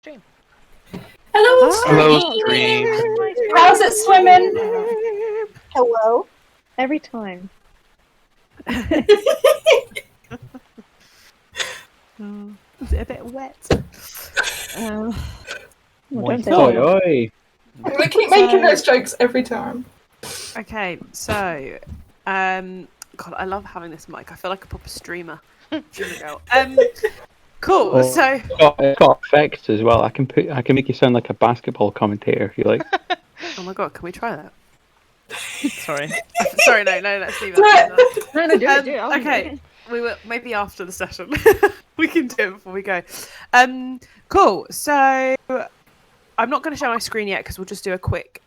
Stream. Hello, Hello, stream. stream. How's it swimming? Hello. Every time. Is it a bit wet? Don't say Oi, that. oi. I'm gonna keep making those jokes every time. Okay, so, God, I love having this mic. I feel like a proper streamer. Girl. Cool. Oh. So, It's got effects as well. I can make you sound like a basketball commentator if you like. oh my God, can we try that? Sorry, sorry, no, let's leave it. No, do it. Okay, we were maybe after the session. We can do it before we go. Cool. So, I'm not going to show my screen yet because we'll just do a quick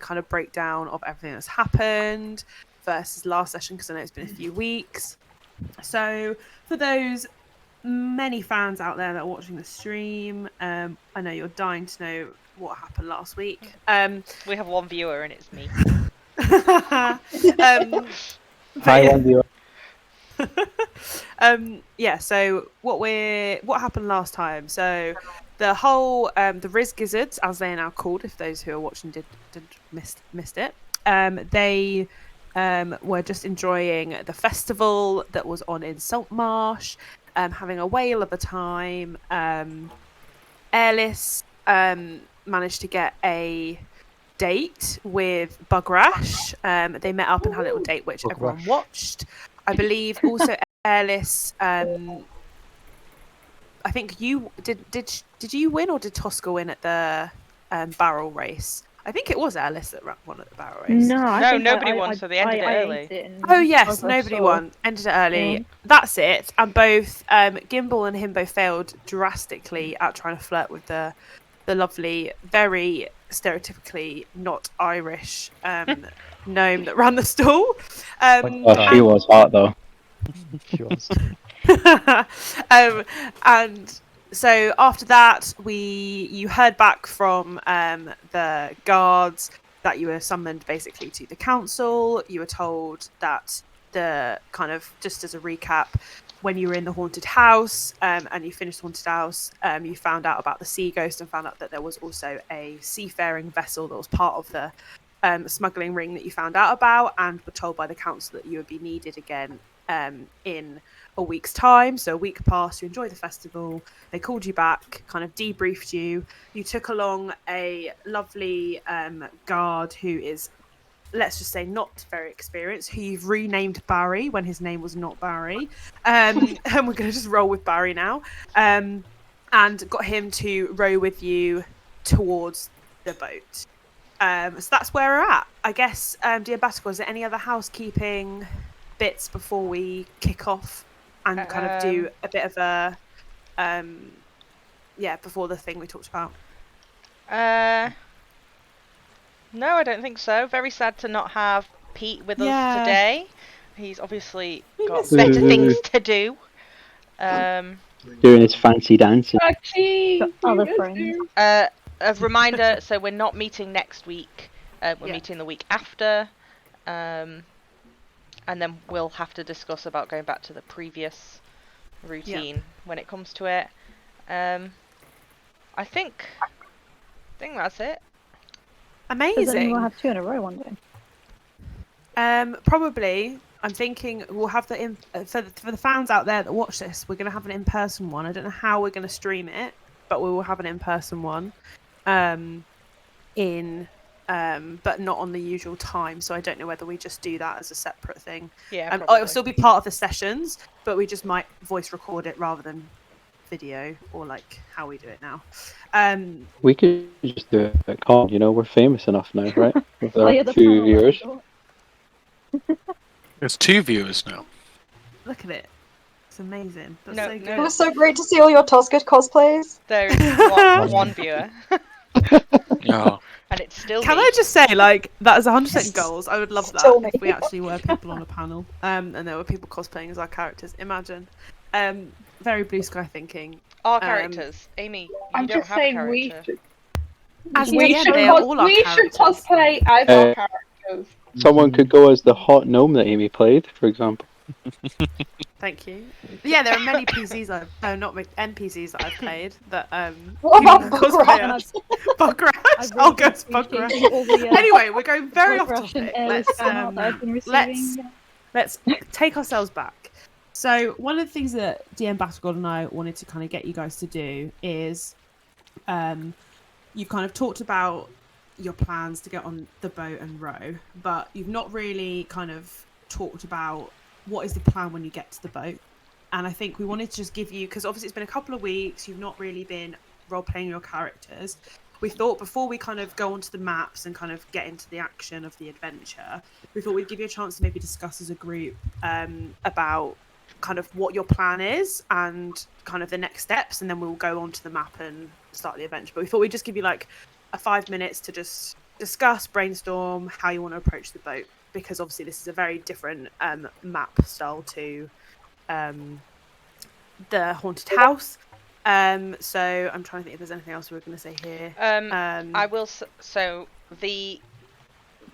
kind of breakdown of everything that's happened versus last session because I know it's been a few weeks. So, for those many fans out there that are watching the stream, I know you're dying to know what happened last week. We have one viewer and it's me. Hi, Wendy. Yeah, so what happened last time? So the whole the Rizzgizzards, as they are now called, if those who are watching did missed it, they were just enjoying the festival that was on in Saltmarsh, having a whale of a time. Airless managed to get a date with Bugrash. They met up and had a little date which everyone watched. I believe also Airless. I think you did you win or did Tosca win at the barrel race? I think it was Airless that won at the barrel race. No, nobody won, so they ended it early. Oh yes, nobody won. Ended it early. Yeah. That's it. And both Gimbal and Himbo failed drastically at trying to flirt with the lovely, very stereotypically not Irish gnome that ran the stall. She was hot though. She was. And so after that, you heard back from the guards that you were summoned basically to the council. You were told that the kind of, just as a recap, when you were in the haunted house and you finished the haunted house, you found out about the sea ghost and found out that there was also a seafaring vessel that was part of the smuggling ring that you found out about, and were told by the council that you would be needed again in a week's time. So a week passed, you enjoyed the festival, they called you back, kind of debriefed you. You took along a lovely guard who is, let's just say, not very experienced, who you've renamed Barry when his name was not Barry. And we're going to just roll with Barry now. And got him to row with you towards the boat. So that's where we're at. I guess, dear Batical, is there any other housekeeping bits before we kick off and kind of do a bit of a, before the thing we talked about? No, I don't think so. Very sad to not have Pete with us today. He's obviously got better things to do. Doing his fancy dancing. Other friends. A reminder, so we're not meeting next week. We're meeting the week after. And then we'll have to discuss about going back to the previous routine when it comes to it. I think that's it. Amazing. We'll have two in a row one day. Probably. I'm thinking we'll have for the fans out there that watch this, we're going to have an in-person one. I don't know how we're going to stream it, but we will have an in-person one. But not on the usual time, so I don't know whether we just do that as a separate thing. Yeah, it'll still be part of the sessions, but we just might voice record it rather than video, or like how we do it now. We could just do it at con, we're famous enough now, right? With our the few panel viewers. There's 2 viewers now. Look at it. It's amazing. That's No, so no. good. It was so great to see all your Tosca cosplays. There's one viewer. Yeah. And it's still Can me. I just say, like, that is 100% goals. I would love that Still me. if we actually were people on a panel, and there were people cosplaying as our characters. Imagine. Very blue sky thinking. Our characters. Amy, you I'm don't just have a saying character. As we DM, should they are all our we should characters. cosplay as our characters. Someone could go as the hot gnome that Amy played, for example. Thank you. Yeah, there are many NPCs NPCs that I've played that What about people Bug cosplay Rush? as. Bug Rush. I've I'll really go as Bug Rush. appreciated all the, Anyway, we're going very off Bug Rush and topic. airless fan art that I've been receiving. Let's take ourselves back. So one of the things that DM Battlegod and I wanted to kind of get you guys to do is, you've kind of talked about your plans to get on the boat and row, but you've not really kind of talked about what is the plan when you get to the boat. And I think we wanted to just give you, because obviously it's been a couple of weeks, you've not really been role-playing your characters. We thought before we kind of go onto the maps and kind of get into the action of the adventure, we thought we'd give you a chance to maybe discuss as a group about kind of what your plan is and kind of the next steps, and then we'll go onto the map and start the adventure. But we thought we'd just give you like a 5 minutes to just discuss, brainstorm how you want to approach the boat, because obviously this is a very different map style to the haunted house. So I'm trying to think if there's anything else we were going to say here. I will. So the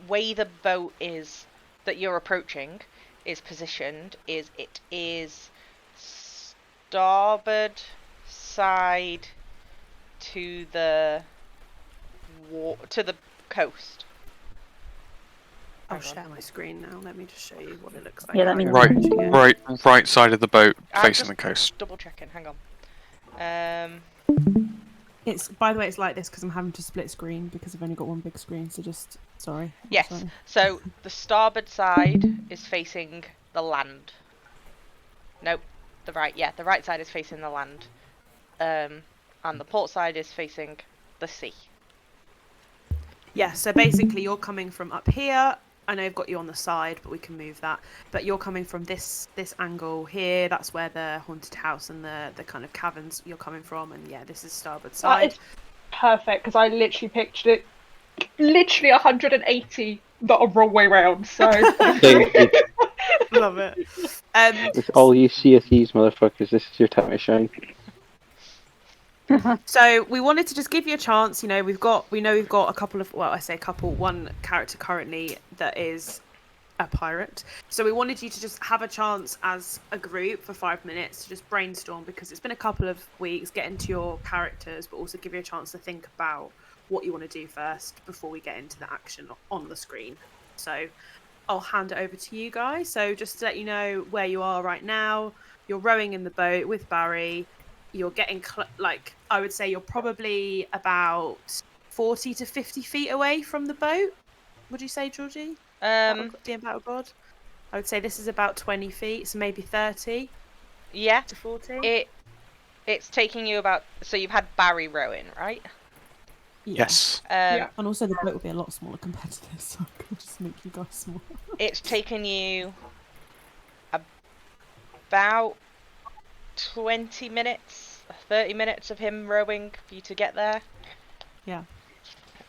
way the boat is that you're approaching is positioned is it is starboard side to the coast. I'll share my screen now. Let me just show you what it looks like. Yeah, that means Right side of the boat, I'm facing just the coast. Double checking. Hang on. It's, by the way, it's like this because I'm having to split screen because I've only got one big screen. So just sorry. Yes. Sorry. So the starboard side is facing the land. Nope. The right. Yeah, the right side is facing the land. And the port side is facing the sea. Yeah. So basically, you're coming from up here. I know I've got you on the side, but we can move that. But you're coming from this angle here. That's where the haunted house and the kind of caverns you're coming from. And yeah, this is starboard side. That is perfect, because I literally pictured it literally 180 the wrong way round. So Love it. With all you CSEs, motherfuckers, this is your time to shine. So we wanted to just give you a chance. You know, we've got a couple of, well, I say a couple, one character currently that is a pirate. So we wanted you to just have a chance as a group for 5 minutes to just brainstorm, because it's been a couple of weeks, get into your characters, but also give you a chance to think about what you want to do first before we get into the action on the screen. So I'll hand it over to you guys. So just to let you know where you are right now, you're rowing in the boat with Barry. You're getting I would say you're probably about 40 to 50 feet away from the boat. Would you say, Georgie? DM Battlegod? I would say this is about 20 feet, so maybe 30 Yeah. to 40. It's taking you about. So you've had Barry rowing, right? Yeah. Yes. Yeah. And also the boat will be a lot smaller compared to this, so I can just make you guys smaller. It's taken you about 20 minutes, 30 minutes of him rowing for you to get there. Yeah.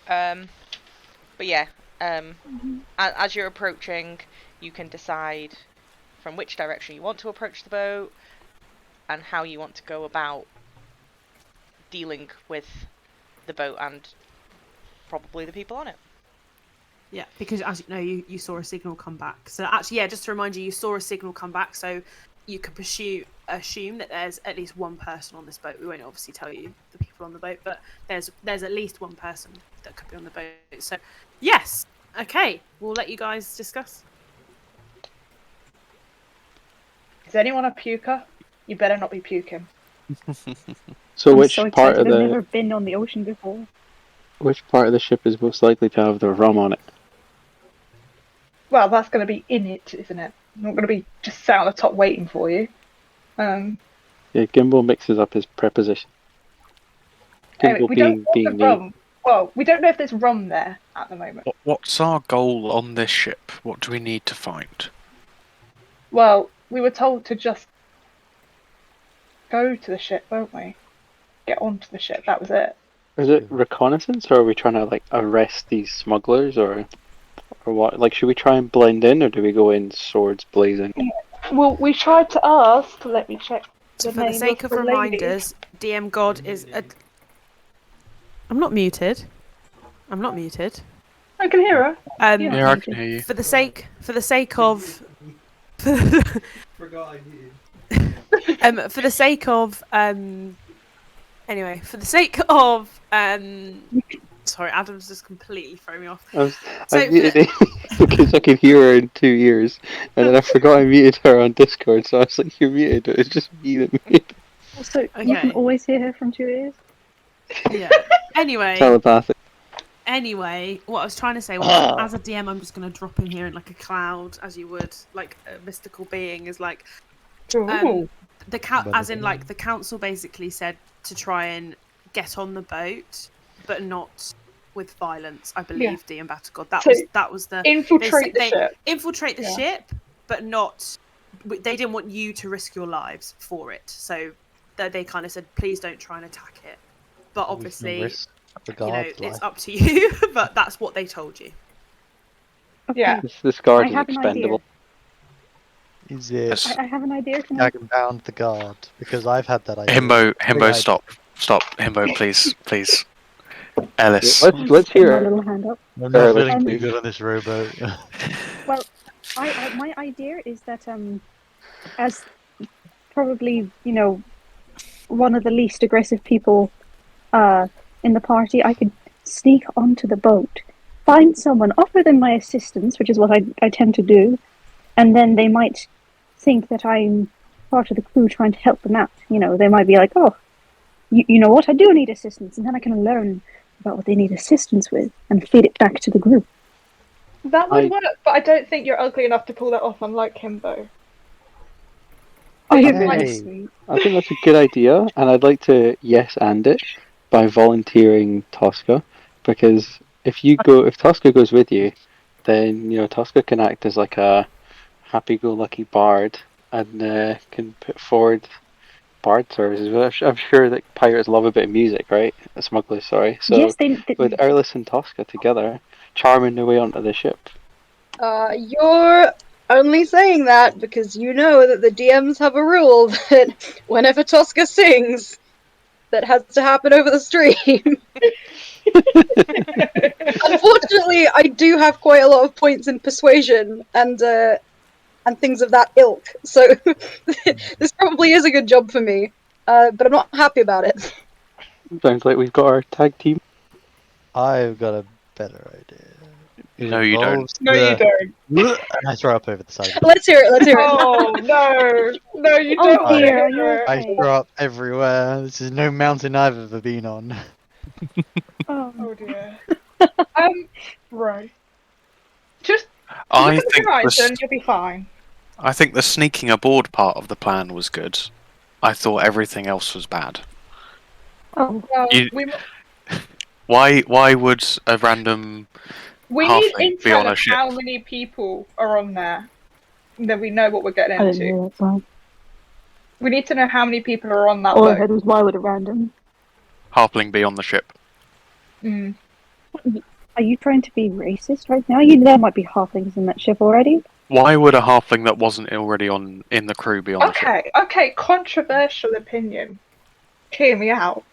But yeah, as you're approaching, you can decide from which direction you want to approach the boat and how you want to go about dealing with the boat and probably the people on it. Yeah, because as you know, you saw a signal come back. So actually, yeah, just to remind you, you saw a signal come back, so you can assume that there's at least one person on this boat. We won't obviously tell you the people on the boat, but there's at least one person that could be on the boat. So yes, okay, we'll let you guys discuss. is anyone a puker? You better not be puking. So I'm which so part excited. of I've the never been on the ocean before. which part of the ship is most likely to have the rum on it? Well, that's going to be in it, isn't it? Not going to be just sat on the top waiting for you. Yeah, Gimbal mixes up his preposition. Anyway, Gimbal we don't know being the rum. Well, we don't know if there's rum there at the moment. What's our goal on this ship? What do we need to find? Well, we were told to just go to the ship, weren't we? Get onto the ship. That was it. Is it reconnaissance, or are we trying to like arrest these smugglers, or what? Like, should we try and blend in, or do we go in swords blazing? Well, we tried to ask. Let me check. So for the sake of reminders, DM God is a... I'm not muted. I can hear her. Yeah, I can hear you. For the sake of Forgot I muted. For the sake of anyway, for the sake of sorry, Adam's just completely thrown me off. I So muted it because I could hear her in 2 ears, and then I forgot I muted her on Discord, so I was like, "You're muted." It's just me that muted. Also, you Okay. can always hear her from 2 ears. yeah. Anyway, Telepathic. what I was trying to say was, as a DM, I'm just going to drop in here in like a cloud, as you would, like a mystical being is like. Ooh. As in, like, the council basically said to try and get on the boat, but not with violence. I believe DM Batagod. That was the Infiltrate the ship. Infiltrate the ship, but not. They didn't want you to risk your lives for it, so they kind of said, please don't try and attack it. But obviously, it's up to you. But that's what they told you. Okay. Yeah. This guard I is have an expendable. Is it I have an idea. Can I? Dragon Bound the Guard? Because I've had that idea. Himbo, stop, Himbo, please. Ellis. Let's hear My it. little hand up. I'm not feeling Um, too good on this rowboat. Well, my idea is that as probably one of the least aggressive people in the party, I could sneak onto the boat, find someone, offer them my assistance, which is what I tend to do, and then they might think that I'm part of the crew trying to help them out. They might be like, oh, you know what, I do need assistance, and then I can learn about what they need assistance with and feed it back to the group. That would work, but I don't think you're ugly enough to pull that off, unlike Himbo. Oh, you're Hey. very sweet. I think that's a good idea, and I'd like to yes and it by volunteering Tosca, because if Tosca goes with you, then Tosca can act as like a happy-go-lucky bard and can put forward bard services. I'm sure that pirates love a bit of music, right? Smugglers, sorry. So Yes, with Erlis and Tosca together, charming their way onto the ship. You're only saying that because you know that the DMs have a rule that whenever Tosca sings, that has to happen over the stream. Unfortunately, I do have quite a lot of points in persuasion and things of that ilk, so this probably is a good job for me, but I'm not happy about it. Sounds like we've got our tag team. I've got a better idea. No, you don't. No, you don't. And I throw up over the side. Let's hear it. Oh no, you Oh don't. dear, are want to you hear it. I okay? throw up everywhere. This is no mountain I've ever been on. Oh, Oh dear. Right. Just I look at the think horizon, you'll be fine. I think the sneaking aboard part of the plan was good. I thought everything else was bad. oh, Well, You- we Why would a random need halfling be on intel a of ship? how many people are on there. Then we know what we're getting I didn't into. hear that song. We need to know how many people are on that All I boat. heard was why would it random? halfling be on the ship? Mm. Are you trying to be racist right now? There might be halflings in that ship already. Why would a halfling that wasn't already in the crew be on the ship? Okay, controversial opinion. Hear me out.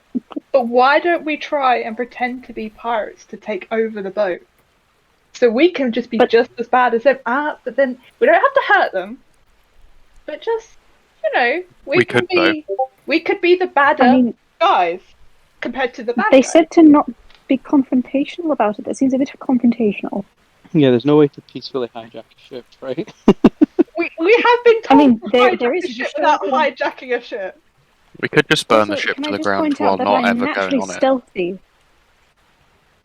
But why don't we try and pretend to be pirates to take over the boat? So we can just be just as bad as them. But then we don't have to hurt them. But just, we could, could be the badder I mean, guys compared to the bad they guys. said to not be confrontational about it. That seems a bit confrontational. Yeah, there's no way to peacefully hijack a ship, right? We have been told I mean, to there hijack is a a ship without certain- hijacking a ship. We could just burn the Also, ship can to I the just ground point while out that not I'm ever naturally going on it. stealthy.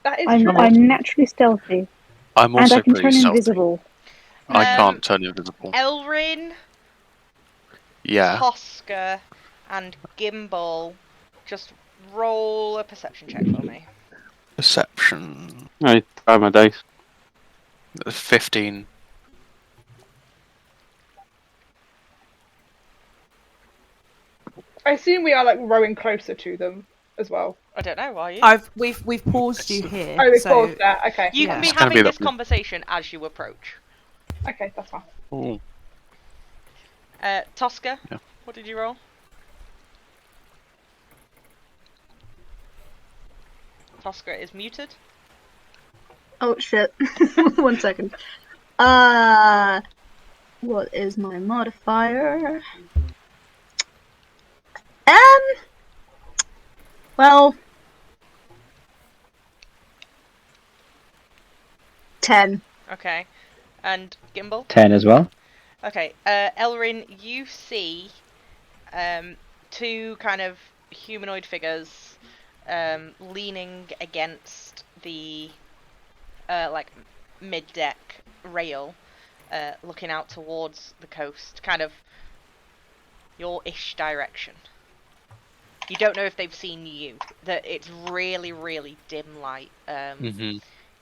That is I'm true. naturally stealthy, I'm and also I can pretty turn stealthy. invisible. I can't turn invisible. Elrin, Yeah. Tosca, and Gimbal, just roll a perception check for me. Perception. I try my dice. 15. I assume we are rowing closer to them as well. I don't know, are you? We've paused you here. Oh, we so paused that. Okay. You Yeah. can be It's gonna having be this the- conversation as you approach. Okay, that's fine. Ooh. Tosca, Yeah. what did you roll? Tosca is muted. Oh shit. 1 second. What is my modifier? Well, 10. Okay. And Gimbal? 10 as well. Okay. Elrin, you see two kind of humanoid figures leaning against the like mid-deck rail, looking out towards the coast, kind of your ish direction. You don't know if they've seen you. That it's really, really dim light.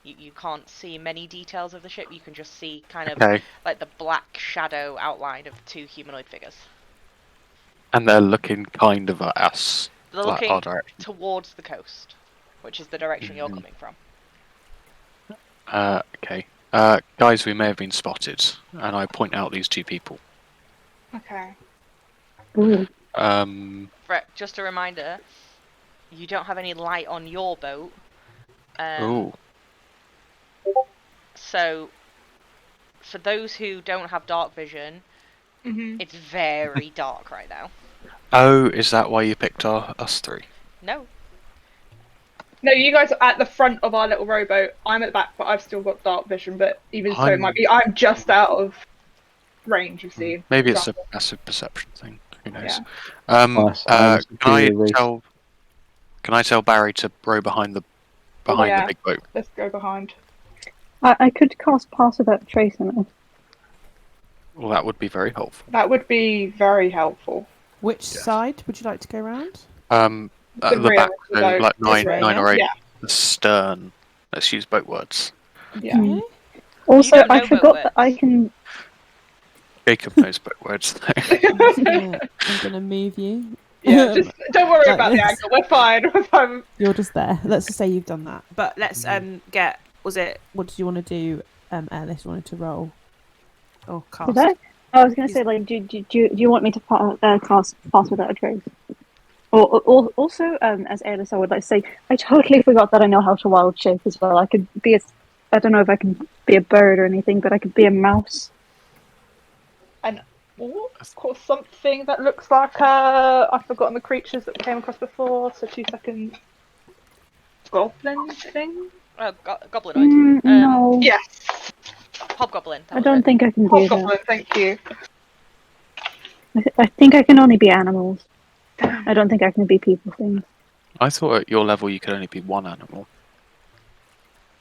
You can't see many details of the ship. You can just see kind of like the black shadow outline of two humanoid figures. And they're looking kind of at us. They're like looking our direction. towards the coast, which is the direction you're coming from. Okay. Guys, we may have been spotted, and I point out these two people. Okay. Ooh. Brett, just a reminder, you don't have any light on your boat. Ooh. So, for those who don't have dark vision, it's very dark right now. Oh, is that why you picked us three? No. No, you guys are at the front of our little rowboat. I'm at the back, but I've still got dark vision. But even so, it might be I'm just out of range of seeing. Maybe it's a passive perception thing. Who knows? I'm Can I tell Barry to row behind the big boat? Let's go behind. I could cast Pass Without Trace on it. Well, that would be very helpful. That would be very helpful. Which side would you like to go round? At the rear back, of the so boat. like This way, 9 or 8. yeah. The stern. Let's use boat words. Yeah. Mm. Also, don't know I forgot that I can. Jacob knows boat words. I'm gonna move you. Yeah, just don't worry Like about the this. angle. We're fine. We're fine. You're just there. Let's just say you've done that. But let's get. Was it? What did you want to do? Alice wanted to roll or cast. Did I? I was going to say, like, do you want me to cast Pass Without a Trace? Or also, as Alice, I would like to say, I totally forgot that I know how to wild shape as well. I could be I don't know if I can be a bird or anything, but I could be a mouse. Or of course something that looks like I've forgotten the creatures that we came across before. So 2 seconds. Goblin thing. Oh, goblinoid. No. Yes. Hobgoblin. I don't think I can do Goblin. that. Thank you. I think I can only be animals. I don't think I can be people things. I thought at your level you could only be one animal.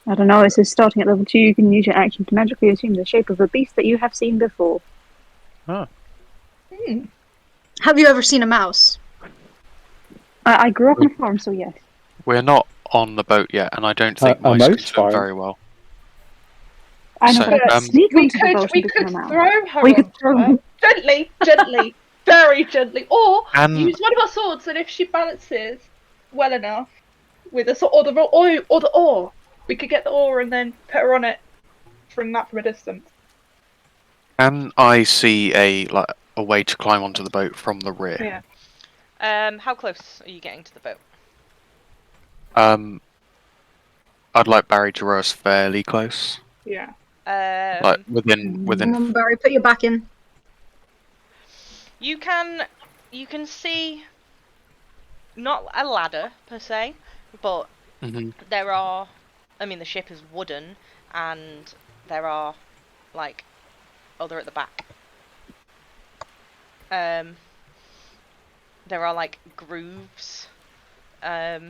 I don't know, it says starting at level 2, you can use your action to magically assume the shape of a beast that you have seen before. Oh. Have you ever seen a mouse? I grew up on a farm, so yes. We're not on the boat yet, and I don't think A mice mouse can swim farm? very well. I know, So, but sneak We onto the could boat we and could become a mouse. throw her. We could onto throw her. her. Gently, very gently, or And- use one of our swords, and if she balances well enough with a sword or the oar, we could get the oar and then put her on it from a distance. Can I see a way to climb onto the boat from the rear? Yeah. How close are you getting to the boat? I'd like Barry to row us fairly close. Yeah. Like within Come on, Barry, put your back in. You can see not a ladder per se, but there are. I mean, the ship is wooden, and there are they're at the back. There are grooves that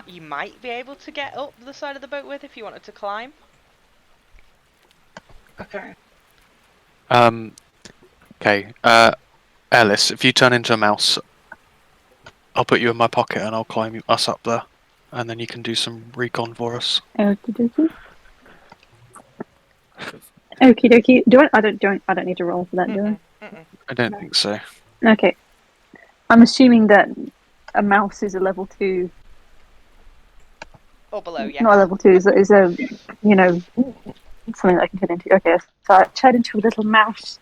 you might be able to get up the side of the boat with if you wanted to climb. Okay. Okay. Alice, if you turn into a mouse, I'll put you in my pocket and I'll climb us up there, and then you can do some recon for us. Okie dokie. Okie dokie. I don't need to roll for that, do I? I don't think so. Okay. I'm assuming that a mouse is a level 2. Or below, yeah. Not a level 2, is a something that I can turn into. Okay, so I turn into a little mouse.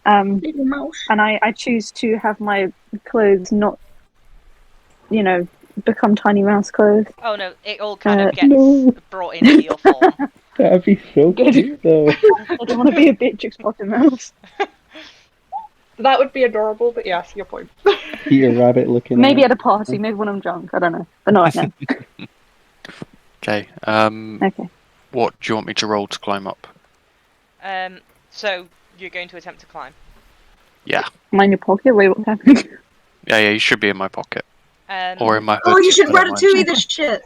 Little mouse. And I choose to have my clothes not, become tiny mouse clothes. Oh no, it all kind of gets brought into your form. That'd be so Good. cute, though. I don't want to be a Beatrix Potter mouse. That would be adorable, but yes, your point. Peter Rabbit looking. Maybe at a party, maybe when I'm drunk. I don't know, but not right now. Okay. Okay. What do you want me to roll to climb up? So you're going to attempt to climb. Yeah. Am I in your pocket? Wait, what happened? Yeah, you should be in my pocket. Or in my hood. Oh, you should I don't mind. ratatouille this shit.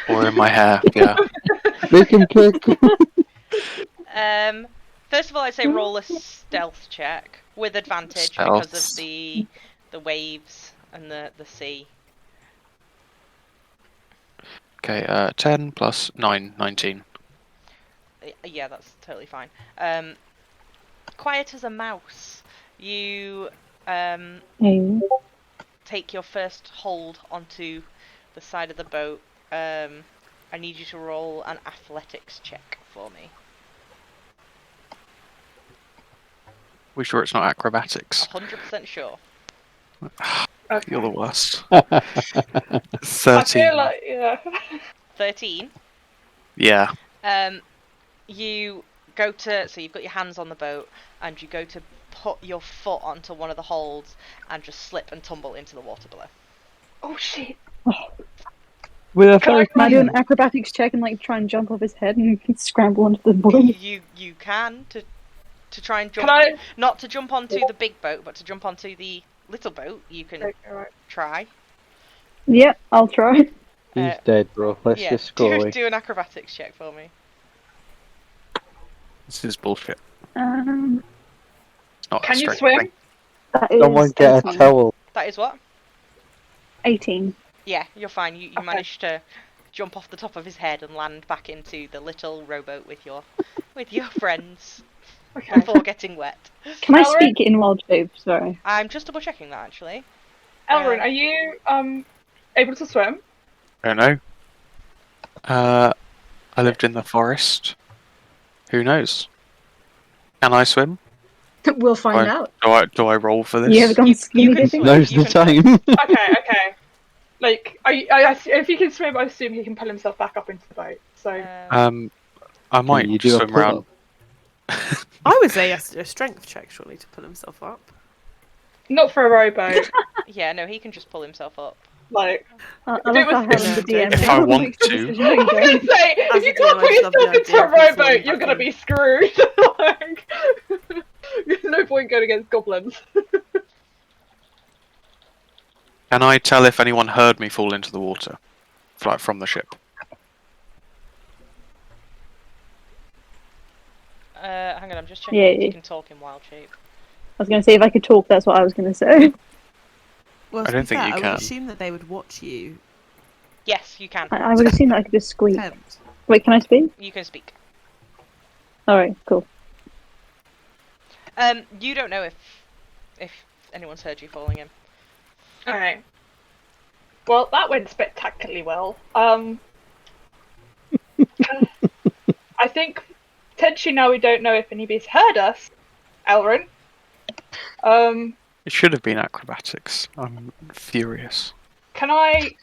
Or in my hair, yeah. Make him kick. First of all, I'd say roll a stealth check with advantage because of the waves and the sea. Okay, 10 plus 9, 19. Yeah, that's totally fine. Quiet as a mouse. You Hey. take your first hold onto the side of the boat. I need you to roll an athletics check for me. We sure it's not acrobatics? 100% sure. Okay. You're the worst. I 13. feel like, yeah. 13. Yeah. You go to, so you've got your hands on the boat, and you go to put your foot onto one of the holds and just slip and tumble into the water below. Oh shit. With a Can I Can I do fairy an acrobatics check and like try and jump off his head and scramble onto the board? You can to try and jump, Can I? not to jump onto the big boat, but to jump onto the little boat. You can Okay, right. try. Yeah, I'll try. He's dead, bro. Let's Yeah, just go away. do an acrobatics check for me. This is bullshit. Oh, Not a Can you strength swim? thing. That is Someone get a 18. towel. That is what? 18. Yeah, you're fine. You Okay. managed to jump off the top of his head and land back into the little rowboat with your friends Okay. before getting wet. Can I Elrin? speak in wild shape? Sorry. I'm just double checking that actually. Elrin, are you able to swim? I don't know. I lived in the forest. Who knows? Can I swim? We'll find out. Do I roll for this? You ever gone You skinny can dipping? swim. Now's You the can time. Okay. Like, if he can swim, I assume he can pull himself back up into the boat. So, I might you just do a swim around. pull-up? I would say he has to do a strength check, surely, to pull himself up. not for a rowboat. Yeah, no, he can just pull himself up. Like, I If love it how was- Helen the DM If now I want makes the to. decision I being was gonna done. say, As if you a can't DM, put I just love the yourself into idea a of him falling rowboat, you're back gonna in. be screwed. Like, there's no point going against goblins. Can I tell if anyone heard me fall into the water? Like from the ship? Hang on, I'm just checking Yeah, if yeah. you can talk in wild shape. I was going to say, if I could talk, that's what I was going to say. Well, I to don't be think fair, you I can. would assume that they would watch you. Yes, you can. I would assume that I could just squeak. Attempt. Wait, can I speak? You can speak. Alright, cool. You don't know if anyone's heard you falling in. Okay. Well, that went spectacularly well. I think potentially now we don't know if anybody's heard us, Elrin. It should have been acrobatics. I'm furious. Can I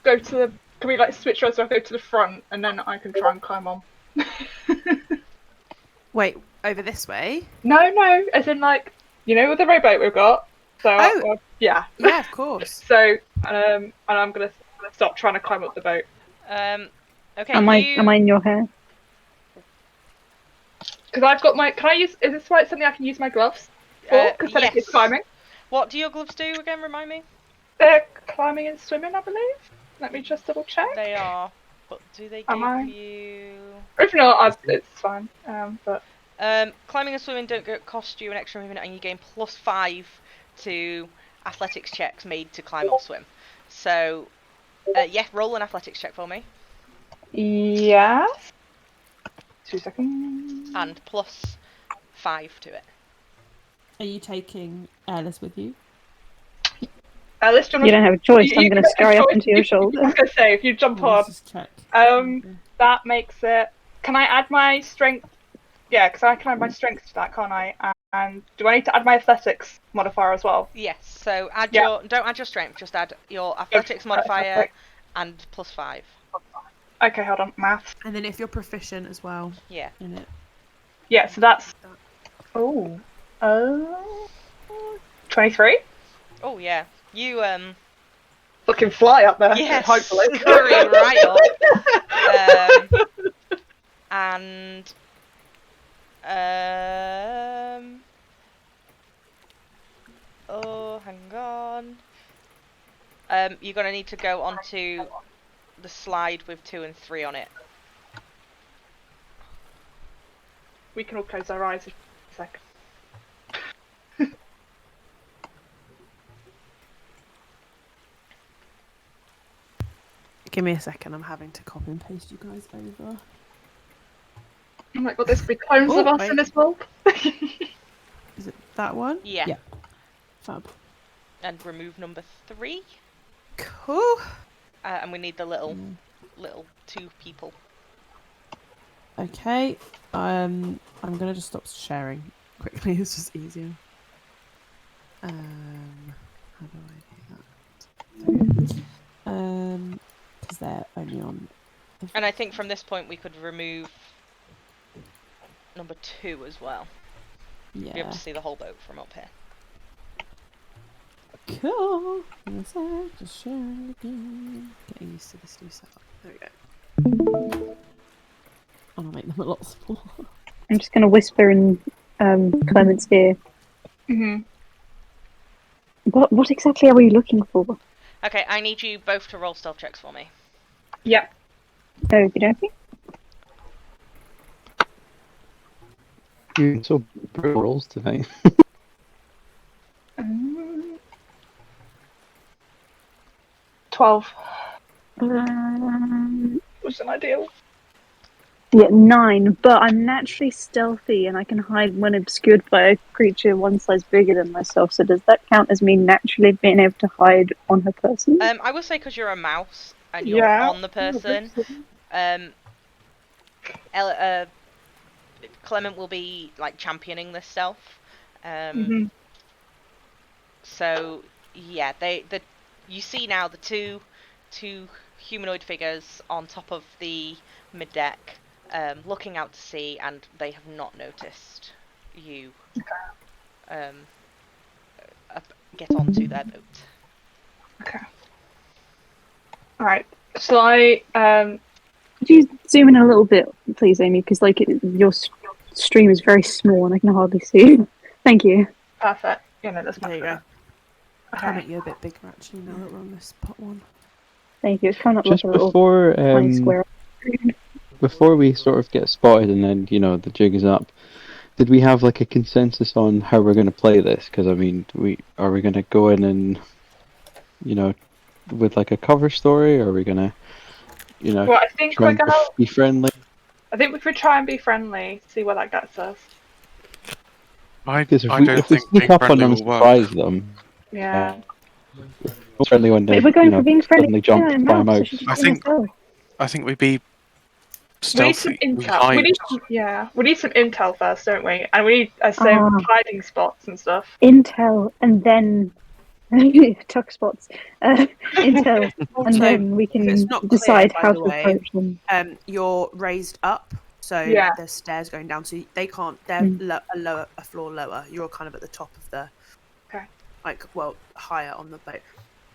go to the? Can we like switch roles so I go to the front and then I can try and climb on? Wait, over this way? No, as in like with the rowboat we've got. So Oh. yeah. Yeah, of course. So and I'm gonna stop trying to climb up the boat Okay. Am I in your hair? because I've got my. Can I use? Is this right? Something I can use my gloves for? Because then yes. it's climbing. What do your gloves do again? Remind me. They're climbing and swimming, I believe. Let me just double check. They are. But do they Am I? give you? If not, it's fine. But Climbing and swimming don't cost you an extra movement, and you gain +5 to athletics checks made to climb or swim. So, yeah, roll an athletics check for me, yes. 2 seconds. and +5 to it. Are you taking Airless with you? Let's jump. You don't have a choice. You I'm going can to scurry have up a into choice. your shoulder. I was gonna say if you jump Let's on, just check. that makes it. Can I add my strength? Yeah, because I can add my strength to that, can't I? And do I need to add my athletics modifier as well? Yes. So add Yeah. don't add your strength. Just add your athletics modifier Athletics. and +5. Okay, hold on. Maths. And then if you're proficient as well Yeah. in it. Yeah, so that's. Oh. 23? Oh yeah. You Fucking fly up there. yes, Hopefully. scurry right up. And oh, hang on. You're gonna need to go onto the slide with 2 and 3 on it. We can all close our eyes in a second. Give me a second, I'm having to copy and paste you guys over. Oh my god, there's be clones of Oh, us wait. in this world. Is it that one? Yeah. Yeah. Fab. And remove number 3. Cool. And we need the little 2 people. Okay. I'm gonna just stop sharing quickly. It's just easier. How do I do that? Okay. Because they're only on. And I think from this point we could remove number 2 as well. Yeah. Be able to see the whole boat from up here. Cool. In a sec, just sharing again. Getting used to this new setup. There we go. And I'll make them a lot smaller. I'm just going to whisper in Clement's ear. Mm-hmm. What exactly are we looking for? Okay, I need you both to roll stealth checks for me. Yep. Okie dokie. You're so brutal rolls tonight. 12. Um, Was an ideal. yeah, 9. But I'm naturally stealthy and I can hide when obscured by a creature one size bigger than myself. So does that count as me naturally being able to hide on her person? I will say because you're a mouse and you're on the person. Clement will be like championing this stealth. So yeah, you see now the two humanoid figures on top of the mid deck, looking out to sea, and they have not noticed you get onto their boat. Okay. Alright. So I Could you zoom in a little bit, please, Amy? Because like your stream is very small and I can hardly see. Thank you. perfect. Yeah, no, that's There much you go. better. Trying to Okay. make you a bit bigger actually now that we're on this pot one. Thank you. It's coming up Just like a little before tiny square. before we sort of get spotted and then the jig is up, did we have like a consensus on how we're going to play this? Because I mean, are we going to go in and with like a cover story, or are we going to Well, I think try we're and gonna. be friendly? I think we could try and be friendly. See where that gets us. Because I don't if we think being sneak up on friendly them and will work. surprise them, Yeah. friendly when But they if we're going for being friendly, suddenly jump I'm by a out, so mouse. she should I be think- herself. I think we'd be We need some stealthy. We intel. hide. We need some intel first, don't we? And we need some hiding spots and stuff. Intel and then tuck spots. Intel and Also, then we if can it's not decide clear, by how the to way, approach them. You're raised up, so Yeah. there's stairs going down, so they can't. They're a floor lower. You're kind of at the top of the, Okay. higher on the boat.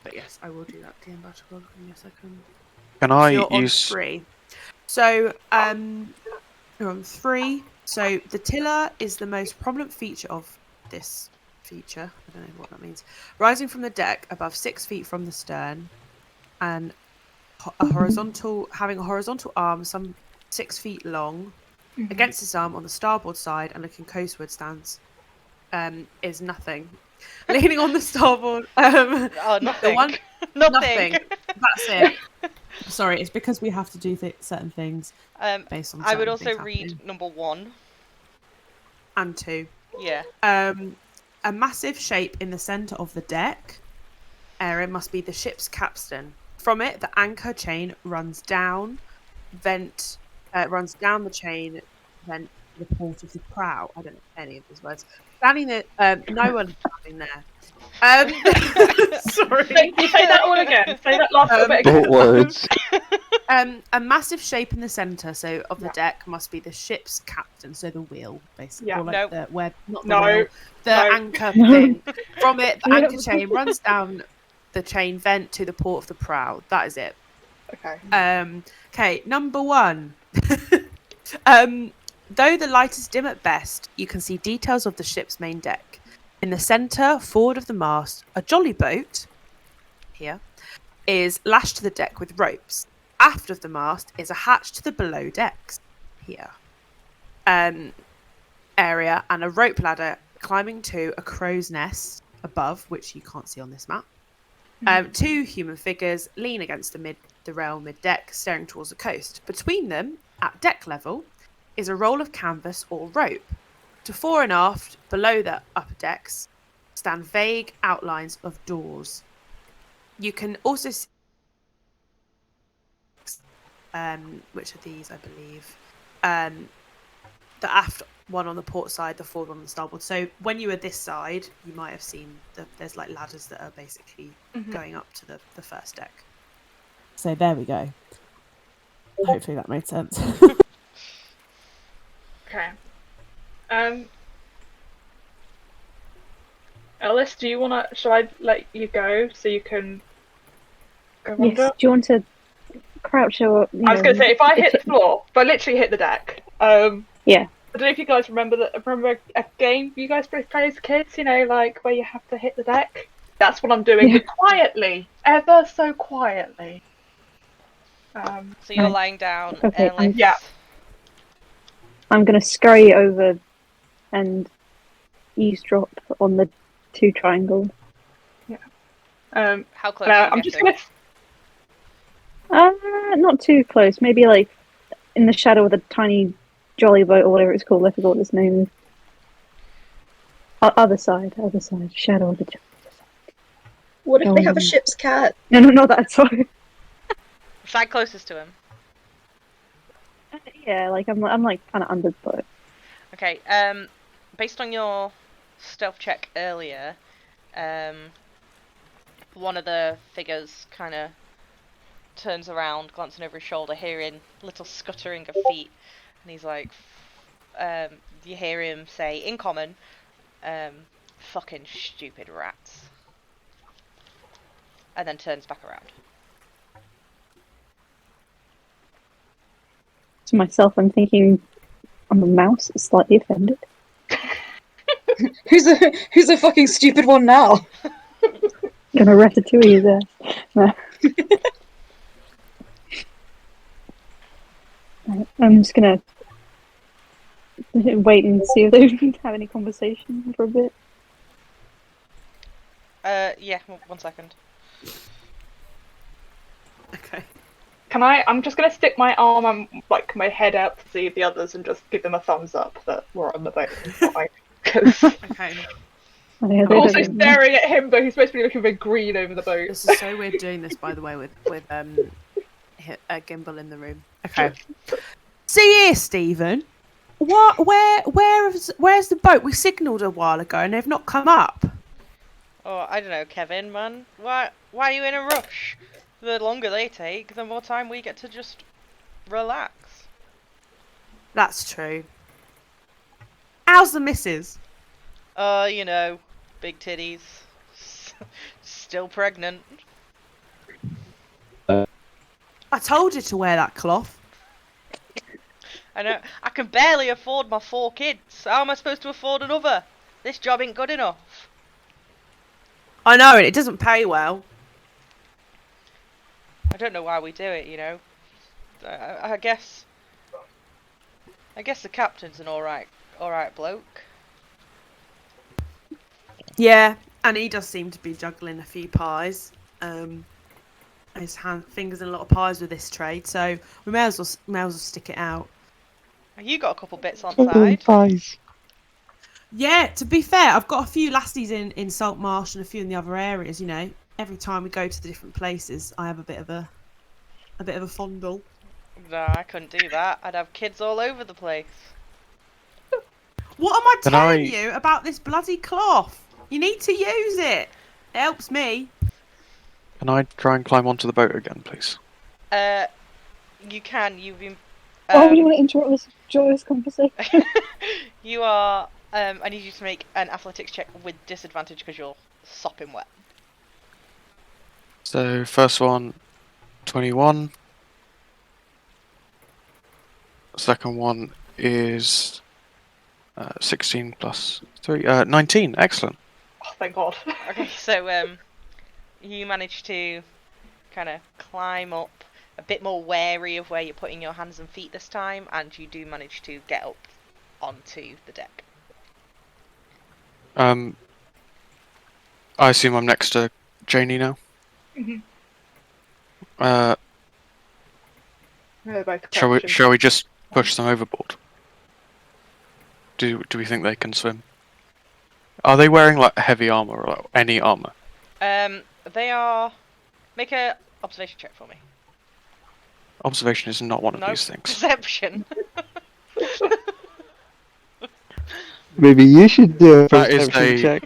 But yes, I will do that. DM Battle. Give me a second. Can So I you're use? on 3. So you're on 3. So the tiller is the most prominent feature of this feature. I don't know what that means. Rising from the deck above 6 feet from the stern, and having a horizontal arm some 6 feet long. Against his arm on the starboard side and looking coastward stands is nothing. Leaning on the starboard. Oh, The nothing. one, Nothing. That's it. Sorry, it's because we have to do certain things based on. I would certain also things read happening. number 1. And 2. Yeah. A massive shape in the center of the deck area must be the ship's capstan. From it, the anchor chain runs down the chain, vent to the port of the prow. I don't know any of these words. Standing there, no one standing there. Sorry. Can you say that one again? Say that last little bit again. Boat words. A massive shape in the centre, so of the Yeah. deck must be the ship's captain, so the wheel, basically. Yeah. Or like Nope. the where not the No. wheel, the No. anchor thing. From it, the Yeah. anchor chain runs down the chain vent to the port of the prow. That is it. Okay. Okay, number 1. Though the light is dim at best, you can see details of the ship's main deck. In the centre, forward of the mast, a jolly boat here is lashed to the deck with ropes. Aft of the mast is a hatch to the below decks here area, and a rope ladder climbing to a crow's nest above, which you can't see on this map. 2 human figures lean against the rail mid-deck, staring towards the coast. Between them, at deck level, is a roll of canvas or rope. To fore and aft, below the upper decks, stand vague outlines of doors. You can also see which are these, I believe. The aft one on the port side, the forward one on the starboard. So when you were this side, you might have seen there's like ladders that are basically going up to the first deck. So there we go. Hopefully that made sense. Okay. Ellis, do you wanna? Shall I let you go so you can go Yes. under? Do you want to crouch or? I was gonna say if I hit the floor, if I literally hit the deck. Yeah. I don't know if you guys remember a game you guys both played as kids. You know, like where you have to hit the deck. That's what I'm doing, Yeah. but quietly, ever so quietly. So you're Right. lying down. Okay, Ellis. Yeah. I'm gonna scurry over and eavesdrop on the 2 triangles. How close? Now, are you I'm just getting? gonna. Not too close. Maybe like in the shadow of the tiny jolly boat or whatever it's called. I forgot what its name is. Other side. Shadow of the. What if they have a Um, ship's cat? No, not that. Sorry. Side closest to him. Yeah, like I'm like kind of under the boat. Okay. Based on your stealth check earlier, one of the figures kind of turns around, glancing over his shoulder, hearing little scuttering of feet, and he's like, you hear him say in common, "Fucking stupid rats," and then turns back around. To myself, I'm thinking, I'm a mouse, slightly offended. Who's a fucking stupid one now? Gonna ratatouille his ass. No. Right, I'm just gonna wait and see if they have any conversation for a bit. Yeah, 1 second. Okay. Can I? I'm just gonna stick my arm and like my head out to see the others and just give them a thumbs up that we're on the boat. Because Okay. I'm also staring at him, though he's supposed to be looking very green over the boat. This is so weird doing this, by the way, with a gimbal in the room. Okay. See here, Stephen. Where's the boat? We signalled a while ago and they've not come up. Oh, I don't know, Kevin, man. Why are you in a rush? The longer they take, the more time we get to just relax. That's true. How's the missus? You know, big titties. Still pregnant. I told you to wear that cloth. I know. I can barely afford my 4 kids. How am I supposed to afford another? This job ain't good enough. I know, and it doesn't pay well. I don't know why we do it, you know. I guess the captain's an alright bloke. Yeah, and he does seem to be juggling a few pies. His fingers in a lot of pies with this trade, so we may as well stick it out. You got a couple bits on Oh, side. pies. Yeah, to be fair, I've got a few lasties in Saltmarsh and a few in the other areas. You know, every time we go to the different places, I have a bit of a fondle. No, I couldn't do that. I'd have kids all over the place. What am I Can telling I- you about this bloody cloth? You need to use it. It helps me. Can I try and climb onto the boat again, please? You can. You've been. Why would you want to interrupt this joyous conversation? You are. I need you to make an athletics check with disadvantage because you're sopping wet. So first one, 21. Second one is 16 plus 3, 19. Excellent. Oh, thank God. Okay, so you manage to kind of climb up, a bit more wary of where you're putting your hands and feet this time, and you do manage to get up onto the deck. I assume I'm next to Janie now. Mhm. They're both Shall crouching. we just push them overboard? Do we think they can swim? Are they wearing like heavy armor or like, any armor? They are. Make a observation check for me. Observation is not one of No, these things. perception. Maybe you should do a That is perception check.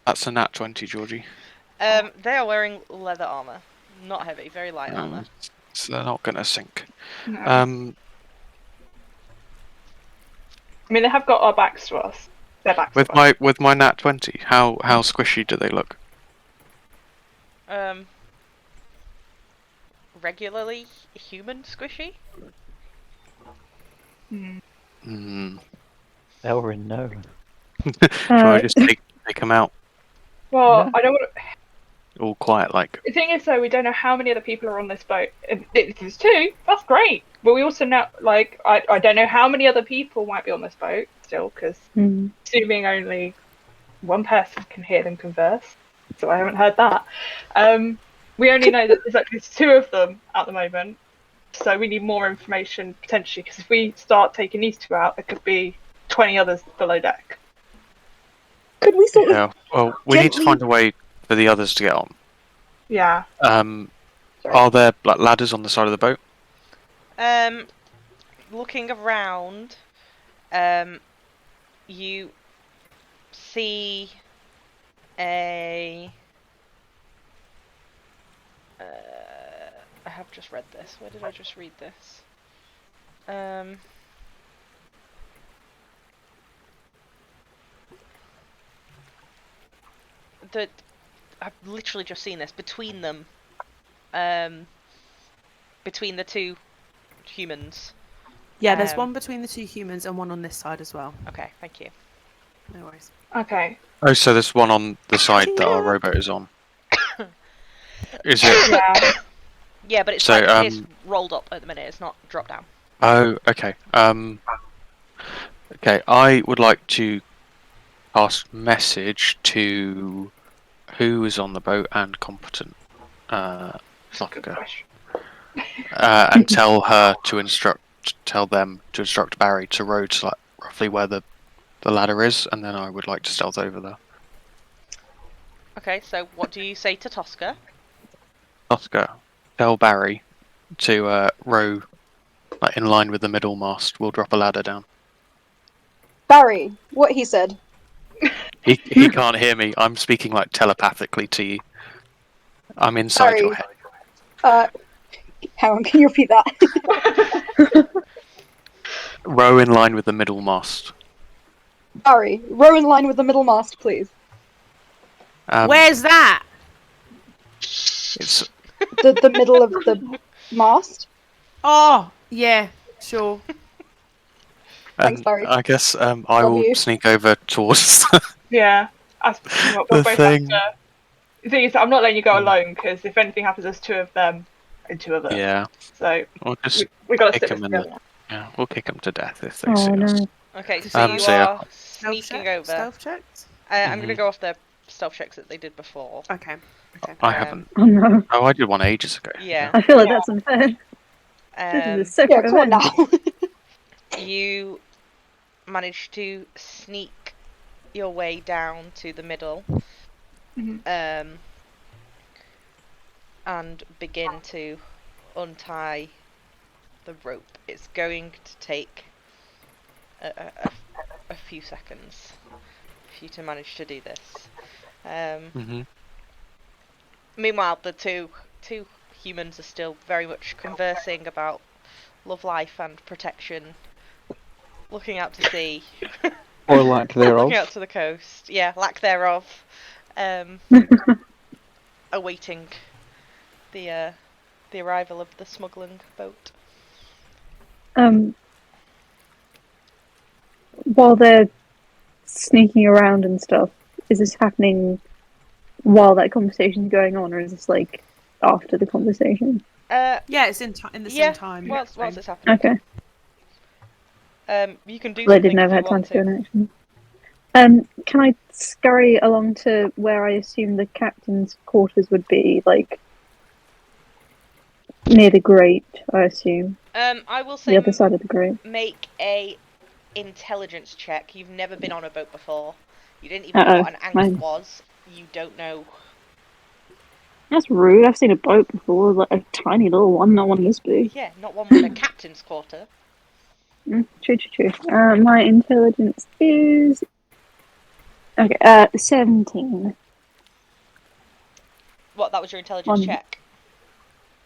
That's a nat 20, Georgie. They are wearing leather armor, not heavy, very light armor. So they're not gonna sink. No. I mean, they have got our backs to us. Their backs to us. With my nat 20, how squishy do they look? Regularly human squishy. Elrin, no. Shall I just take them out? Well, No. I don't want to... All quiet like. The thing is, though, we don't know how many other people are on this boat. If it's two, that's great. But we also know, like, I don't know how many other people might be on this boat still, because assuming only one person can hear them converse, so I haven't heard that. We only know that there's actually two of them at the moment, so we need more information potentially, because if we start taking these two out, there could be 20 others below deck. Could we sort of Yeah. Well, we need to gently- find a way for the others to get on. Yeah. Are there like ladders on the side of the boat? Looking around, you see a. I have just read this. Where did I just read this? I've literally just seen this between them. Between the two humans. Yeah, there's one between the two humans and one on this side as well. Okay, thank you. No worries. Okay. Oh, so there's one on the side that our rowboat is on. Is it? Yeah. Yeah, but it's So, it's rolled up at the minute. It's not dropped down. Oh, okay. Okay, I would like to pass message to who is on the boat and competent. Good Lotka. question. And tell them to instruct Barry to row to like roughly where the ladder is, and then I would like to stealth over there. Okay, so what do you say to Tosca? Lotka, tell Barry to row like in line with the middle mast. We'll drop a ladder down. Barry, what he said. He can't hear me. I'm speaking like telepathically to you. I'm inside your head. Hang on, can you repeat that? Row in line with the middle mast. Barry, row in line with the middle mast, please. Where's that? It's The middle of the mast. Oh, yeah, sure. Thanks, Barry. I guess I Love will you. sneak over towards Yeah. the thing. The thing is, I'm not letting you go alone, because if anything happens, there's two of them and two of us. Yeah, So we'll just we got to kick stick this them in together. we'll kick them to death if they Oh see us. no. Okay, so you so yeah. are sneaking over. Stealth checks? I'm going to go off the stealth checks that they did before. Okay. I haven't. Oh no. Oh, I did one ages ago. Yeah. I feel like that's unfair. This is a Um, separate Yeah, come on event. now. you manage to sneak your way down to the middle, and begin to untie the rope. It's going to take a few seconds for you to manage to do this. Meanwhile, the two humans are still very much conversing about love life and protection, looking out to sea, Or lack thereof. looking out to the coast. Yeah, lack thereof. Awaiting the arrival of the smuggling boat. While they're sneaking around and stuff, is this happening while that conversation's going on, or is this like after the conversation? Yeah, it's in the same time. Whilst it's happening. Okay. You can do Well, I something didn't know if I you had time want to go to. in action. Can I scurry along to where I assume the captain's quarters would be, like near the grate? I assume I will say the other side of the grate. make a intelligence check. You've never been on a boat before. You didn't even know what an anchor Mine. was. You don't know. That's rude. I've seen a boat before, like a tiny little one, not one this big. Yeah, not one with a captain's quarter. True. My intelligence is 17. What? That was your intelligence check.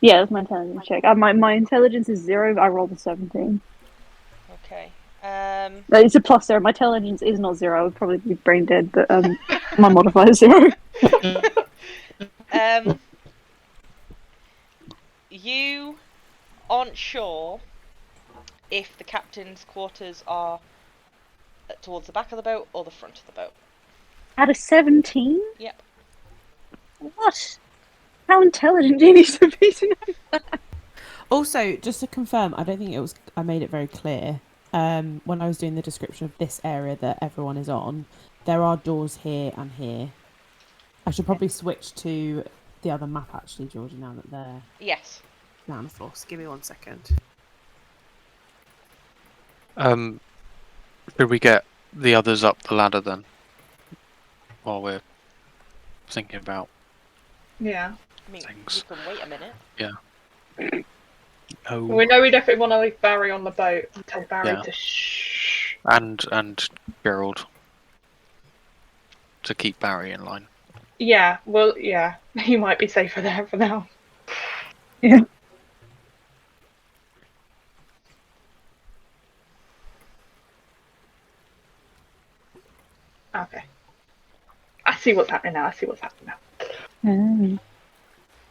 Yeah, that's my intelligence check. My intelligence is 0. But I rolled a 17. Okay. It's a plus 0. My intelligence is not 0. I would probably be brain dead, but my modifier is 0. You aren't sure if the captain's quarters are towards the back of the boat or the front of the boat. At a 17? Yep. What? How intelligent do you need to be to know that? Also, just to confirm, I don't think I made it very clear. When I was doing the description of this area that everyone is on, there are doors here and here. I should probably switch to the other map actually, Georgie, now that they're Yes. down the floor. Give me 1 second. Should we get the others up the ladder then? While we're thinking about Yeah. I mean, things. you can wait a minute. Yeah. Oh. We know we definitely want to leave Barry on the boat and tell Barry Yeah. to shh. And Gerald to keep Barry in line. Yeah, well, yeah. He might be safer there for now. Yeah. Okay. I see what's happening now.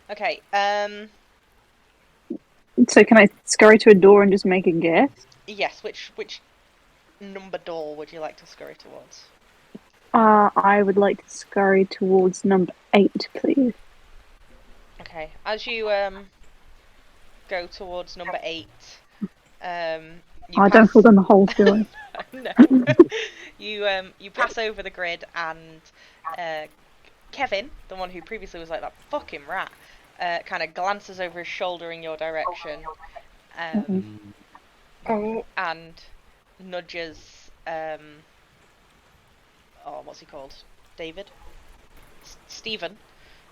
Okay. So can I scurry to a door and just make a guess? Yes. Which number door would you like to scurry towards? I would like to scurry towards number 8, please. Okay. As you go towards number 8, I don't fall down the hole, do I? No. You pass over the grid and Kevin, the one who previously was like that fucking rat, kind of glances over his shoulder in your direction, and nudges. What's he called? David. Stephen.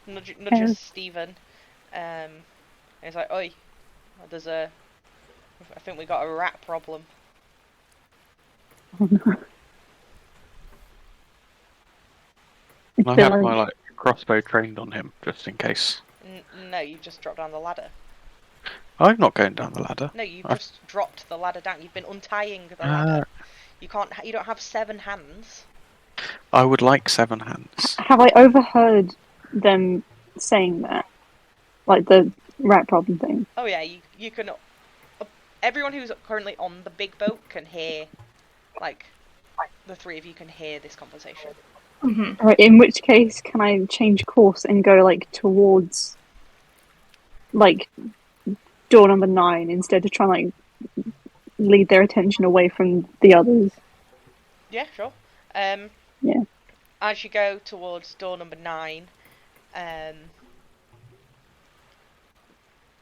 Nudges Stephen. And he's like, "Oi, I think we got a rat problem." I have my crossbow trained on him just in case. No, you just dropped down the ladder. I'm not going down the ladder. No, you just dropped the ladder down. You've been untying the ladder. You can't. You don't have 7 hands. I would like 7 hands. Have I overheard them saying that? Like the rat problem thing? Oh yeah, you can. Everyone who's currently on the big boat can hear, like, the 3 of you can hear this conversation. Mm-hmm. Right, in which case, can I change course and go like towards, like, door number 9 instead of trying to like lead their attention away from the others? Yeah, sure. Yeah. As you go towards door number 9,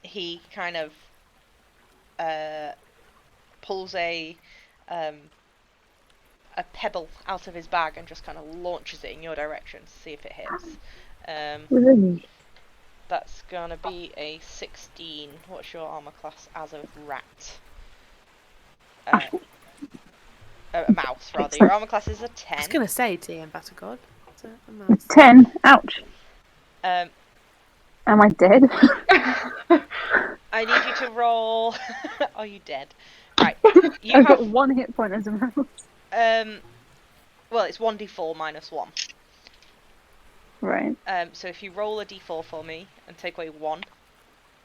he kind of pulls a pebble out of his bag and just kind of launches it in your direction to see if it hits. Really? That's gonna be a 16. What's your armor class as a rat? A mouse, rather. Your armor class is a 10. I was gonna say TM Battle God. 10. Ouch. Um, Am I dead? roll. Are you dead? Right. You I've have got 1 hit point as a mouse. well, it's 1d4 minus 1. Right. So if you roll a d4 for me and take away 1,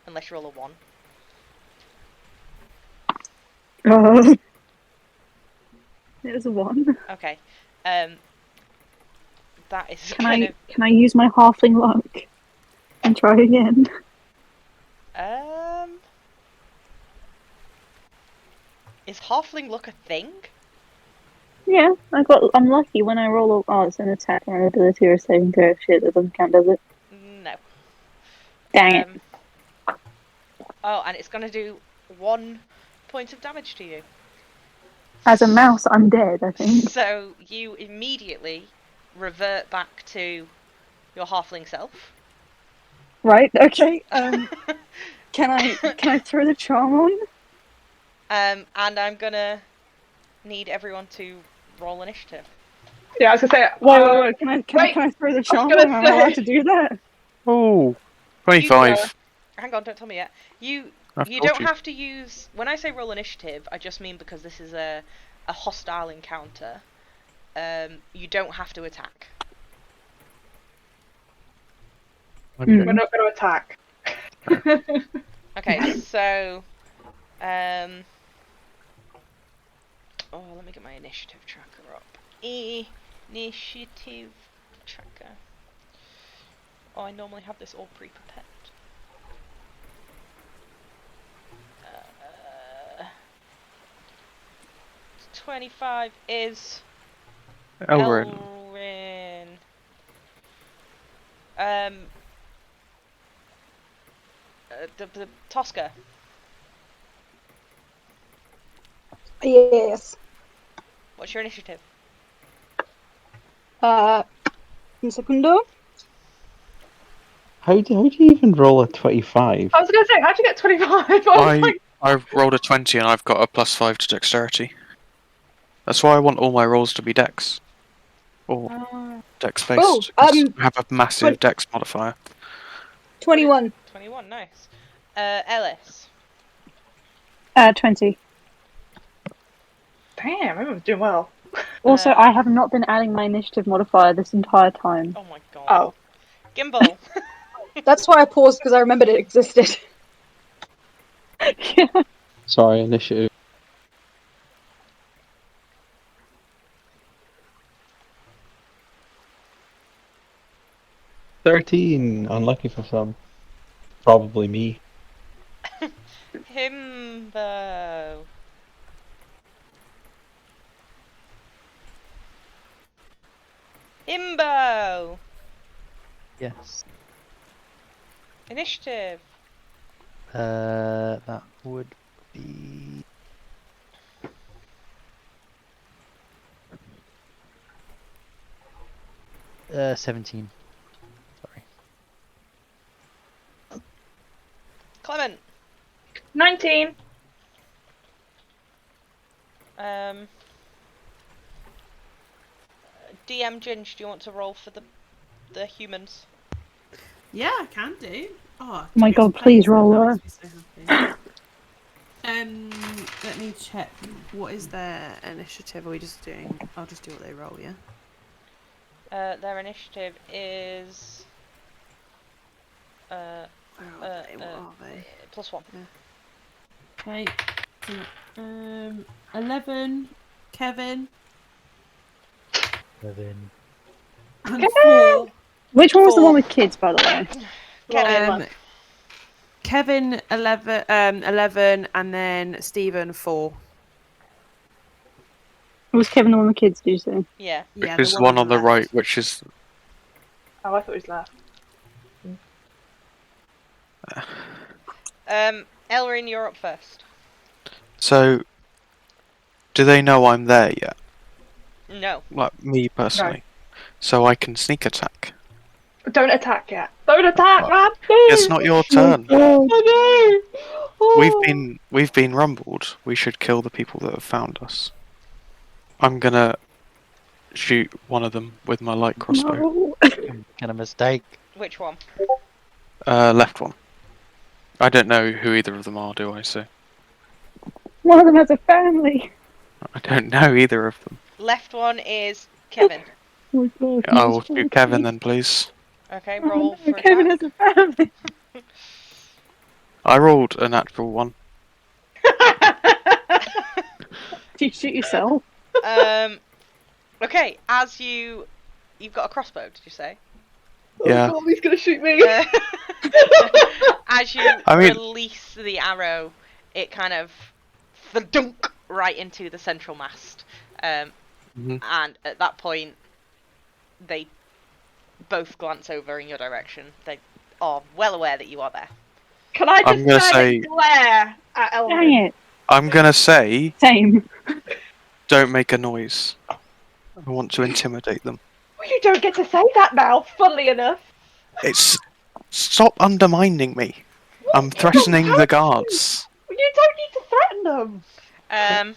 unless you roll a 1. Oh. It was a 1. Okay. That is Can I use my halfling luck and try again? Is halfling luck a thing? Yeah, I'm lucky when I roll. Oh, it's an attack or an ability or a saving throw. Shit, that doesn't count, does it? No. Dang it. Oh, and it's gonna do 1 point of damage to you. As a mouse, I'm dead, I think. So you immediately revert back to your halfling self. Right, okay. Can I throw the charm on? And I'm gonna need everyone to roll initiative. Yeah, I was gonna say. Wait. Can I throw the was charm gonna on? Am I allowed say- to do that? Oh, 25. Hang on, don't tell me yet. You I've you told don't you. have to use. When I say roll initiative, I just mean because this is a hostile encounter. You don't have to attack. Okay. We're not going to attack. Okay, so oh, let me get my initiative tracker up. Initiative tracker. Oh, I normally have this all pre-prepared. 25 is Elrin. The Tosca. Yes. What's your initiative? Un segundo. How do you even roll a 25? I was going to say, how'd you get 25? I've rolled a 20 and I've got a +5 to dexterity. That's why I want all my rolls to be dex. Or dex based. Oh, I have a massive dex modifier. 21. 21, nice. Ellis. 20. Damn, everyone's doing well. Also, I have not been adding my initiative modifier this entire time. Oh my god. Oh. Gimbal. That's why I paused, because I remembered it existed. Yeah. Sorry, initiative. "13, unlucky for some. Probably me." Himbo. Himbo. Yes. Initiative. That would be 17. Sorry. Clement. 19. DM Ginge, do you want to roll for the humans? Yeah, I can do. Oh My god, please roll her. Let me check. What is their initiative? Are we just doing? I'll just do what they roll. Yeah. Their initiative is Where are they? What are they? +1. Okay. 11. Kevin. 11. And 4. Which one was the 4. one with kids, by the way? Kevin 11, and then Stephen 4. Was Kevin the one with kids, did you say? Yeah. Yeah, There's the one on the left. right, which is Oh, I thought it was left. Elrin, you're up first. so. Do they know I'm there yet? No. Like me personally, so I can sneak attack. Don't attack yet. Don't attack, man! It's not your turn. Oh no! Oh. We've been rumbled. We should kill the people that have found us. I'm gonna shoot one of them with my light crossbow. No. Kind of mistake. Which one? Left one. I don't know who either of them are, do I? So One of them has a family. I don't know either of them. Left one is Kevin. Oh my god. I will shoot Kevin then, please. Okay, Oh, roll no, for Kevin attack. has a family. I rolled a natural 1. Do you shoot yourself? Okay, as you've got a crossbow, did you say? Yeah. Oh god, he's gonna shoot me. As you I mean- release the arrow, it kind of thudunk right into the central mast. Mhm. And at that point, they both glance over in your direction. They are well aware that you are there. Can I I'm just gonna stand say- and glare at Dang Elrin? it. I'm gonna say, Same. don't make a noise. I want to intimidate them. Well, you don't get to say that now, funnily enough. Stop undermining me. I'm threatening the guards. You don't need to threaten them.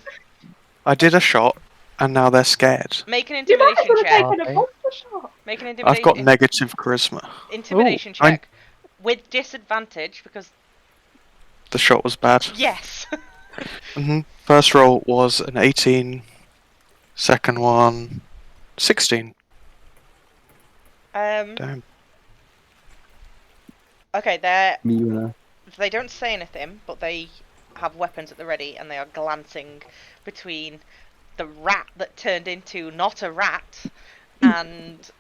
I did a shot, and now they're scared. Make an You might as intimidation well have check. taken a Okay. monster shot. Make an I've got intimidation negative charisma. intimidation Ooh, check with disadvantage because The shot was bad. yes. First roll was an 18. Second one, 16. Damn. Okay, Me, they don't say anything, but they have weapons at the ready, and they are glancing between the rat that turned into not a rat, and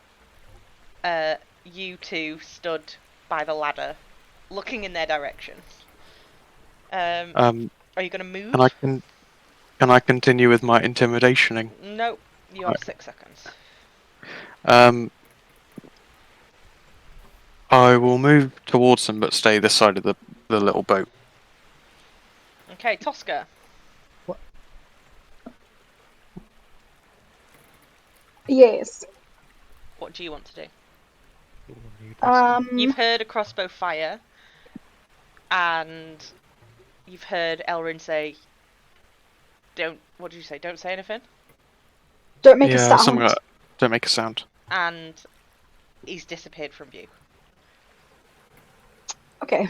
you two stood by the ladder, looking in their direction. Are you going to move? Can I continue with my intimidationing? Nope. You have 6 seconds. I will move towards them, but stay this side of the little boat. Okay, Tosca. Yes. What do you want to do? Um. You've heard a crossbow fire, and you've heard Elrin say, "Don't." What did you say? Don't say anything. Don't make a Yeah, sound. something like that. Don't make a sound. And he's disappeared from view. Okay.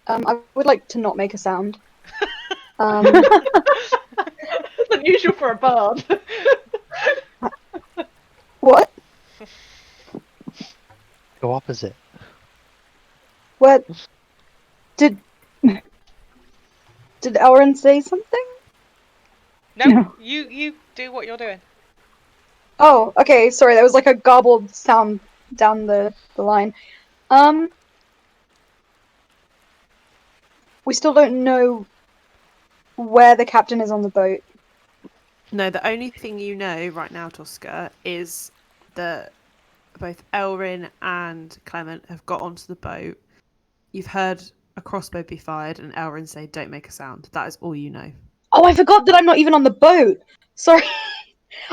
I would like to not make a sound. That's unusual for a bard. What? Go opposite. What? Did Elrin say something? No, you do what you're doing. Oh, okay. Sorry, that was like a gobbled sound down the line. We still don't know where the captain is on the boat. No, the only thing you know right now, Tosca, is that both Elrin and Clement have got onto the boat. You've heard a crossbow be fired and Elrin say, "Don't make a sound." That is all you know. Oh, I forgot that I'm not even on the boat. Sorry.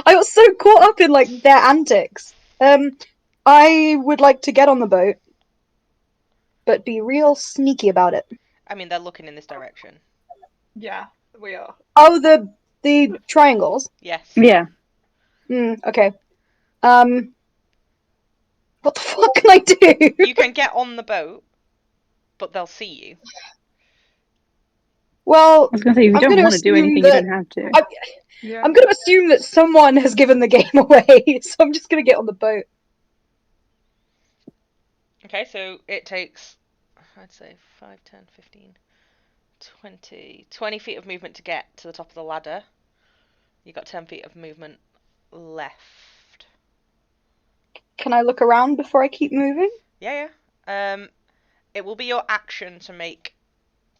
I got so caught up in like their antics. I would like to get on the boat, but be real sneaky about it. I mean, they're looking in this direction. Yeah, we are. Oh, the triangles. Yes. Yeah. Okay. What the fuck can I do? You can get on the boat, but they'll see you. Well, I was going to say, if you I'm don't gonna want to do assume anything, that- you don't have to. Yeah. I'm gonna assume that someone has given the game away, so I'm just gonna get on the boat. Okay, so it takes, I'd say, 5, 10, 15, 20 feet of movement to get to the top of the ladder. You've got 10 feet of movement left. Can I look around before I keep moving? Yeah. It will be your action to make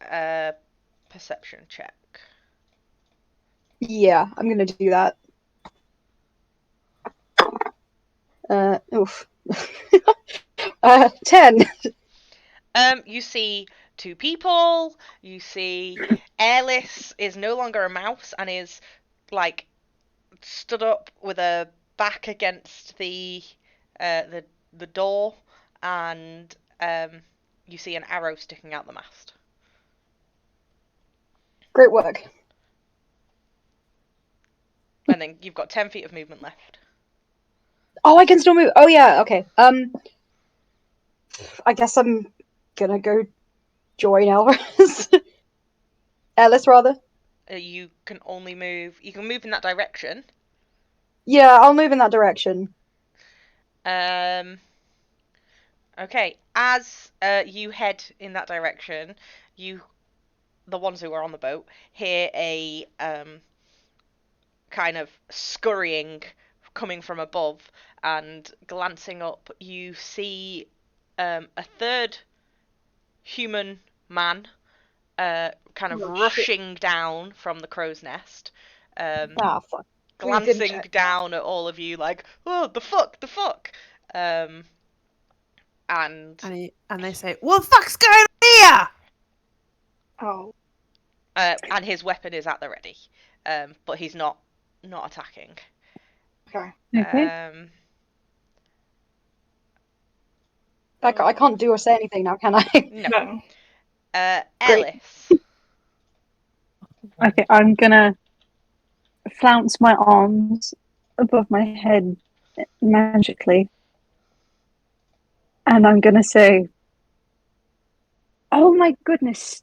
a perception check. Yeah, I'm gonna do that. Oof. 10. You see 2 people. You see Airless is no longer a mouse and is like stood up with a back against the door, and you see an arrow sticking out the mast. Great work. And then you've got 10 feet of movement left. Oh, I can still move. Oh yeah, okay. I guess I'm gonna go Joy now. Ellis, rather. You can only move. You can move in that direction. Yeah, I'll move in that direction. Okay. As you head in that direction, the ones who are on the boat, hear a kind of scurrying coming from above, and glancing up, you see a third human man kind of rushing down from the crow's nest. Fuck. Glancing down at all of you like, oh, the fuck. And they say, what the fuck's going on here? Oh. and his weapon is at the ready, but he's not attacking. Okay. I can't do or say anything now, can I? No. Ellis. Okay, I'm gonna flounce my arms above my head magically, and I'm gonna say, "Oh my goodness!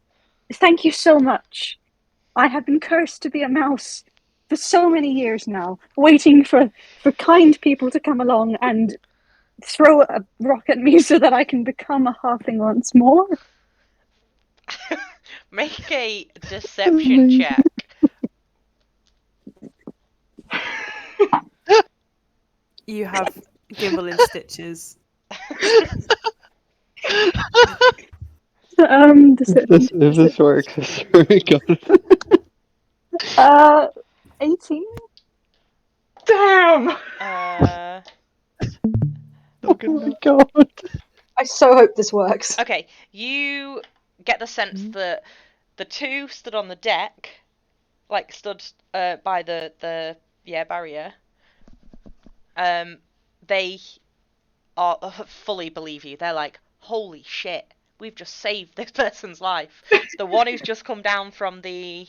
Thank you so much. I have been cursed to be a mouse for so many years now, waiting for kind people to come along and throw a rock at me so that I can become a halfling once more." Make a deception check. You have Gimbal in stitches. If this works, I swear to God. 18. Damn. Oh my God. I so hope this works. Okay, you get the sense that the two stood on the deck, like stood by the barrier. They are fully believe you. They're like, holy shit, we've just saved this person's life. The one who's just come down from the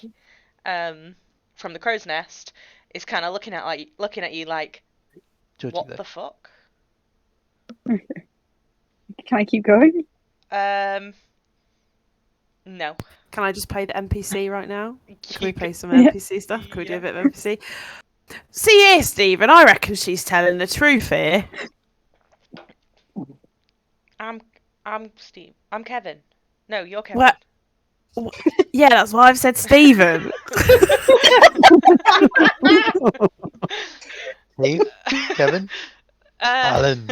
crow's nest is kind of looking at you like, what the fuck? Can I keep going? No. Can I just play the NPC right now? Can we play some NPC stuff? Can we do a bit of NPC? See here, Stephen, I reckon she's telling the truth here. I'm Steve. I'm Kevin. No, you're Kevin. What? Yeah, that's why I've said Stephen. Steve? Kevin? Alan.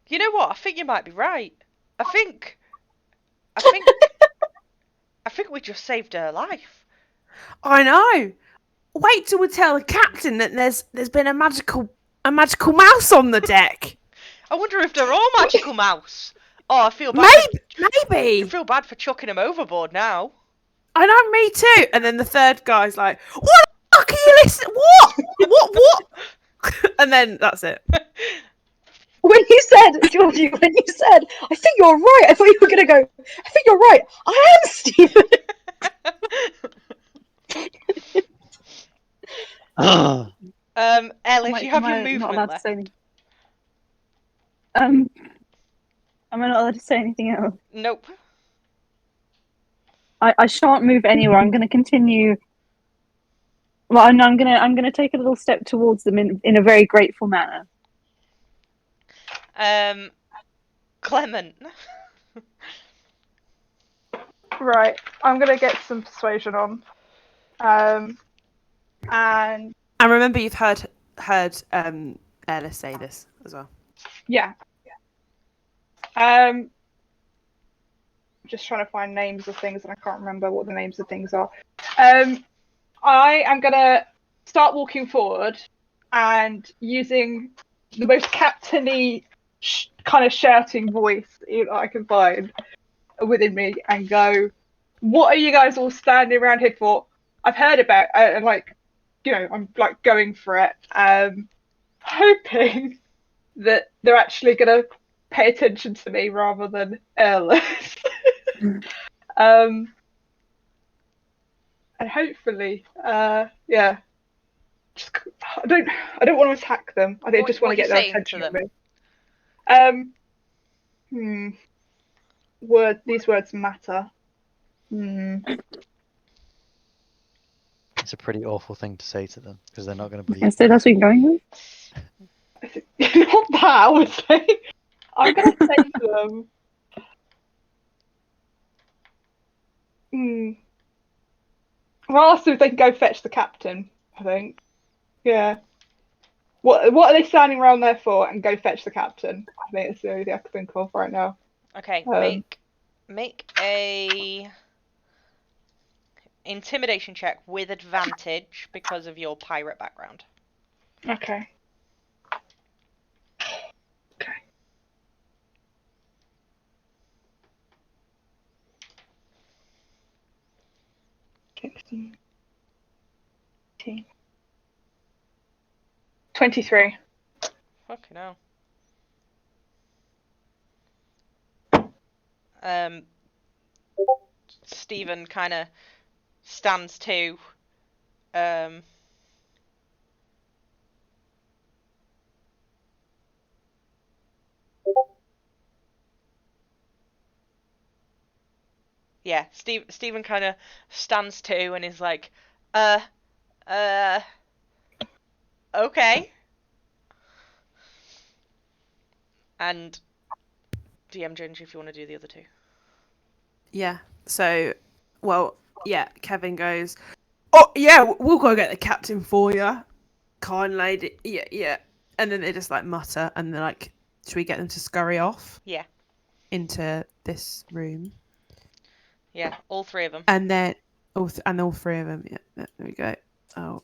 You know what? I think you might be right. I think we just saved her life. I know. Wait till we tell the captain that there's been a magical mouse on the deck. I wonder if they're all magical mouse. Oh, I feel bad. Maybe. I feel bad for chucking him overboard now. I know, me too. And then the third guy's like, "What the fuck are you listening? What?" And then that's it. When you said, Georgie, I think you're right. I thought you were gonna go, I think you're right. I am Stephen. Ellis, you have your movement left. Am I not allowed to say anything else? Nope. I shan't move anywhere. I'm going to continue. Well, no, I'm gonna take a little step towards them in a very grateful manner. Clement. Right, I'm gonna get some persuasion on. And remember, you've heard Ellis say this as well. yeah. Just trying to find names of things, and I can't remember what the names of things are. I am gonna start walking forward and using the most captainy kind of shouting voice I can find within me, and go, "What are you guys all standing around here for? I've heard about it," and I'm like going for it, hoping that they're actually gonna pay attention to me rather than Ellis. And hopefully, just, I don't want to attack them. I just want to get their attention on me. these words matter. It's a pretty awful thing to say to them because they're not going to believe. Instead, that's what you're going with. Not that, I would say. I'm gonna say to them. I'll ask them if they can go fetch the captain. I think. Yeah. What are they standing around there for? And go fetch the captain. I think it's the only thing I can think of right now. Okay, make a intimidation check with advantage because of your pirate background. Okay. 16. 23. Fucking hell. Stephen kind of stands to. Yeah, Stephen kind of stands to and is like, okay. And DM Ginger, if you want to do the other two. Yeah. So, well, yeah. Kevin goes, "Oh yeah, we'll go get the captain for you, kind lady." Yeah, yeah. And then they just like mutter, and they're like, "Should we get them to scurry off?" Yeah. Into this room. Yeah, all three of them. And then all three of them. Yeah, there we go. I'll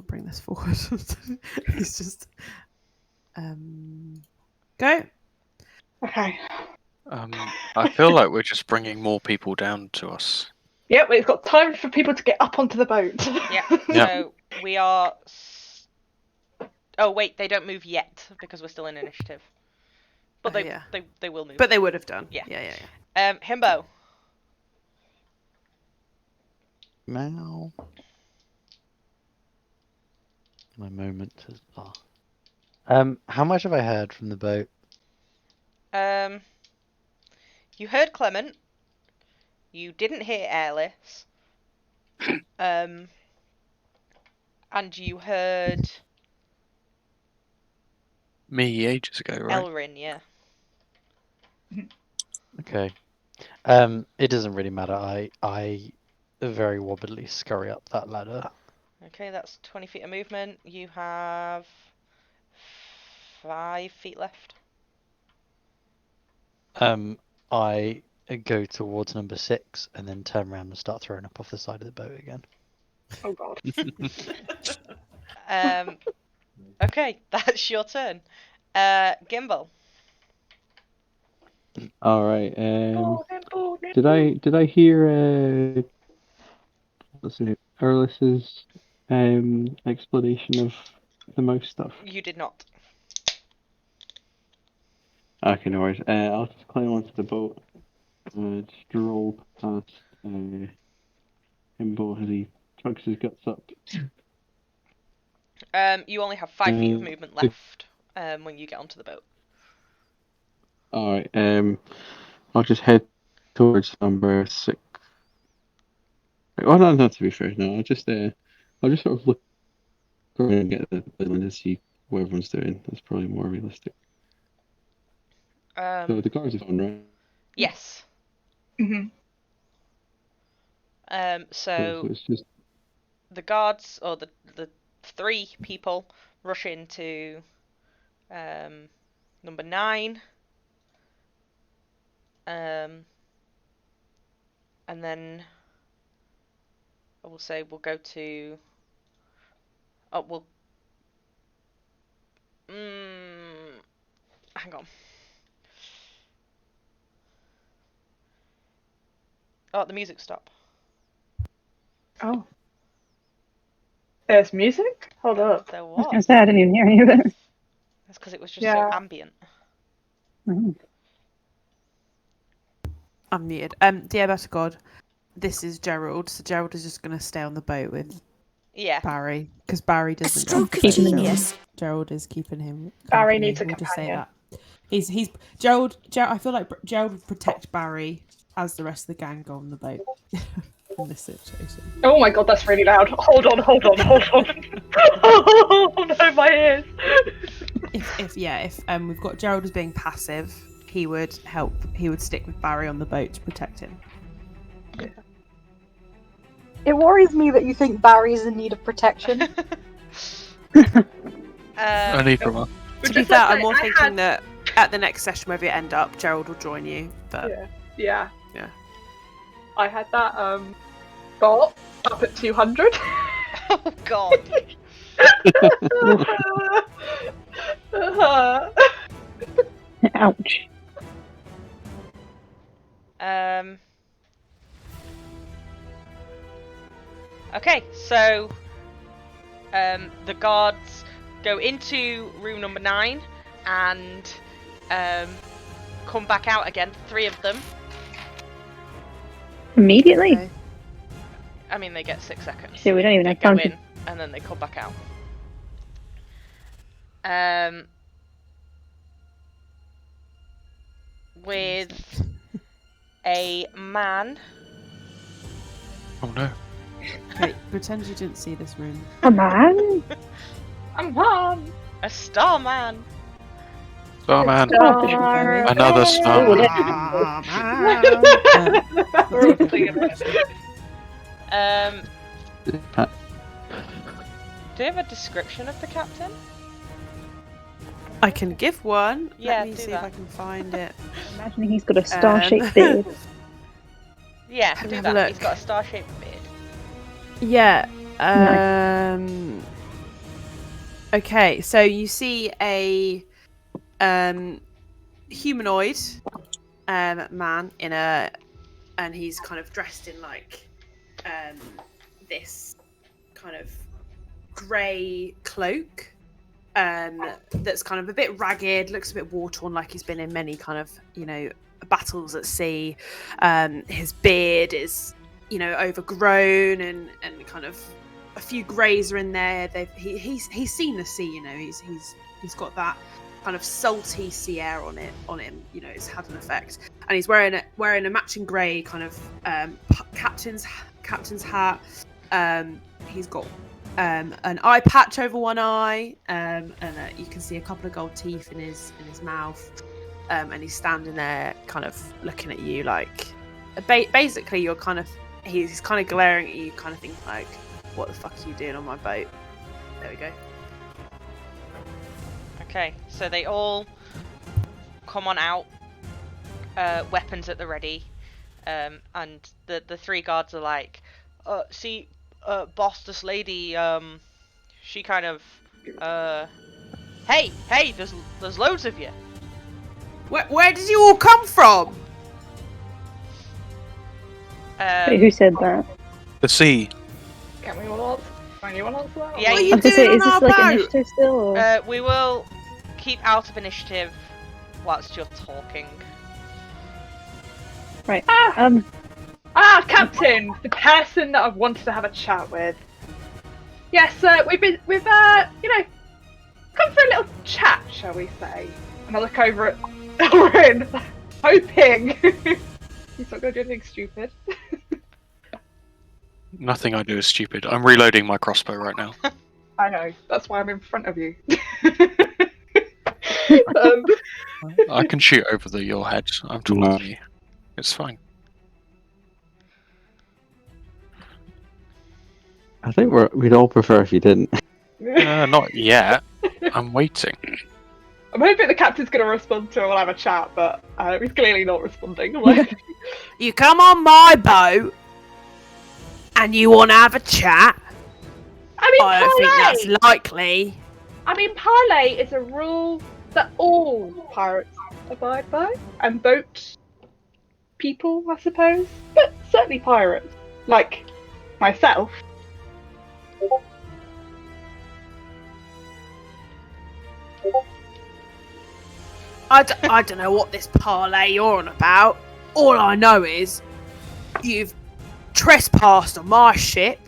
bring this forward. He's just go. Okay. I feel like we're just bringing more people down to us. Yep, it's got time for people to get up onto the boat. Yeah. Yep. So we are. Oh wait, they don't move yet because we're still in initiative. But they will move. But they would have done. Yeah. Yeah. Himbo. Now, my moment has passed. How much have I heard from the boat? You heard Clement. You didn't hear Airless. And you heard Me ages ago, right? Elrin, yeah. Okay. It doesn't really matter. I very wobbly scurry up that ladder. Okay, that's 20 feet of movement. You have 5 feet left. I go towards number 6 and then turn around and start throwing up off the side of the boat again. Oh god. Okay, that's your turn. Gimbal. All right. Did I hear what's it? Erlis's explanation of the mouse stuff? You did not. Okay, no worries. I'll just climb onto the boat. Just roll past Himbo as he chucks his guts up. You only have 5 feet of movement left when you get onto the boat. All right. I'll just head towards number 6. Oh no, not to be fair. No, I'll just sort of look around and get the island and see what everyone's doing. That's probably more realistic. So the guards are on, right? Yes. Mhm. So it's just the guards or the 3 people rush into number 9. And then I will say we'll go to. Oh, we'll. Hang on. Oh, the music stopped. Oh. There's music? Hold up. There I was going was. to say, I didn't even hear any of it. That's because it was just Yeah. so ambient. I'm muted. Dear Better God, this is Gerald. So Gerald is just going to stay on the boat with Barry because Barry doesn't go. Keeping him. Gerald is keeping him. Barry company. needs a We'll just say companion. that. He's Gerald. I feel like Gerald would protect Barry as the rest of the gang go on the boat in this situation. Oh my god, that's really loud. Hold on. Oh no, my ears. If we've got Gerald as being passive, he would help. He would stick with Barry on the boat to protect him. It worries me that you think Barry's in need of protection. Only from us. To be fair, I'm more thinking that at the next session, wherever you end up, Gerald will join you. But Yeah. I had that got up at 200. Oh god. Ouch. Okay, so the guards go into room number 9 and come back out again. 3 of them. Immediately? Okay. I mean, they get 6 seconds. So we don't even They have go time to... in and then they come back out. With a man. Oh no. Okay, pretend you didn't see this room. A man? I'm on. A star man. Starman. Star. Another Starman. We're all singing it. Do you have a description of the captain? I can give one. Yeah, Let me do see that. if I can find it. Imagining he's got a star-shaped beard. Yeah, Let me do have that. a look. He's got a star-shaped beard. Yeah. Okay, so you see a humanoid man and he's kind of dressed in like this kind of grey cloak that's kind of a bit ragged, looks a bit war-torn, like he's been in many kind of, battles at sea. His beard is, overgrown and kind of a few greys are in there. He's seen the sea, he's got that kind of salty sea air on him. It's had an effect, and he's wearing a matching grey kind of captain's hat. He's got an eye patch over one eye, and you can see a couple of gold teeth in his mouth. And he's standing there, kind of looking at you, like basically you're kind of he's kind of glaring at you, kind of thinking like, "What the fuck are you doing on my boat?" There we go. Okay, so they all come on out, weapons at the ready, and the 3 guards are like, boss, this lady, she kind of, hey, there's loads of you. Where did you all come from? Wait, who said that? The sea. Can we all answer? Can anyone answer that? Yeah, What are I you was gonna doing say, is on this our like boat? initiative still? Or... we will keep out of initiative whilst you're talking. Right. Captain, the person that I've wanted to have a chat with. Yes, we've come for a little chat, shall we say? And I look over at Orin, hoping he's not going to do anything stupid. Nothing I do is stupid. I'm reloading my crossbow right now. I know, that's why I'm in front of you. I can shoot over your head. I'm taller than you. It's fine. I think we'd all prefer if you didn't. Not yet. I'm waiting. I'm hoping the captain's going to respond to it. We'll have a chat, but he's clearly not responding. I'm like, You come on my boat and you want to have a chat? I mean, I don't think that's likely. I mean, parley is a rule that all pirates abide by, and boat people, I suppose, but certainly pirates, like myself. I don't know what this parlay you're on about. All I know is you've trespassed on my ship.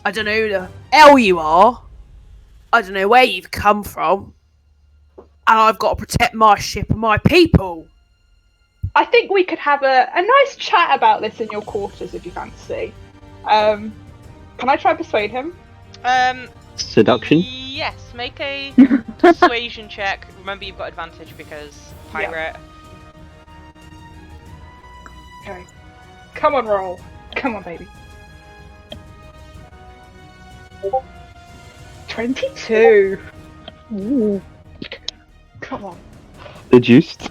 I don't know who the hell you are. I don't know where you've come from. and I've got to protect my ship and my people. I think we could have a nice chat about this in your quarters if you fancy. Can I try and persuade him? Seduction? Yes, make a persuasion check. Remember, you've got advantage because pirate. Okay. Come on, roll. Come on, baby. 22. Ooh. Come on. Seduced?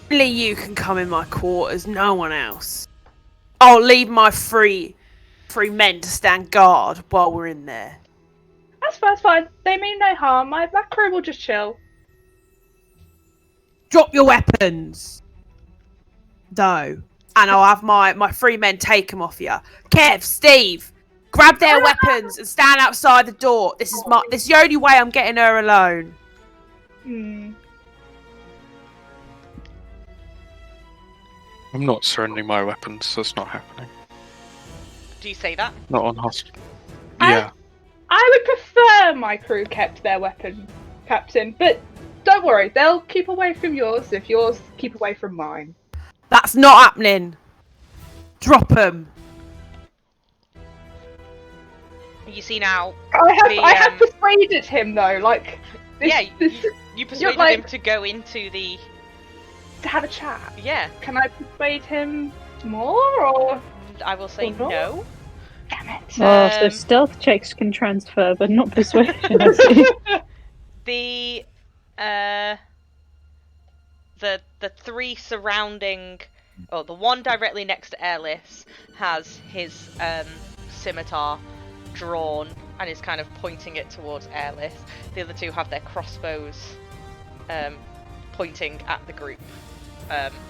Only you can come in my quarters, no one else. I'll leave my three men to stand guard while we're in there. That's fine. They mean no harm. My crew will just chill. Drop your weapons. No. And I'll have my 3 men take them off you. Kev, Steve, grab their weapons and stand outside the door. This is the only way I'm getting her alone. I'm not surrendering my weapons. That's not happening. Do you say that? Not on hospital. I- Yeah. I would prefer my crew kept their weapon, Captain, but don't worry, they'll keep away from yours if yours keep away from mine. That's not happening. Drop them. You see now. I have persuaded him though, like. You persuaded him to go into the. To have a chat. Yeah. Can I persuade him more, or? I will say no. Damn it. So stealth checks can transfer, but not persuasion. I see. The 3 surrounding, the one directly next to Airless has his scimitar drawn and is kind of pointing it towards Airless. The other 2 have their crossbows pointing at the group.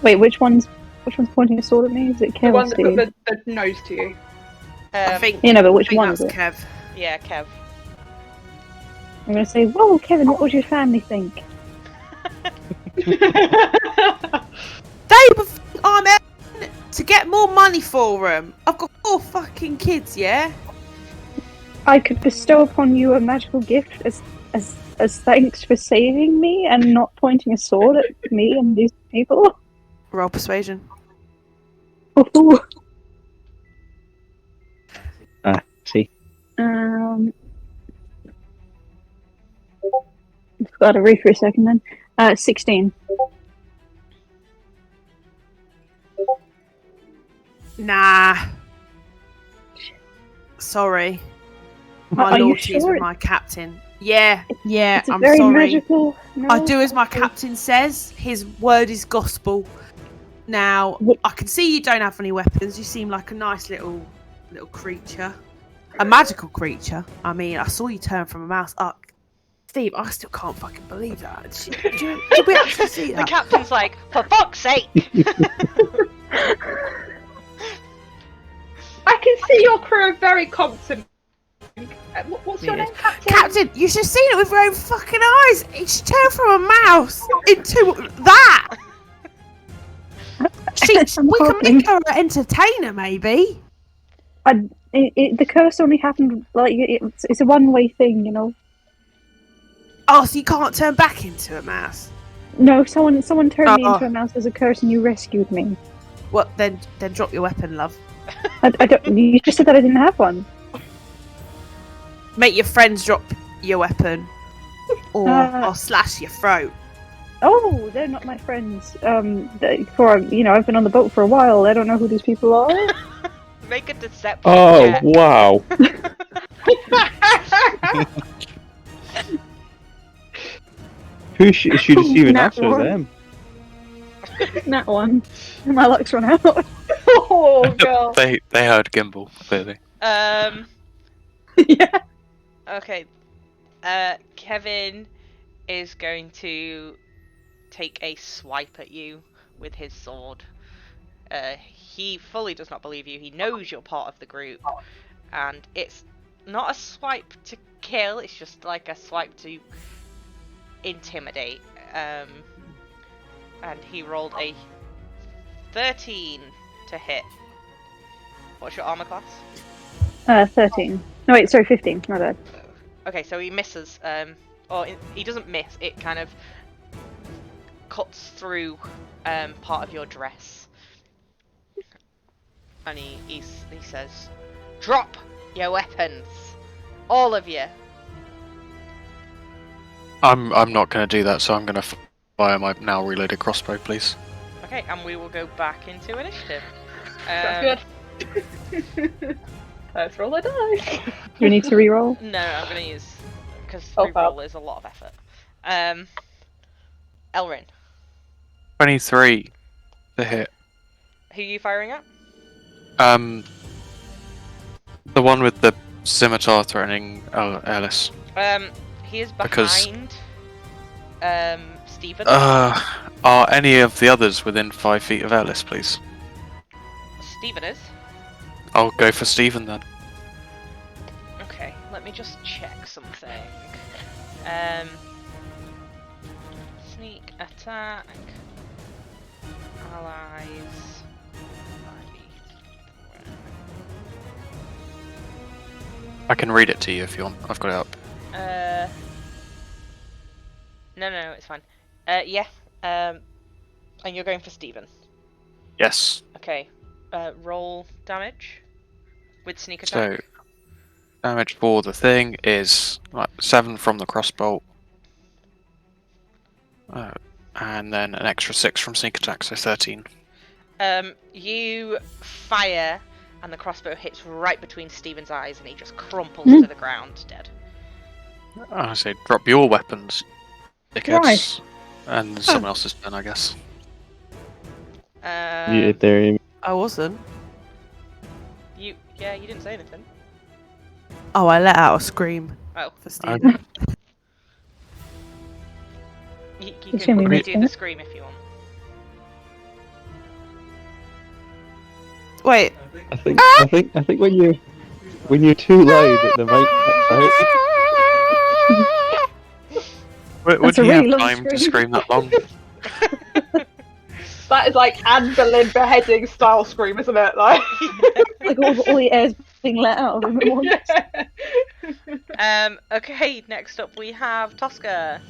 Wait, which one's pointing a sword at me? Is it The Kev or one that's Steve? got the nose to you. I think. Yeah, no, but which I think one that's is it? Kev. Yeah, Kev. I'm gonna say, whoa, Kevin, what would your family think? They would think I'm out to get more money for them. I've got 4 fucking kids, yeah? I could bestow upon you a magical gift as thanks for saving me and not pointing a sword at me and these people. Roll persuasion. Ooh. See. Got to read for a second then. 16. Nah. Sorry. My Are you loyalty is sure? with my captain. Yeah, It's I'm very sorry. magical. No? I do as my captain says. His word is gospel. Now, I can see you don't have any weapons. You seem like a nice little creature. A magical creature. I mean, I saw you turn from a mouse up. Steve, I still can't fucking believe that. Did we actually see The that? captain's like, for fuck's sake! I can see your crew are very competent. What's your name, Captain? Captain, you should have seen it with your own fucking eyes. She turned from a mouse into that. We can make her an entertainer, maybe. The curse only happened like it's a one-way thing, you know. Oh, so you can't turn back into a mouse? No, someone turned me into a mouse as a curse, and you rescued me. Well, then drop your weapon, love. I don't. You just said that I didn't have one. Make your friends drop your weapon, or I'll slash your throat. Oh, they're not my friends. I've been on the boat for a while. I don't know who these people are. Make a deception. Oh, check. wow. Who should receive an Nat answer one. them? Not one. My luck's run out. Oh god. They heard Gimbal, clearly. Yeah. Okay. Kevin is going to take a swipe at you with his sword. He fully does not believe you. He knows you're part of the group, and it's not a swipe to kill. It's just like a swipe to intimidate. And he rolled a 13 to hit. What's your armor class? 13. No, wait, sorry, 15. My bad. Okay, so he misses. He doesn't miss. It kind of cuts through part of your dress, and he says, "Drop your weapons, all of you." I'm not going to do that, so I'm going to fire my now reloaded crossbow, please. Okay, and we will go back into initiative. Sounds good. Let's roll a dice. Do we need to reroll? No, I'm going to use because Oh, reroll is a lot of effort. Elrin, 23 to hit. who are you firing at? The one with the scimitar threatening Ellis. He is Because- behind. Stephen. Are any of the others within 5 feet of Ellis, please? Stephen is. I'll go for Stephen then. Okay, let me just check something. Sneak attack. Allies. I can read it to you if you want. I've got it up. No, it's fine. Yeah. And you're going for Stephen. Yes. Okay. Roll damage with sneak attack. So, damage for the thing is 7 from the crossbow. And then an extra 6 from sneak attack, so 13. You fire, and the crossbow hits right between Stephen's eyes, and he just crumples to the ground, dead. I say, drop your weapons, dickheads. Right. And someone else's turn, I guess. Muted there, Amy. I wasn't. You didn't say anything. Oh, I let out a scream Oh, for Steve. you Shouldn't can we redo miss the it? scream if you want. Wait. I think when you're too loud at the mic, Would That's a he really have long time to scream. scream that long? That is like Anne Boleyn beheading style scream, isn't it? Like, Like all the air's being let out of him at once. yeah. Okay, next up we have Tosca.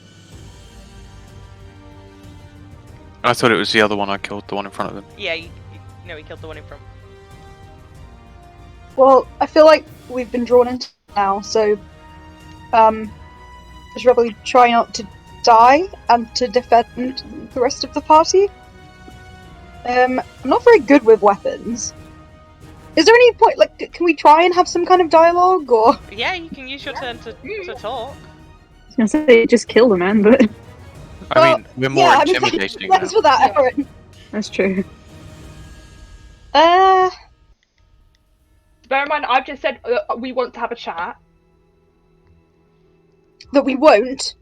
I thought it was the other one I killed, the one in front of him. Yeah, he killed the one in front. Well, I feel like we've been drawn into it now, so I should probably try not to die and to defend the rest of the party. I'm not very good with weapons. Is there any point, like, can we try and have some kind of dialogue, or? Yeah, you can use your turn to talk. I was gonna say just kill the man, but I mean, we're more Yeah, I mean, intimidating thanks now. for that, Aaron. that's true. Uh, Bear in mind, I've just said we want to have a chat. that we won't.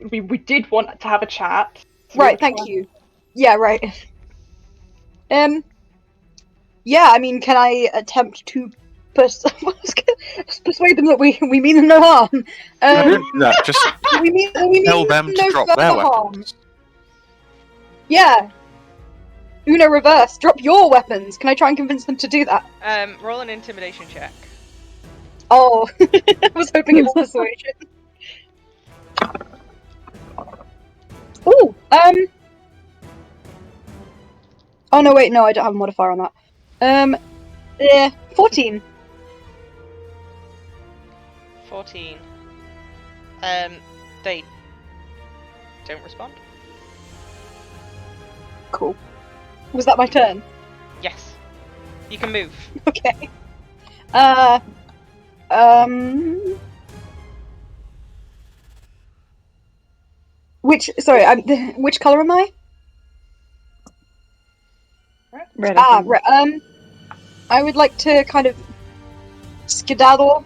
We did want to have a chat. So Right, we'll thank try- you. Yeah, right. Yeah, I mean, can I attempt to persuade them that we mean them no harm? Don't do that, just we mean tell them to no drop further their harm. weapons. Yeah. Uno reverse, drop your weapons. Can I try and convince them to do that? Roll an intimidation check. Oh, I was hoping it was persuasion. Ooh, Oh no, wait, no, I don't have a modifier on that. 14. 14. They don't respond. Cool. Was that my turn? Yes. You can move. Okay. Which color am I? Red, I think. Right. I would like to kind of skedaddle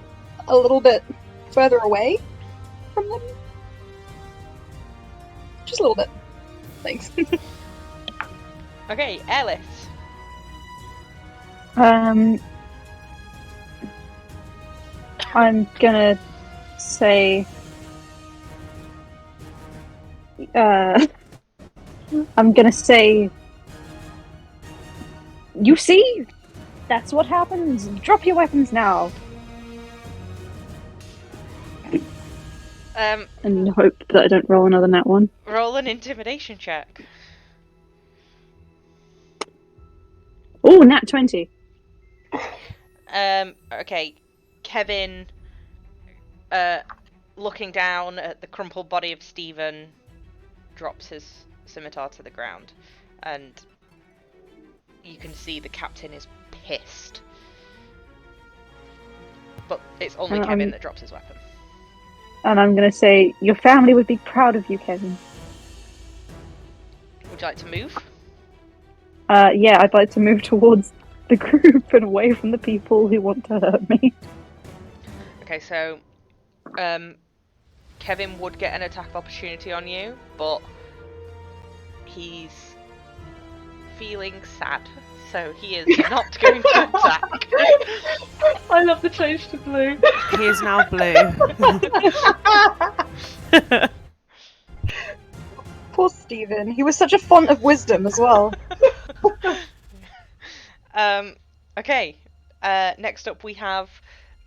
a little bit further away from them. Just a little bit. Thanks. Okay, Ellis. I'm gonna say, I'm gonna say, you see, That's what happens. Drop your weapons now. And hope that I don't roll another nat one. Roll an intimidation check. Oh, nat 20. Okay. Kevin, looking down at the crumpled body of Stephen, drops his scimitar to the ground, and you can see the captain is pissed. But it's only Kevin that drops his weapon. And I'm going to say, your family would be proud of you, Kevin. Would you like to move? Yeah, I'd like to move towards the group and away from the people who want to hurt me. Okay, so Kevin would get an attack of opportunity on you, but he's feeling sad, so he is not going to attack. I love the change to blue. He is now blue. Poor Stephen. He was such a font of wisdom as well. Okay. Next up we have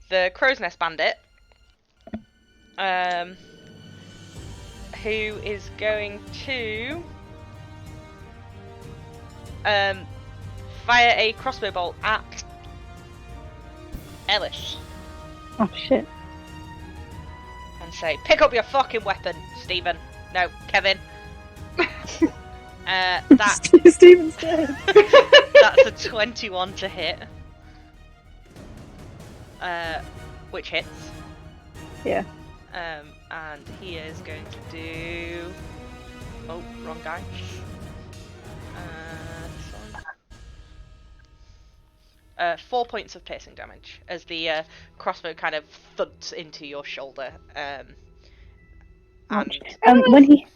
the Crow's Nest Bandit. Who is going to fire a crossbow bolt at Ellis. Oh shit. And say, pick up your fucking weapon, Stephen. No, Kevin. That Stephen's dead. That's a 21 to hit. Which hits. Yeah. And he is going to do... Oh, wrong guy. This one. 4 points of piercing damage as the crossbow kind of thuds into your shoulder. And when he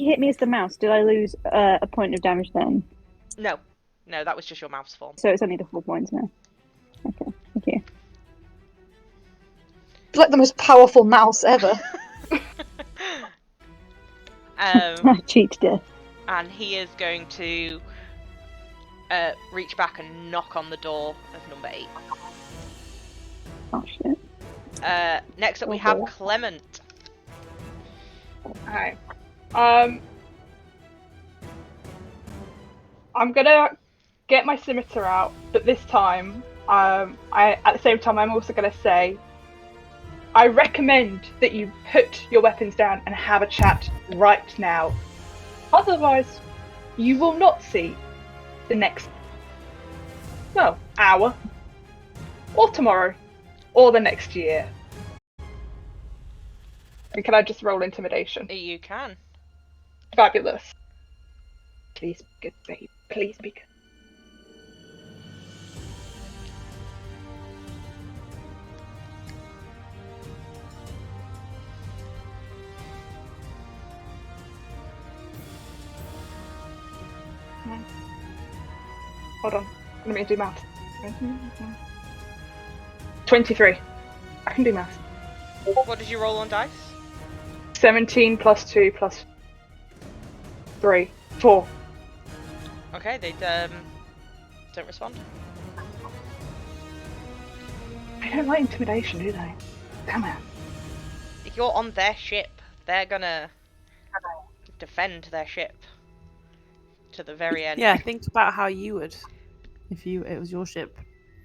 hit me as the mouse, did I lose a point of damage then? no, that was just your mouse form. So it's only the 4 points now. Okay, thank you. It's like the most powerful mouse ever. Cheat to death. And he is going to reach back and knock on the door of number 8. Oh shit. Next up we have Clement. Alright. I'm gonna get my scimitar out, but this time, at the same time, I'm also gonna say, I recommend that you put your weapons down and have a chat right now. Otherwise, you will not see the next, hour, or tomorrow, or the next year. And can I just roll intimidation? You can. Fabulous. Please be good, babe. Please be good. Hold on. Let me do math. 23. I can do math. What did you roll on dice? 17 plus 2 plus 3. 4. Okay, they don't respond. They don't like intimidation, do they? Damn it. You're on their ship. They're gonna defend their ship to the very end. Yeah, think about how you would if it was your ship,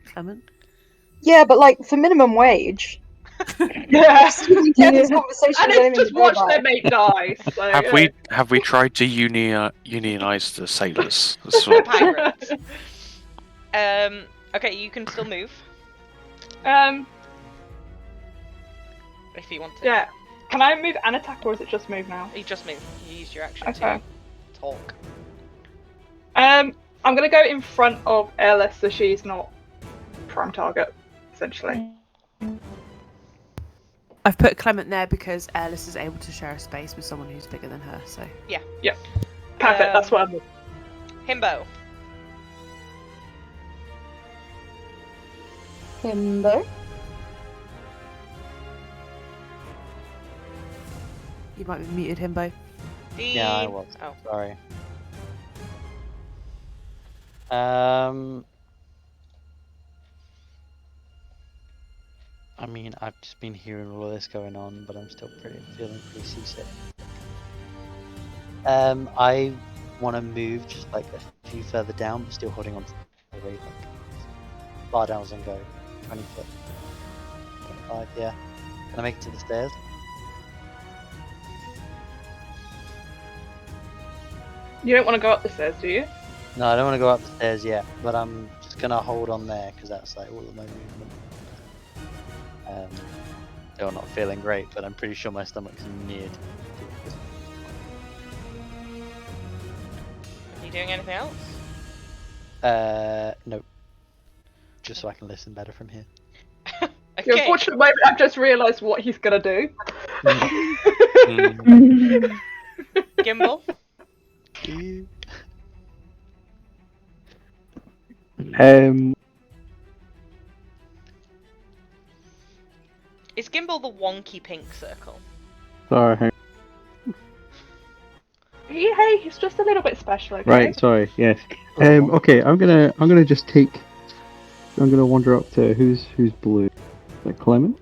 Clement. Yeah, but like for minimum wage. Yeah. This conversation And is it's just anything watch to their mate die. So, Have we tried to unionize the sailors? That's The what- pirates. Okay, you can still move if you want to. Yeah. Can I move and attack, or is it just move now? You just move. You used your action Okay. to talk. I'm gonna go in front of Ellis so she's not prime target, essentially. I've put Clement there because Alice is able to share a space with someone who's bigger than her, so... Yeah. Perfect, that's what I'm... Himbo. Himbo? You might be muted, Himbo. Yeah, I was. Oh. Sorry. I mean, I've just been hearing all of this going on, but I'm still feeling pretty seasick. I want to move just like a few further down, but still holding on to the railing. Far down as I can go. 20 foot. 25, yeah. Can I make it to the stairs? You don't want to go up the stairs, do you? No, I don't want to go up the stairs yet, but I'm just gonna hold on there because that's like all of my movement. Still not feeling great, but I'm pretty sure my stomach's near. Are you doing anything else? No. Just so I can listen better from here. The Okay. unfortunate moment, I've just realised what he's gonna do. Gimbal. Is Gimbal the wonky pink circle? Sorry. Hey, he's just a little bit special, okay? Right. Sorry. Yes. Okay. I'm gonna just take. I'm gonna wander up to who's blue. Is that Clement?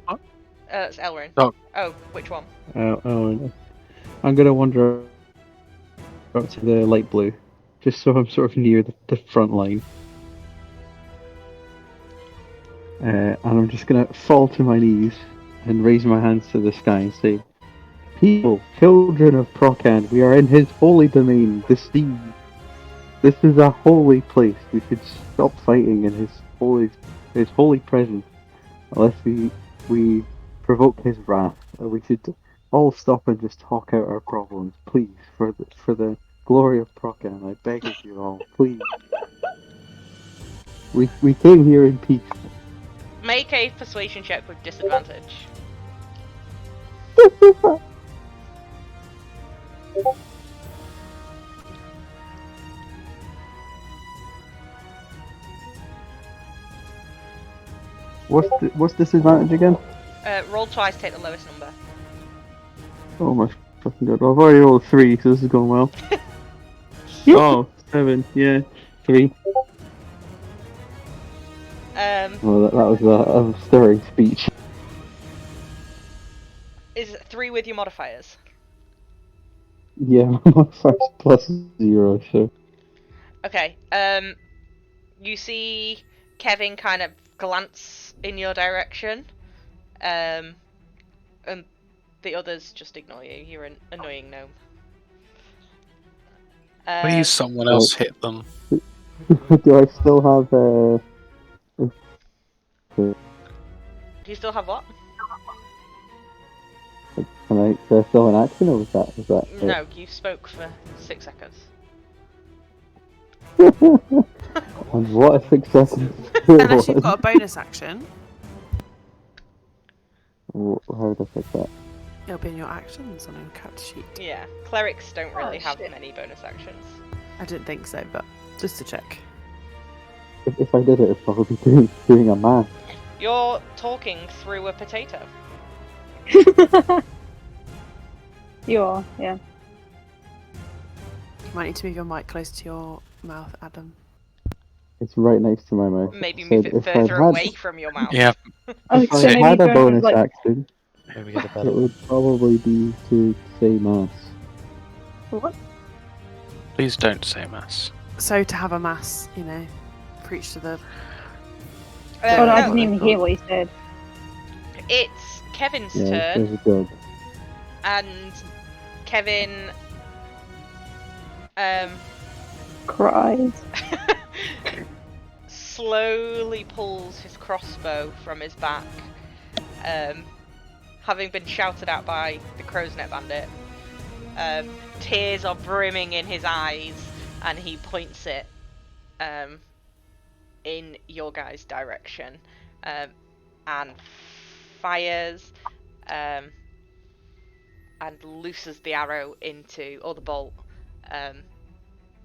It's Elrin. Oh. Which one? Oh. I'm gonna wander up to the light blue, just so I'm sort of near the front line. And I'm just gonna fall to my knees and raise my hands to the sky and say, "People, children of Procan, we are in his holy domain, the sea. This is a holy place. We should stop fighting in his holy presence, unless we provoke his wrath. We should all stop and just talk out our problems, please, for the glory of Procan. I beg of you all, please. We came here in peace." Make a persuasion check with disadvantage. What's disadvantage again? Roll twice, take the lowest number. Oh my fucking god! Well, I've already rolled 3, so this is going well. Oh, 7, yeah, 3. Well, that was a stirring speech. Is 3 with your modifiers? Yeah, my first plus 0, so. Okay. You see Kevin kind of glance in your direction, and the others just ignore you. You're an annoying gnome. Please, someone else hit them. Do I still have Do you still have what? do I still have an action, or was that it? No, you spoke for 6 seconds. And what a success! Unless you've got a bonus action, How did I fix that? it'll be in your actions on a character sheet. Yeah, clerics don't really have shit. many bonus actions. I didn't think so, but just to check. If I did it, it'd probably be doing a math. You're talking through a potato. You are, yeah. You might need to move your mic close to your mouth, Adam. It's right next to my mouth. Maybe I move said it if I'd further had- away from your mouth. Yeah. Oh, If so I maybe had a go, bonus like, action, Maybe get a better it one. would probably be to say mass. what? Please don't say mass. So to have a mass, preach to the. Oh, no, I no, didn't even hear what he said. it's Kevin's Yeah, turn, there's a dog. and Kevin Cries. slowly pulls his crossbow from his back, having been shouted at by the crow's net bandit. Tears are brimming in his eyes, and he points it in your guys' direction, and fires, and looses the arrow or the bolt,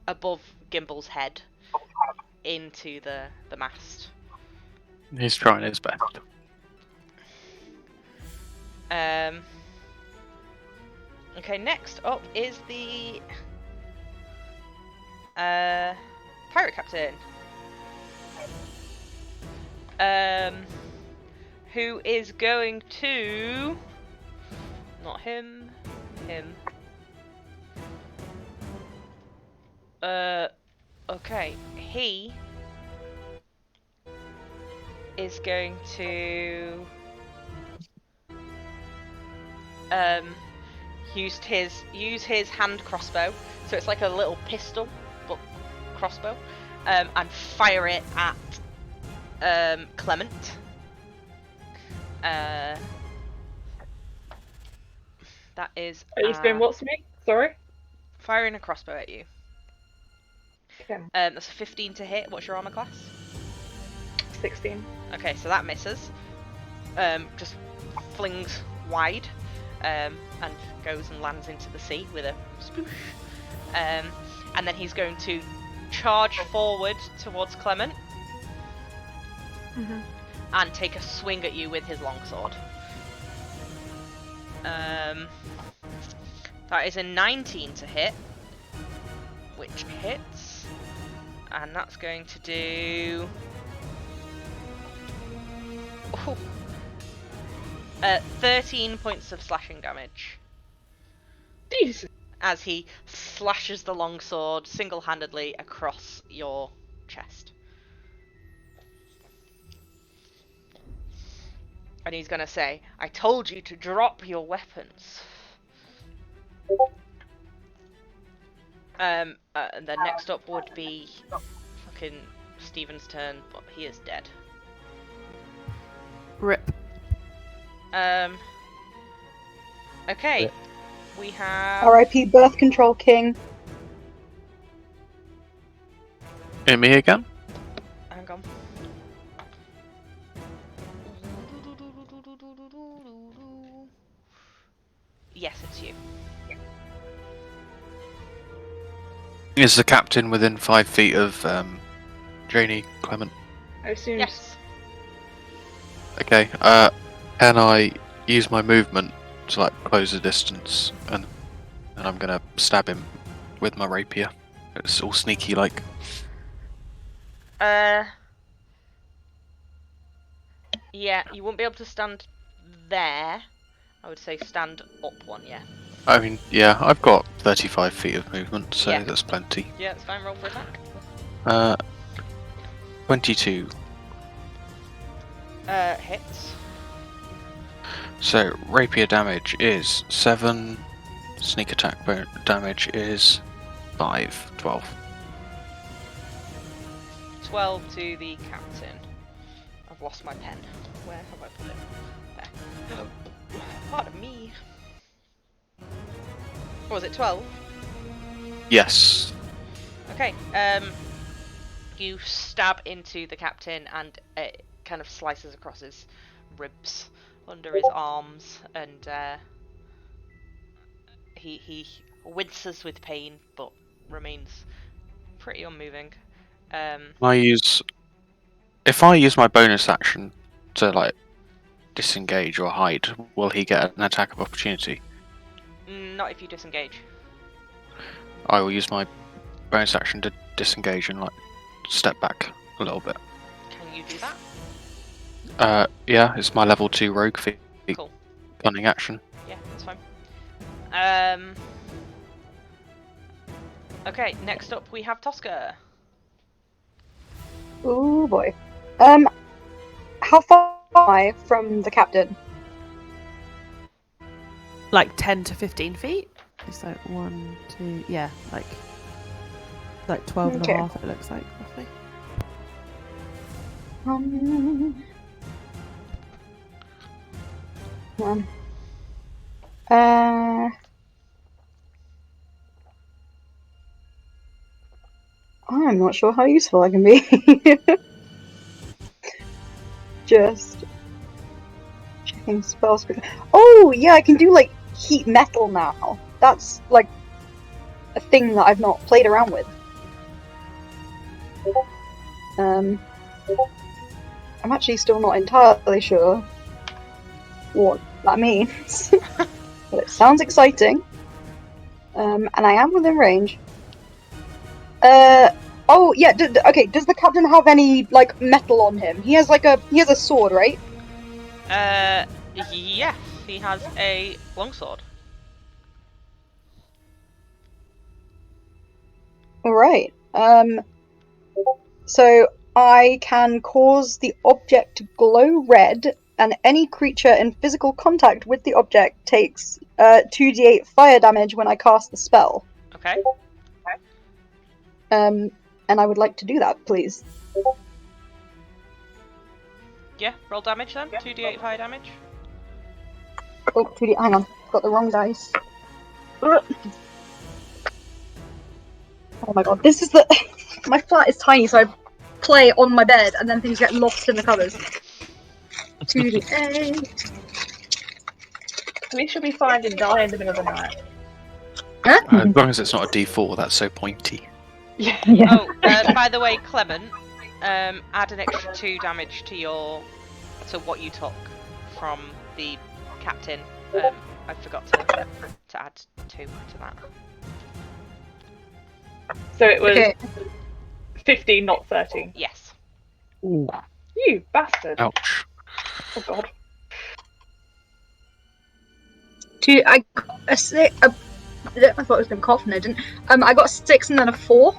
above Gimbal's head, into the mast. He's trying his best. Okay, next up is the pirate captain, who is going to... Not him. Him. Okay. He is going to... use his hand crossbow. So it's like a little pistol, but crossbow. And fire it at Clement. That is. Are you saying what's me? Sorry. Firing a crossbow at you. Okay. That's a 15 to hit. What's your armor class? 16. Okay, so that misses. Just flings wide, and goes and lands into the sea with a sploosh. And then he's going to charge forward towards Clement. And take a swing at you with his longsword. That is a 19 to hit, which hits, and that's going to do 13 points of slashing damage. Jesus. As he slashes the longsword single-handedly across your chest. And he's gonna say, "I told you to drop your weapons." And then next up would be fucking Stephen's turn, but he is dead. Rip. Okay. Rip. We have... R.I.P. Birth Control King. Hit me again? Hang on. Yes, it's you. Is the captain within 5 feet of Janie Clement? I assumed. Yes. Okay, can I use my movement to like close the distance and I'm gonna stab him with my rapier? It's all sneaky like. Yeah, you won't be able to stand there. I would say stand up one, yeah. I mean, yeah, I've got 35 feet of movement, so Yeah. that's plenty. Yeah, it's fine, roll for attack. 22. Hits. So, rapier damage is 7, sneak attack damage is 5, 12. 12 to the captain. I've lost my pen. Where have I put it? There. Pardon me. What was it, 12? Yes. Okay, you stab into the captain and it kind of slices across his ribs, under his arms, and he winces with pain, but remains pretty unmoving. If I use my bonus action to like disengage or hide, will he get an attack of opportunity? Not if you disengage. I will use my bonus action to disengage and like step back a little bit. Can you do that? Yeah, it's my level 2 rogue feat. Cool. Cunning action. Yeah, that's fine. Okay, next up we have Tosca. Ooh boy. How far am I from the captain? Like 10 to 15 feet? It's like 1, 2, yeah, like 12 and Okay. a half it looks like, roughly. I'm not sure how useful I can be. Just checking spells. Oh yeah, I can do like heat metal now. That's like a thing that I've not played around with. I'm actually still not entirely sure what that means, but it sounds exciting. And I am within range. Oh yeah. Okay. Does the captain have any like metal on him? He has a sword, right? Yes, he has a longsword. Alright. So I can cause the object to glow red, and any creature in physical contact with the object takes 2d8 fire damage when I cast the spell. Okay. And I would like to do that, please. Yeah, roll damage then. 2d8 fire damage. Oh, 2d. Hang on, got the wrong dice. Oh my god, this is the. My flat is tiny, so I play on my bed, and then things get lost in the covers. 2d8. At least you'll be fine and die in the middle of the night. As long as it's not a D4, that's so pointy. Yeah. Oh, by the way, Clement, add an extra 2 damage to what you took from the captain. I forgot to add 2 to that. So it was Okay. 15, not 13. Yes. Ooh. You bastard. Ouch. Oh god. I got a 6. I thought it was going to cough, and I didn't. I got a 6 and then a 4.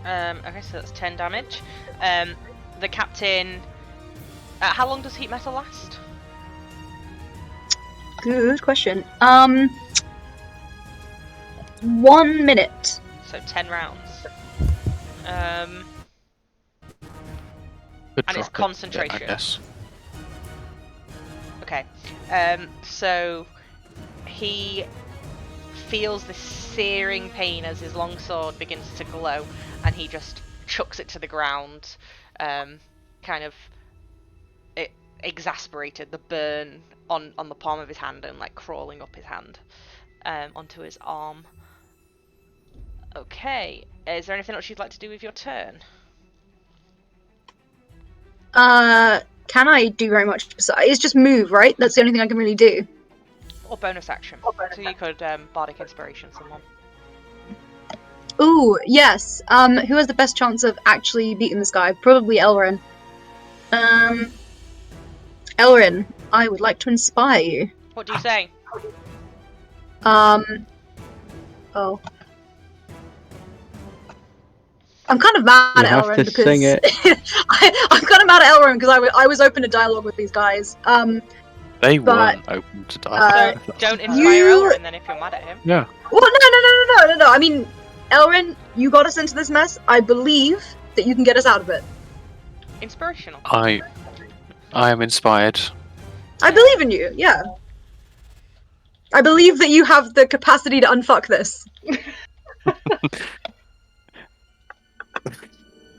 Okay, so that's 10 damage. The captain. How long does heat metal last? Good question. 1 minute. So 10 rounds. Could And it's drop it, concentration. I guess. Okay. So he feels this searing pain as his longsword begins to glow, and he just chucks it to the ground, kind of exasperated, the burn on the palm of his hand and like crawling up his hand onto his arm. Okay, is there anything else you'd like to do with your turn? Can I do very much? So it's just move, right? That's the only thing I can really do. Or bonus action? So you could bardic inspiration someone. Ooh, yes. Who has the best chance of actually beating this guy? Probably Elrin. Elrin, I would like to inspire you. What do you say? Oh. I'm kind of mad You at have Elrin to because sing it. I'm kind of mad at Elrin because I was open to dialogue with these guys. They But, weren't open to dialogue. Don't inspire You- Elrin then if you're mad at him. Yeah. Well, no. I mean, Elrin, you got us into this mess. I believe that you can get us out of it. Inspirational. I am inspired. I believe in you. Yeah. I believe that you have the capacity to unfuck this.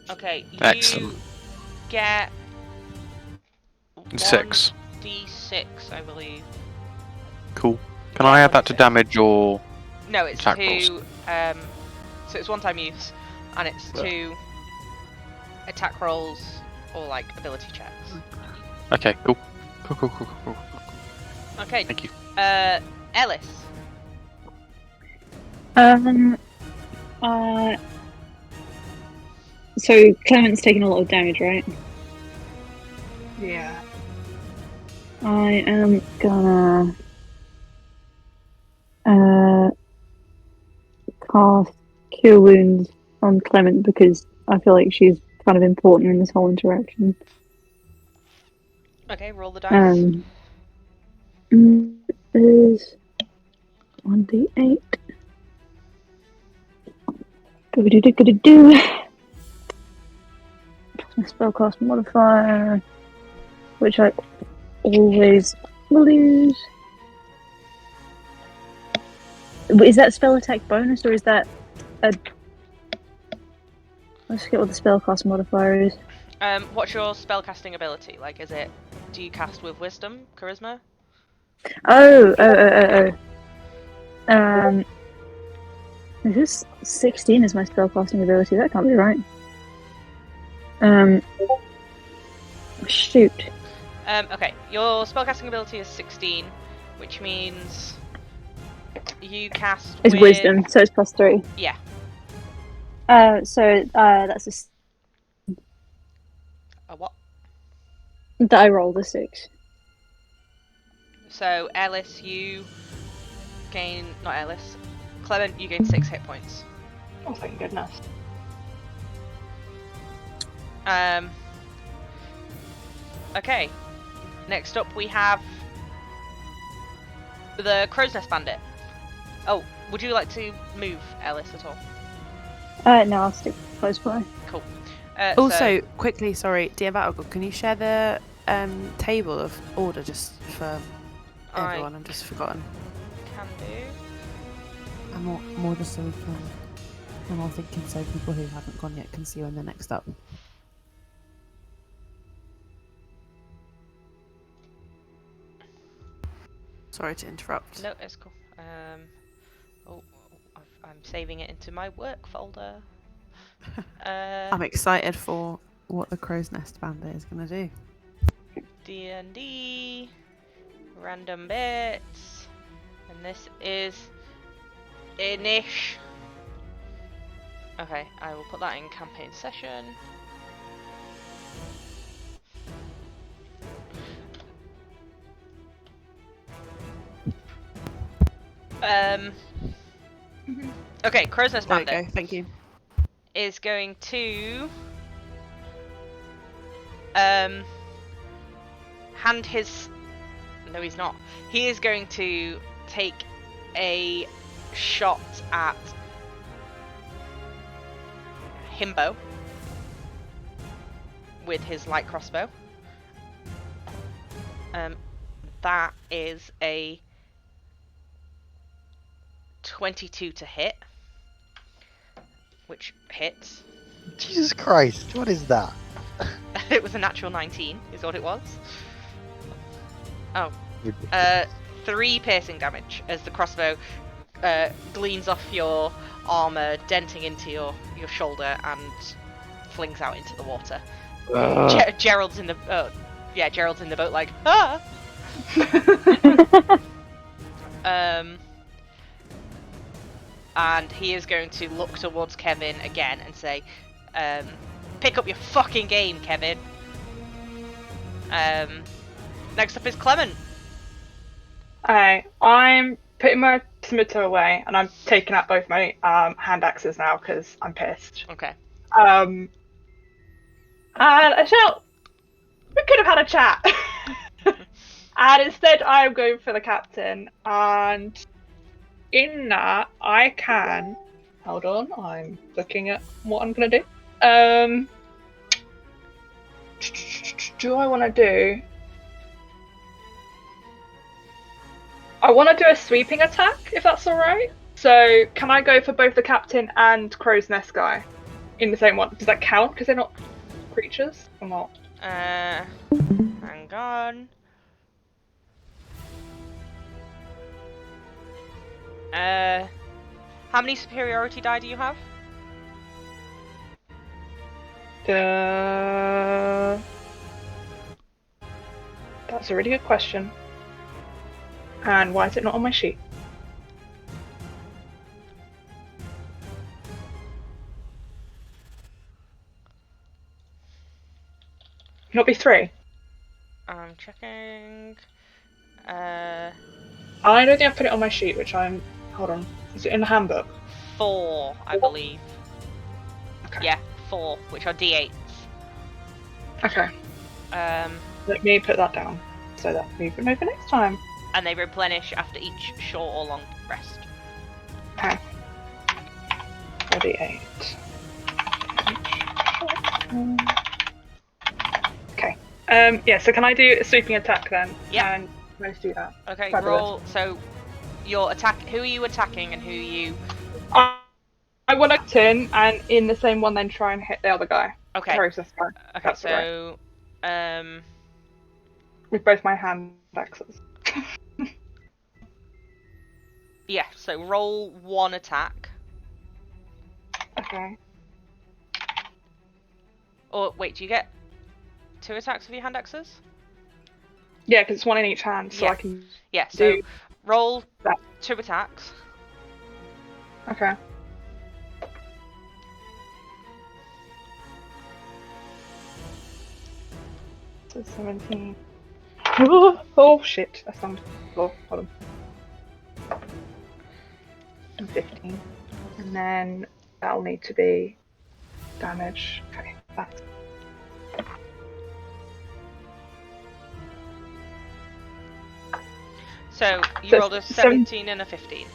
Okay, you Excellent. get 6. 1d6, I believe. Cool. Can I add that to damage or? No, it's Attack 2. So it's one-time use, and it's 2 attack rolls or like ability checks. Okay, cool. Cool. Okay. Thank you. Ellis. So Clement's taking a lot of damage, right? Yeah. I am gonna cast Cure Wounds on Clement because I feel like she's kind of important in this whole interaction. Okay, roll the dice. Is 1d8. Do. My spellcast modifier, which I always lose. Is that spell attack bonus or is that a? Let's get what the spellcast modifier is. What's your spellcasting ability? Like, do you cast with wisdom, charisma? Oh. Is this 16 is my spellcasting ability? That can't be right. Shoot. Okay, your spellcasting ability is 16, which means you cast It's with... wisdom, so it's +3. Yeah. So that's A what? That I rolled a 6. So Ellis, you gain not Ellis, Clement, you gain 6 hit points. Oh, thank goodness. Okay. Next up we have the Crow's Nest Bandit. Oh, would you like to move, Ellis, at all? No, I'll stick close by. Cool. Also, quickly, sorry, dear Battlegore, can you share the table of order just for everyone? I've just forgotten. Can do. I'm more just so we can. I'm all thinking so people who haven't gone yet can see when they're next up. Sorry to interrupt. No, it's cool. I'm saving it into my work folder. I'm excited for what the Crow's Nest Bandit is going to do. D&D, random bits, and this is Inish. Okay, I will put that in campaign session. Okay, Crow's Nest There we Bandit go, thank you. is going to hand his... No, he's not. He is going to take a shot at Himbo with his light crossbow. That is a 22 to hit, which hits. Jesus Christ, what is that? It was a natural 19, is what it was. Oh. 3 piercing damage as the crossbow gleans off your armor, denting into your shoulder, and flings out into the water. Gerald's in the Gerald's in the boat like, ah. And he is going to look towards Kevin again and say, pick up your fucking game, Kevin. Next up is Clement. Alright, I'm putting my scimitar away and I'm taking out both my hand axes now because I'm pissed. Okay. And I shout, we could have had a chat. And instead I'm going for the captain, and in that I can... Hold on, I'm looking at what I'm going to do. Do I want to do... I want to do a sweeping attack, if that's alright. So, can I go for both the captain and Crow's Nest guy in the same one? Does that count? Because they're not creatures or not? Hang on. How many superiority die do you have? That's a really good question. And why is it not on my sheet? Can it be 3? I'm checking. I don't think I've put it on my sheet, which I'm... Hold on. Is it in the handbook? 4, I believe. Okay. Yeah, 4, which are d8s. Okay. Let me put that down so that we can move it next time. And they replenish after each short or long rest. Okay. 38. Okay. Yeah, so can I do a sweeping attack then? Yeah. And let's do that. Okay, Fabulous. roll. So, your attack. Who are you attacking and who are you? I want to turn and in the same one then try and hit the other guy. Okay. Process guy. Okay, That's so, with both my hand axes. yeah. So roll 1 attack. Okay. Or wait, do you get 2 attacks with your hand axes? Yeah, because it's 1 in each hand, so Yeah. I can. Yeah. So do roll that. 2 attacks. Okay. So 17. Oh shit! I stand. Floor. Hold on. And 15. And then that'll need to be damage. Okay, that's. So you So rolled a seven- 17 and a 15.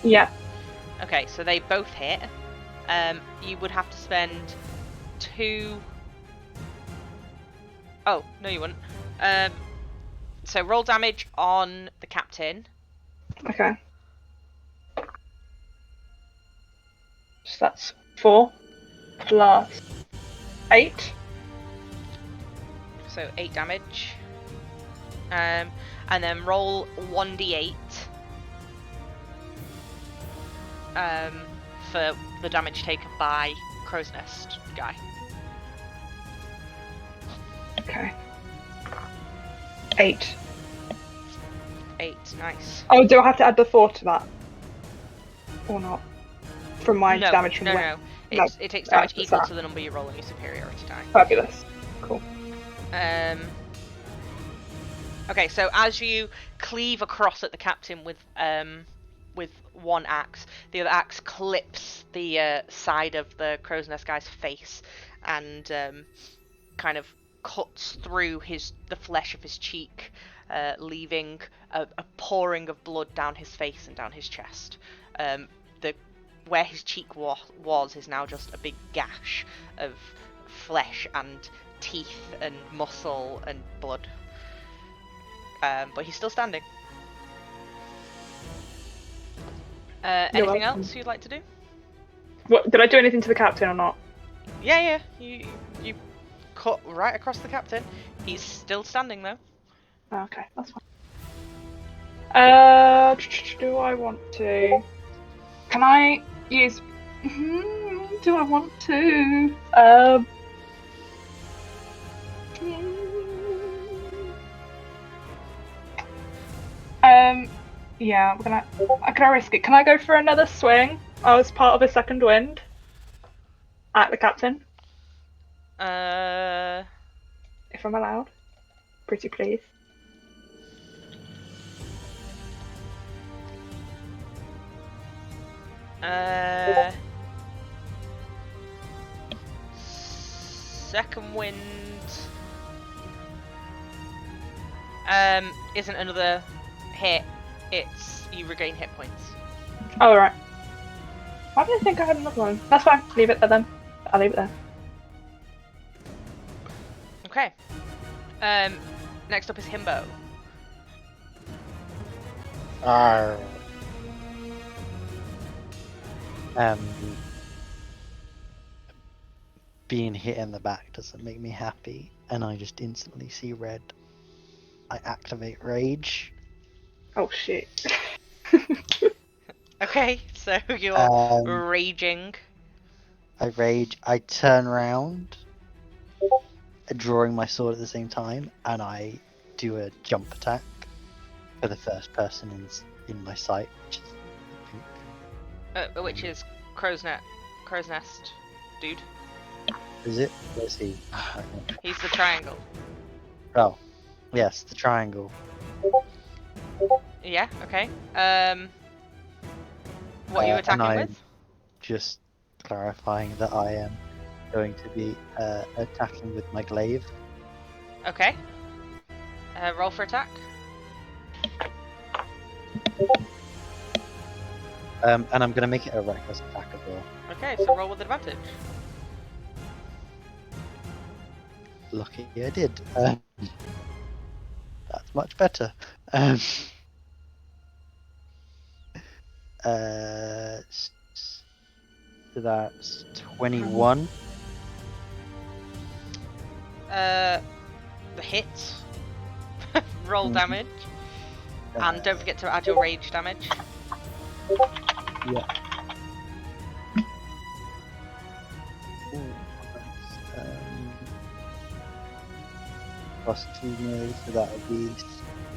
Yeah. Okay, so they both hit. You would have to spend 2. Oh, no, you wouldn't. So roll damage on the captain. Okay. So that's 4 plus 8. So 8 damage. And then roll 1d8. For the damage taken by Crow's Nest guy. Okay. 8. 8, nice. Oh, do I have to add the 4 to that? Or not? From my damage from no, the no. No. It takes Yeah, damage that's equal that. to the number you roll on your superiority die. Fabulous. Cool. Okay, so as you cleave across at the captain with one axe, the other axe clips the side of the Crow's Nest guy's face and kind of cuts through the flesh of his cheek, leaving a pouring of blood down his face and down his chest. Where his cheek was is now just a big gash of flesh and teeth and muscle and blood. But he's still standing. Anything welcome. else you'd like to do? What, did I do anything to the captain or not? Yeah. You cut right across the captain. He's still standing though. Oh, okay, that's fine. Do I want to? Can I use? Do I want to? Yeah, can I risk it? Can I go for another swing? I was part of a second wind at the captain. If I'm allowed, pretty please. Second wind isn't another hit. It's you regain hit points. Oh, right. Why did I think I had another one? That's fine. Leave it there then. I'll leave it there. Okay. Next up is Himbo. Being hit in the back doesn't make me happy, and I just instantly see red. I activate rage. Oh shit. Okay, so you're raging. I rage. I turn around, drawing my sword at the same time, and I do a jump attack for the first person in my sight, Which is Crow's Nest dude. is it? Where's he? He's the triangle. Oh, yes, the triangle. Yeah. Okay. What are you attacking and I'm with? just clarifying that I am going to be attacking with my glaive. Okay. Roll for attack. And I'm going to make it a reckless attack as well. Okay, so roll with advantage. Lucky I did. That's much better. So that's 21. The hit. Roll damage. And don't forget to add your rage damage. Yeah. Plus 2 melee, so that would be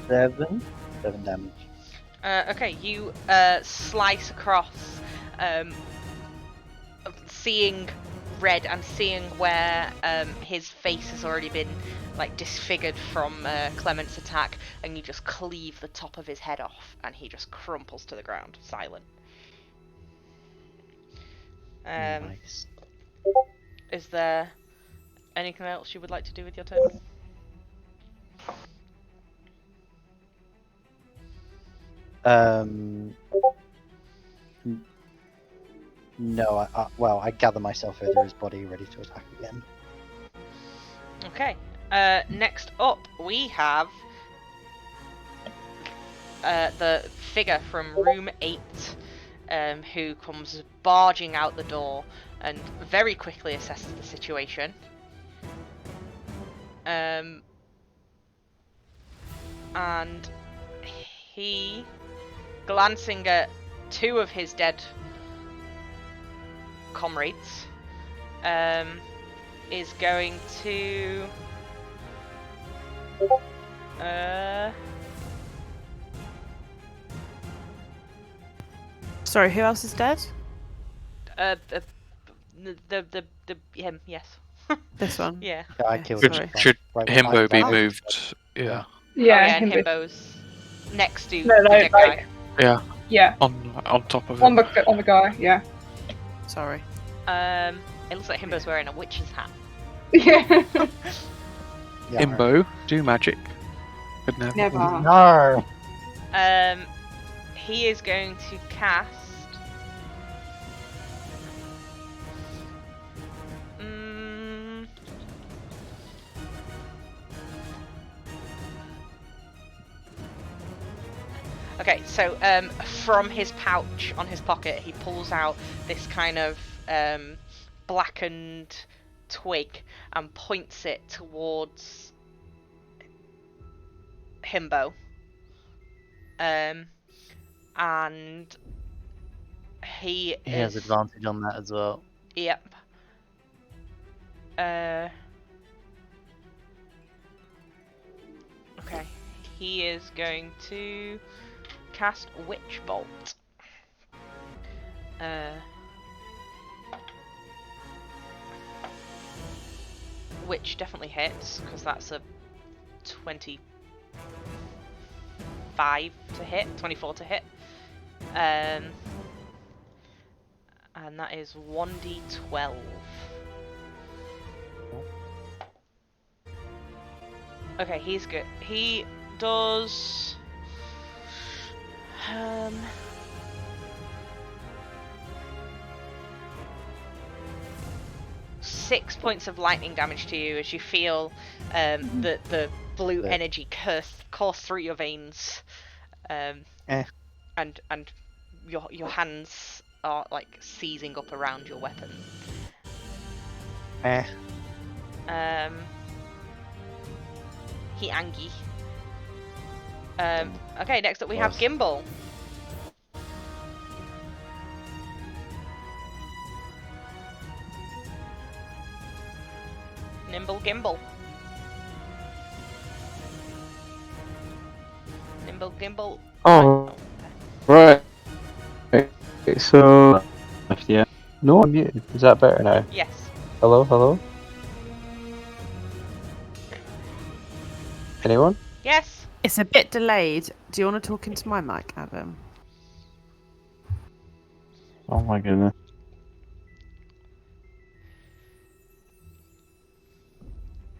7 damage. Okay, you slice across, seeing red and seeing where his face has already been like disfigured from Clement's attack, and you just cleave the top of his head off, and he just crumples to the ground, silent. Nice. Is there anything else you would like to do with your turn? No, well, I gather myself over his body, ready to attack again. Okay. Next up, we have the figure from room 8, who comes barging out the door and very quickly assesses the situation. And he, glancing at 2 of his dead comrades, is going to Sorry, who else is dead? him, yes. This one. Yeah. I Okay, killed sorry. him. Should Right Himbo behind be that. moved? Yeah. Yeah, and him- Himbo's next to No, the dead like- guy. Yeah. yeah, On top of on him. the guy. Yeah. Sorry. It looks like Himbo's wearing a witch's hat. Yeah. Yeah, Himbo, do magic. Good never. Never. No! He is going to cast. Okay, so from his pouch on his pocket, he pulls out this kind of blackened twig and points it towards Himbo. And he has is... advantage on that as well. Yep. Okay. He is going to cast Witch Bolt. Which definitely hits, because that's a 25 to hit, 24 to hit. And that is 1d12. Okay, he's good. He does 6 points of lightning damage to you as you feel the blue energy course through your veins, and your hands are like seizing up around your weapon. He angy. Okay, next up we have Gimbal. Nimble Gimbal. Nimble Gimbal. Oh, right. So, yeah. No, I'm muted. Is that better now? Yes. Hello, hello? Anyone? Yes. It's a bit delayed. Do you want to talk into my mic, Adam? Oh my goodness.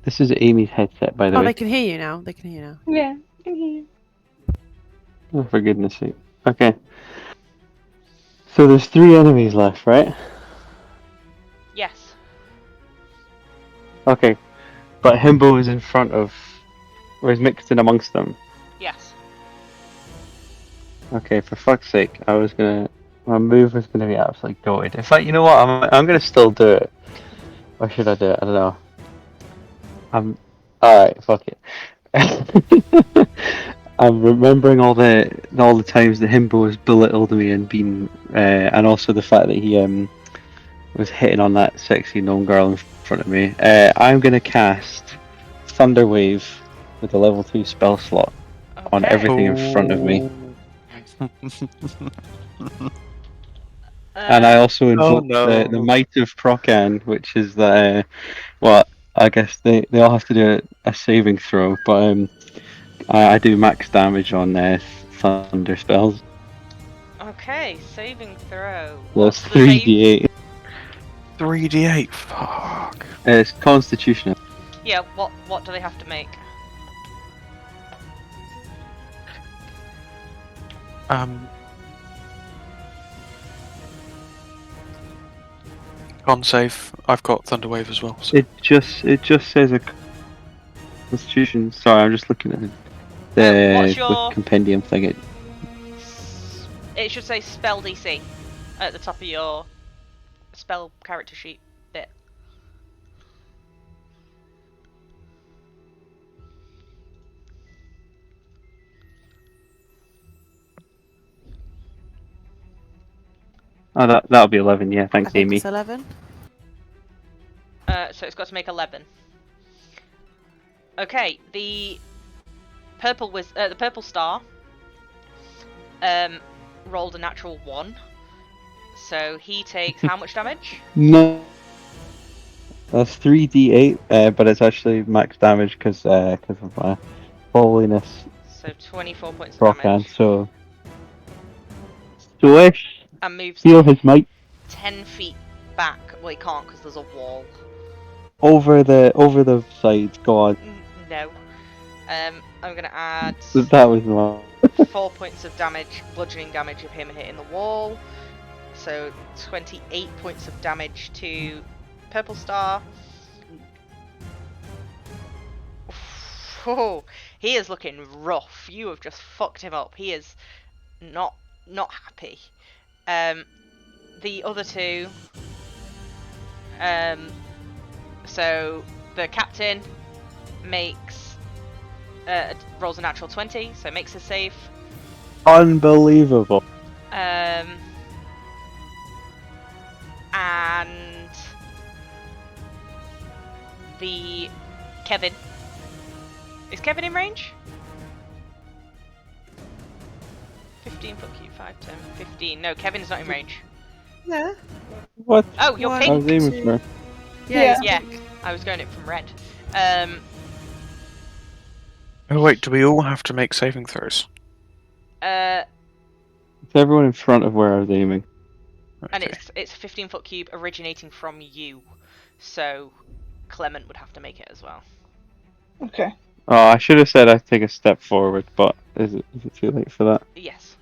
This is Amy's headset, by the Oh, way. they can hear you now. They can hear you now. Yeah. I can hear you. Oh, for goodness sake. Okay. So there's 3 enemies left, right? Yes. Okay. But Himbo is in front of... or is mixed in amongst them. Yes. Okay, for fuck's sake, I was gonna... my move was gonna be absolutely goated. In fact, you know what? I'm gonna still do it. Or should I do it? I don't know. Alright, fuck it. I'm remembering all the times that Himbo has belittled me and been, and also the fact that he was hitting on that sexy gnome girl in front of me. I'm gonna cast Thunder Wave with a level 2 spell slot on Okay. everything in front of me. And I also invoke no. the might of Procan, which is that, well, I guess they all have to do a saving throw, but I do max damage on thunder spells. Okay, saving throw. That's What's the save? 3d8. 3d8. Fuck. It's constitutional. Yeah, what do they have to make? Con save. I've got Thunderwave as well. So. It just says a constitution. Sorry, I'm just looking at What's the your- compendium thing. It should say spell DC at the top of your spell character sheet bit. Oh, that'll be 11. Yeah, I thanks, think Amy. it's 11. So it's got to make 11. Okay, the purple star rolled a natural 1, so he takes how much damage? No, that's 3d8, but it's actually max damage because of my holiness So 24 points of Procan. damage. So Swish, And moves heal his might 10 feet back. Well, he can't because there's a wall. over the sides. God, No. I'm gonna add that was wrong. 4 points of damage, bludgeoning damage of him hitting the wall. So 28 points of damage to Purple Star. Oh, he is looking rough. You have just fucked him up. He is not happy. The other two. So the captain makes rolls a natural 20, so makes a save. Unbelievable. And the Kevin. Is Kevin in range? 15 foot cube, 5, 10, 15. No, Kevin's not in range. Yeah. What? Oh, you're One, I was pink. aiming for. Yeah. Yeah, I was going it from red. Oh wait, do we all have to make saving throws? It's everyone in front of where I was aiming. and Okay. it's a 15 foot cube originating from you, so Clement would have to make it as well. Okay. Oh, I should have said I'd take a step forward, but is it too late for that? Yes.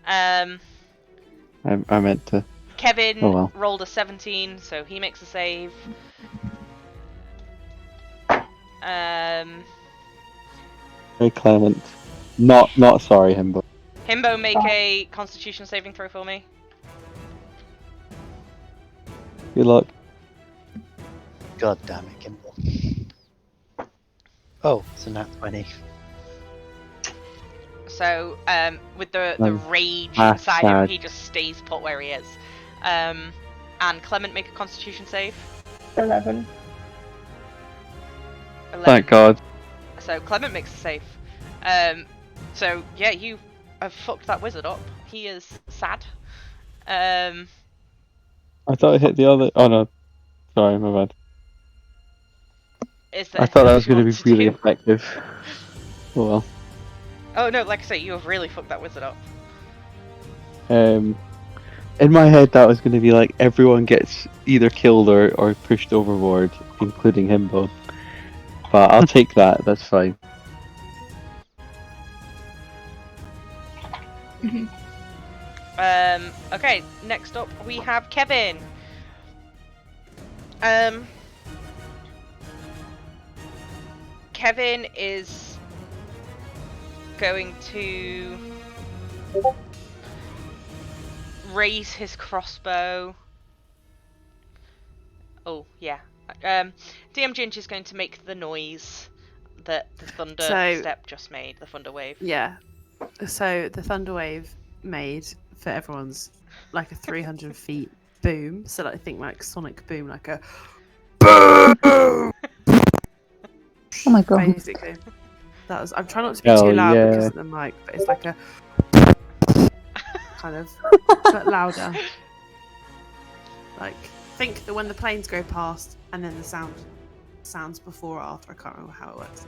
I meant to. Kevin Oh, well. rolled a 17, so he makes a save. Hey, Clement. Not sorry, Himbo. Himbo, make a Constitution saving throw for me. Good luck. God damn it, Kimball. Oh, it's a nat 20. So, with the rage that's inside him, sad. he just stays put where he is. And Clement, make a Constitution save. 11. 11. Thank God. So Clement makes a save. So yeah, you have fucked that wizard up. He is sad. I thought I hit the other. Oh no. Sorry, my bad. Is there I thought that was anything going you to want be really do? effective. Oh well. Oh no, like I say, you have really fucked that wizard up. In my head, that was going to be like everyone gets either killed or pushed overboard, including Himbo. But I'll take that. That's fine. Okay, next up we have Kevin. Kevin is going to raise his crossbow. Oh, yeah. DM Ginger is going to make the noise that the thunder step just made, the thunder wave. Yeah. So the thunder wave made for everyone's like a 300 feet boom. So like, I think like sonic boom, like a boom. Oh my god. Basically, that was. I'm trying not to be too loud because of the mic, but it's like a kind of, but louder. Like, think that when the planes go past and then the sounds before or after. I can't remember how it works.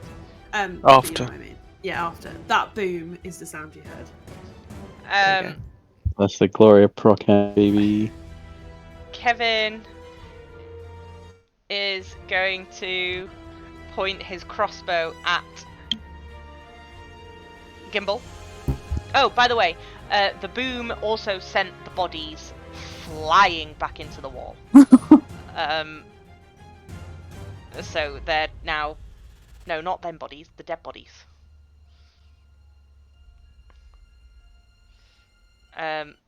But you After. know what I mean. Yeah, after. That boom is the sound you heard. There you go. That's the glory of Procan, baby. Kevin is going to point his crossbow at Gimbal. Oh, by the way, the boom also sent the bodies flying back into the wall. So they're now... No, not them bodies, the dead bodies.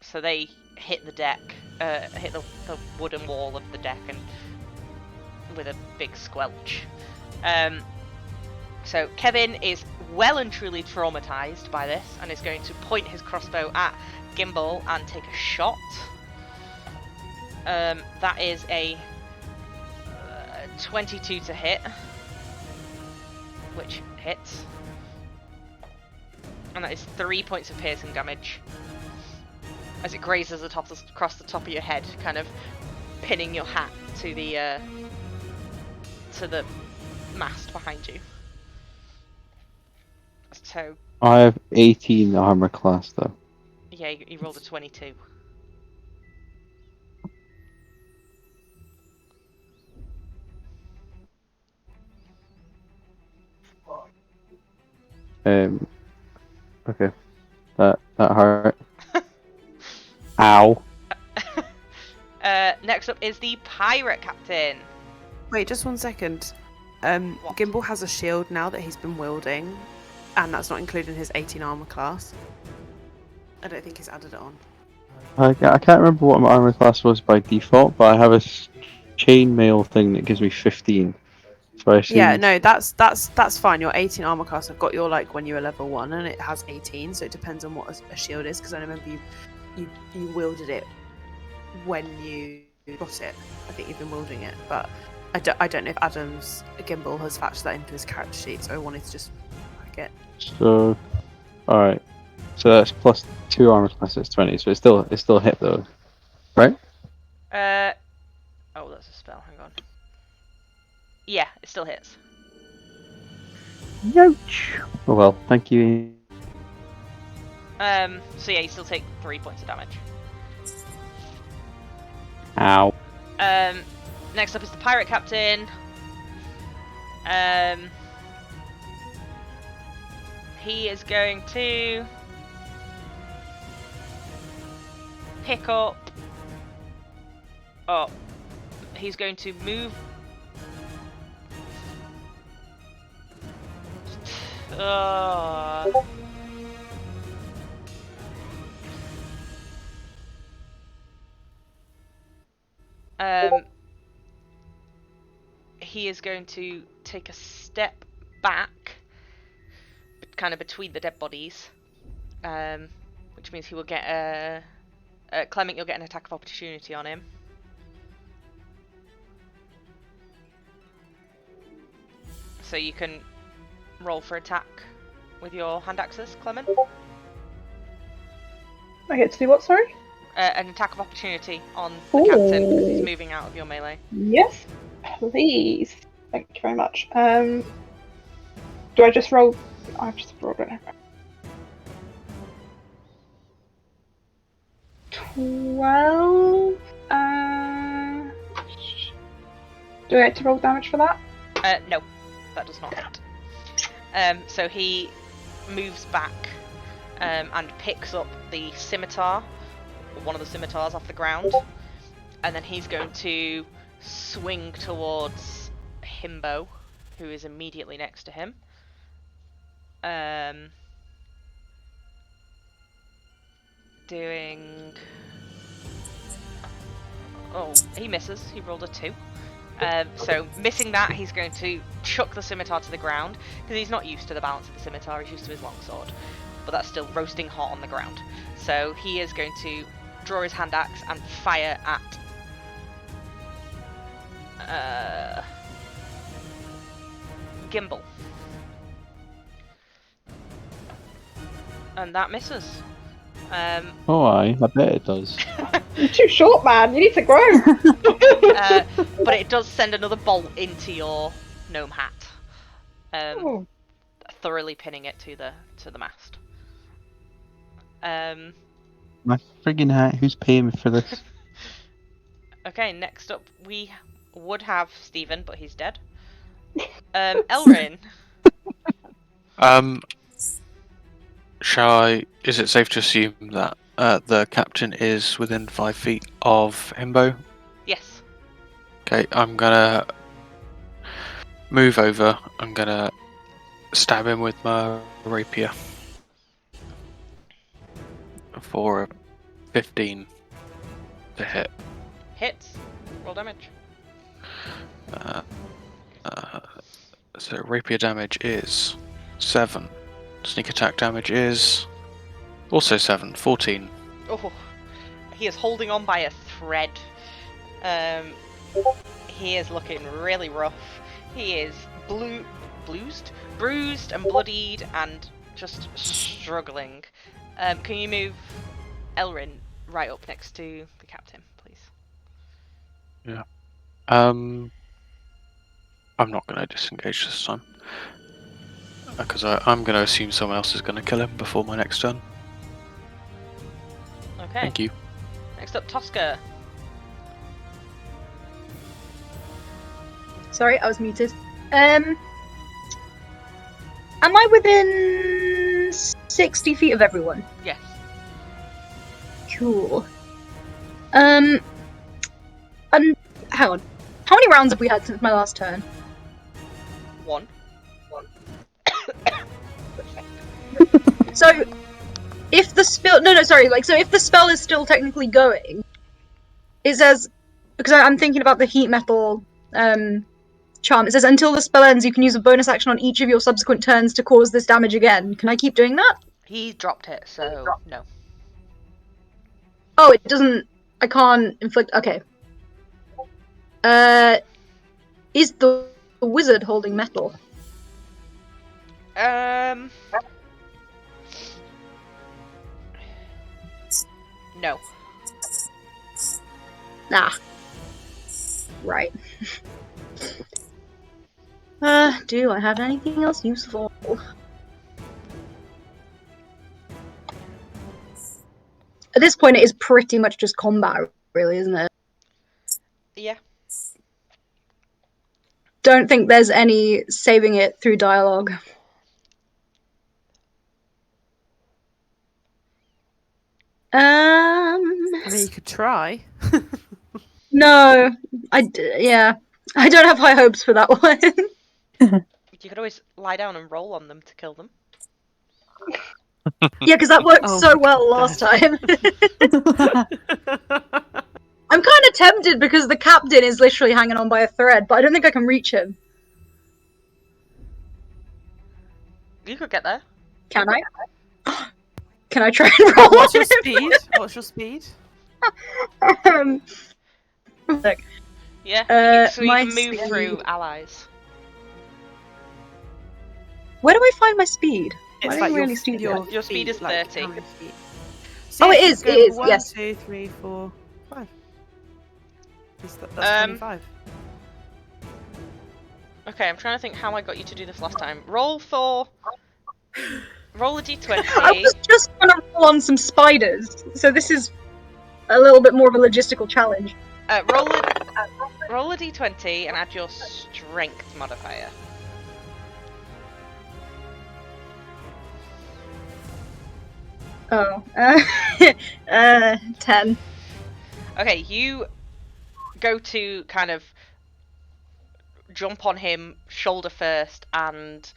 So they hit the deck, hit the wooden wall of the deck, and with a big squelch. So Kevin is well and truly traumatized by this, and is going to point his crossbow at Gimbal and take a shot. That is a 22 to hit, which hits, and that is 3 points of piercing damage as it grazes across the top of your head, kind of pinning your hat to the mast behind you. So I have 18 armor class though. yeah, you rolled a 22. Okay. That hurt. Ow. Next up is the pirate captain. Wait, just 1 second. What? Gimbal has a shield now that he's been wielding, and that's not included in his 18 armor class. I don't think he's added it on. I can't remember what my armor class was by default, but I have a chainmail thing that gives me 15. So I assumed... Yeah, no, that's fine. Your 18 armor class, I've got your like when you were level 1, and it has 18, so it depends on what a shield is. Because I remember you wielded it when you got it. I think you've been wielding it, but I don't know if Adam's Gimbal has fetched that into his character sheet, so I wanted to just whack it. So, alright. So that's plus 2 armor class, it's 20, so it's still a hit though. Right? Oh, that's a spell, hang on. Yeah, it still hits. Youch! Oh well, thank you. So yeah, you still take 3 points of damage. Ow. Next up is the pirate captain. He is going to pick up. Oh, he's going to move. He is going to take a step back, kind of between the dead bodies, which means he will get Clement, you'll get an attack of opportunity on him. So you can roll for attack with your hand axes, Clement. I get to do what, sorry? An attack of opportunity on the captain because he's moving out of your melee. Yes, please. Thank you very much. Do I just roll? I've just rolled it. 12. Do I get to roll damage for that? No, that does not hit. So he moves back and picks up the scimitar, or one of the scimitars off the ground, and then he's going to swing towards Himbo, who is immediately next to him. Doing... Oh, he misses. He rolled a 2. So missing that, he's going to chuck the scimitar to the ground, because he's not used to the balance of the scimitar, he's used to his longsword. But that's still roasting hot on the ground. So he is going to draw his hand axe and fire at Gimbal. And that misses. Oh, I bet it does. You're too short, man. You need to grow. But it does send another bolt into your gnome hat, Oh. thoroughly pinning it to the mast. My friggin' hat. Who's paying me for this? Okay, next up we would have Stephen, but he's dead. Elrin. Shall I? Is it safe to assume that the captain is within 5 feet of Himbo? Yes. Okay, I'm gonna move over. I'm gonna stab him with my rapier for a 15 to hit. Hits. Roll damage. So rapier damage is 7. Sneak attack damage is also 7. 14. Oh, he is holding on by a thread. He is looking really rough. He is bruised and bloodied and just struggling. Can you move Elrin right up next to the captain, please? Yeah. I'm not going to disengage this time. Because I'm going to assume someone else is going to kill him before my next turn. Okay. Thank you. Next up, Tosca. Sorry, I was muted. Am I within 60 feet of everyone? Yes. Cool. And hang on. How many rounds have we had since my last turn? 1. So, if the spell, so if the spell is still technically going, it says, because I'm thinking about the heat metal charm, it says until the spell ends, you can use a bonus action on each of your subsequent turns to cause this damage again. Can I keep doing that? He dropped it, so no. Oh, it doesn't. I can't inflict. Okay. Is the wizard holding metal? No. Nah. Right. Do I have anything else useful? At this point, it is pretty much just combat, really, isn't it? Yeah. Don't think there's any saving it through dialogue. I mean, you could try. No, I don't have high hopes for that one. You could always lie down and roll on them to kill them. Yeah, because that worked so well last time. I'm kind of tempted because the captain is literally hanging on by a thread, but I don't think I can reach him. You could get there. Can I? Can I try and roll What's on your him? speed? What's your speed? Look, Yeah, so you my can move speed- through allies. where do I find my speed? It's Why like don't you your, really see your that? speed is like 30. how many feet. So Oh, yeah, it you is, go it is, 1, yes. 2, 3, 4, 5. That's 25. Okay, I'm trying to think how I got you to do this last time. Roll a d20. I was just gonna roll on some spiders, so this is a little bit more of a logistical challenge. Roll a d20 and add your strength modifier. Oh, 10. Okay, you go to kind of jump on him shoulder first and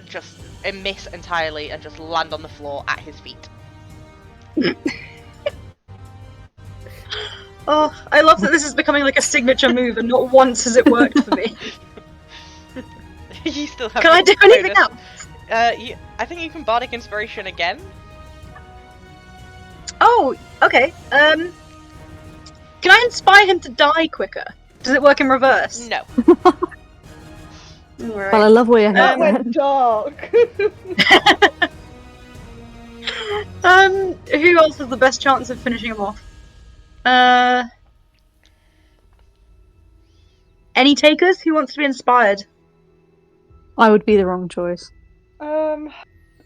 just miss entirely and just land on the floor at his feet. Oh, I love that this is becoming like a signature move, and not once has it worked for me. You still have. Can I do your anything bonus. else? I think you can bardic inspiration again. Oh, okay. Can I inspire him to die quicker? Does it work in reverse? No. Alright. Well, I love where you're That going. went dark. Who else has the best chance of finishing him off? Any takers? Who wants to be inspired? I would be the wrong choice.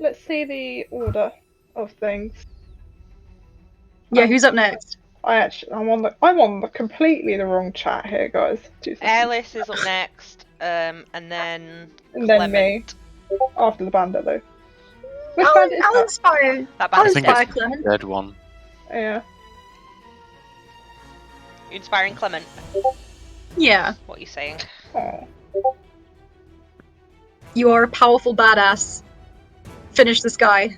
Let's see the order of things. Yeah, who's up next? I'm on the completely the wrong chat here, guys. 2 seconds. Airless is up next, and then And then me. Clement. After the bandit, though. Which bandit is I'll that? inspire. That I'll I think inspire it's Clement. the dead one. Yeah. You inspiring Clement. Yeah. What are you saying? Oh. You are a powerful badass. Finish this guy.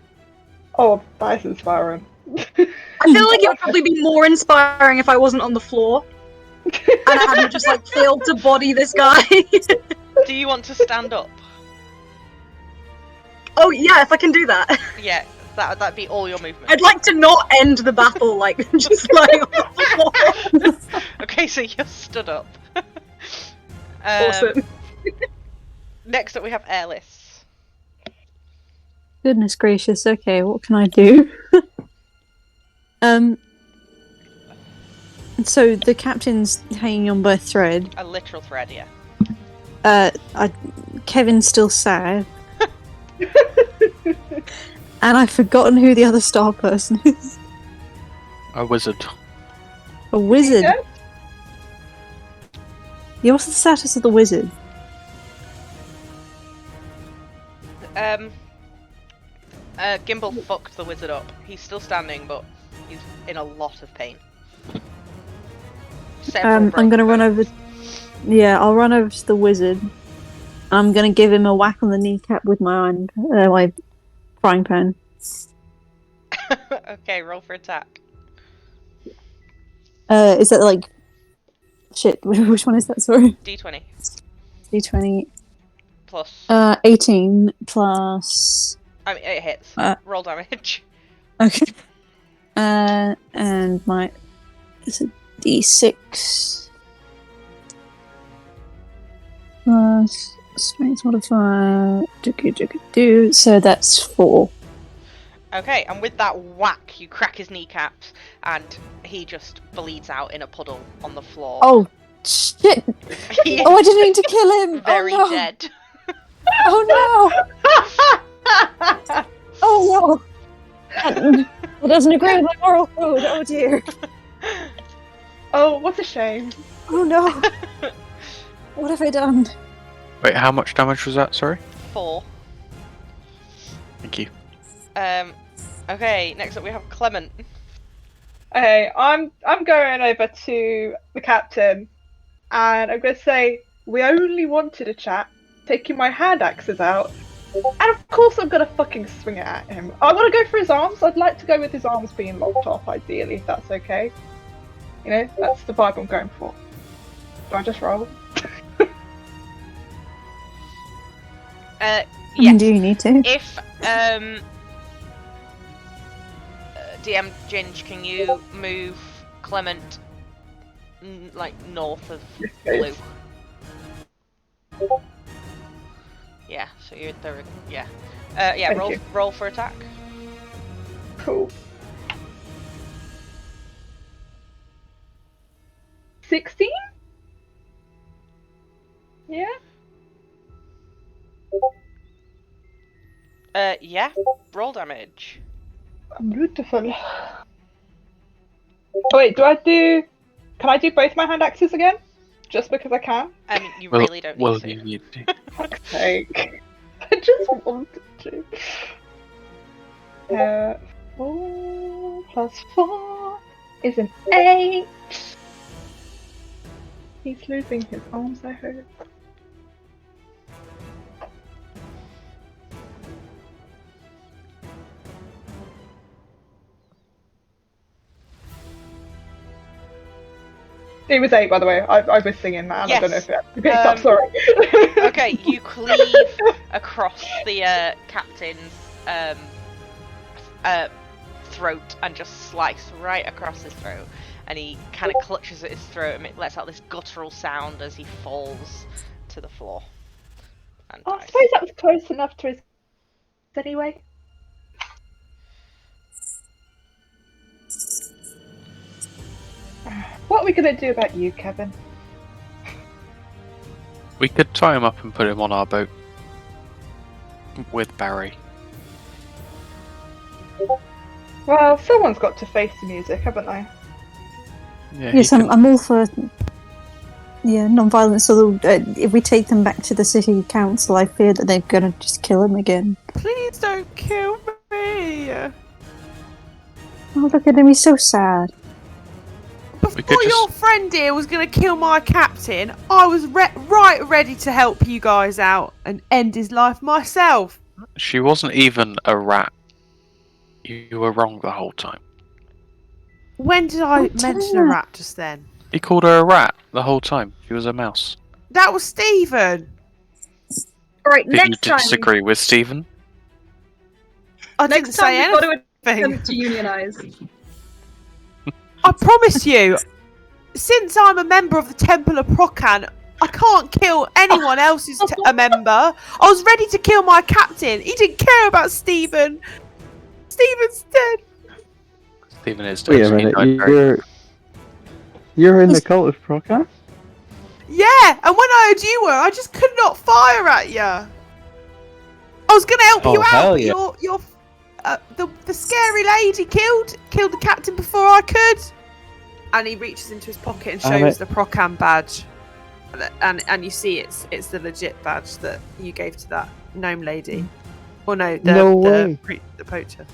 Oh, that's inspiring. I feel like it would probably be more inspiring if I wasn't on the floor. And I hadn't just like failed to body this guy. Do you want to stand up? Oh yeah, if I can do that. Yeah, that'd be all your movement. I'd like to not end the battle like just lying on the floor. Okay, so you're stood up. Awesome. Next up we have Airless. Goodness gracious. Okay, what can I do? So the captain's hanging on by a thread. A literal thread, yeah. Kevin's still sad. And I've forgotten who the other star person is. A wizard. A wizard. Yeah. Yeah, what's the status of the wizard? Gimbal fucked the wizard up. He's still standing, but he's in a lot of pain. I'm gonna run over. Yeah, I'll run over to the wizard. I'm gonna give him a whack on the kneecap with my my frying pan. Okay, roll for attack. Is that like shit? Which one is that? Sorry. D20 D20. plus. 18 plus. I mean, it hits. Roll damage. Okay. And my is it D6 plus strength modifier. So that's 4. Okay, and with that whack, you crack his kneecaps, and he just bleeds out in a puddle on the floor. Oh shit! He Oh, I didn't mean to kill him. very oh, no. dead. Oh no! Oh no! That doesn't agree with my moral code. Oh dear. Oh, what a shame. Oh no! What have I done? Wait, how much damage was that? Sorry. 4. Thank you. Okay, next up we have Clement. Okay, I'm going over to the captain, and I'm going to say we only wanted a chat, taking my hand axes out, and of course I'm going to fucking swing it at him. I want to go for his arms. I'd like to go with his arms being locked off, ideally, if that's okay. You know, that's the vibe I'm going for. Do I just roll? Yes. Do you need to? If DM Ginge, can you move Clement like north of blue? Yeah, so you're there. Yeah, yeah. Thank Roll for attack. Cool. 16? Yeah? Yeah. Roll damage. Beautiful. Oh wait, can I do both my hand axes again? Just because I can? I mean, you really don't need to. You need to. Fuck's sake. I just wanted to. 4 plus 4 is an 8. He's losing his arms, I hope. It was 8, by the way. I was singing that, and Yes. I don't know if it picked up, sorry. Okay, you cleave across the captain's throat and just slice right across his throat. And he kind of clutches at his throat and it lets out this guttural sound as he falls to the floor. And Oh, I dies. suppose that was close enough to his... Anyway. What are we gonna do about you, Kevin? We could tie him up and put him on our boat with Barry. Well, someone's got to face the music, haven't they? Yeah, Yes, he can- I'm all for non-violence. Although if we take them back to the city council, I fear that they're gonna just kill him again. Please don't kill me. Oh, look at him, he's so sad. Before your friend here was going to kill my captain, I was right ready to help you guys out and end his life myself. She wasn't even a rat. You were wrong the whole time. When did I mention a rat just then? He called her a rat the whole time. She was a mouse. That was Stephen. Alright, Did you disagree with Stephen? I didn't next time say we've got to anything. attempt to unionise. I promise you, since I'm a member of the Temple of Procan, I can't kill anyone else who's a member. I was ready to kill my captain. He didn't care about Stephen. Stephen's dead. Stephen is Wait a dead. He minute, died very- you're in the cult of Procan? Yeah, and when I heard you were, I just could not fire at you. I was going to help Oh, you out, hell but yeah. the scary lady killed the captain before I could. And he reaches into his pocket and shows the Procan badge, and you see it's the legit badge that you gave to that gnome lady. Or no, the poacher.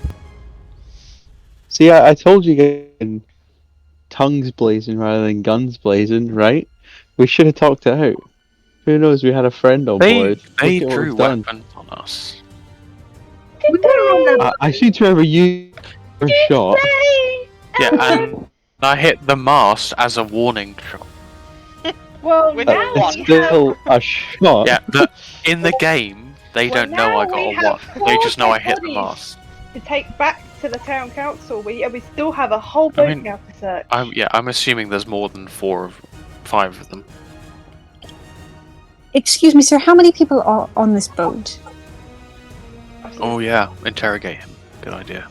See, I told you getting tongues blazing rather than guns blazing, right? We should have talked it out. Who knows? We had a friend on board. They Look at what drew we've done. weapons on us. I seem to remember you were shot. Yeah, and I hit the mast as a warning shot. Well, With now one. we Still a shot. Yeah, in the game, they Well, don't know I now we got a have one. They four just know I dead hit the bodies. mast. to take back to the town council. We still have a whole boat mean, now to search. I'm assuming there's more than 5 of them. Excuse me, sir. How many people are on this boat? Oh yeah, interrogate him. Good idea.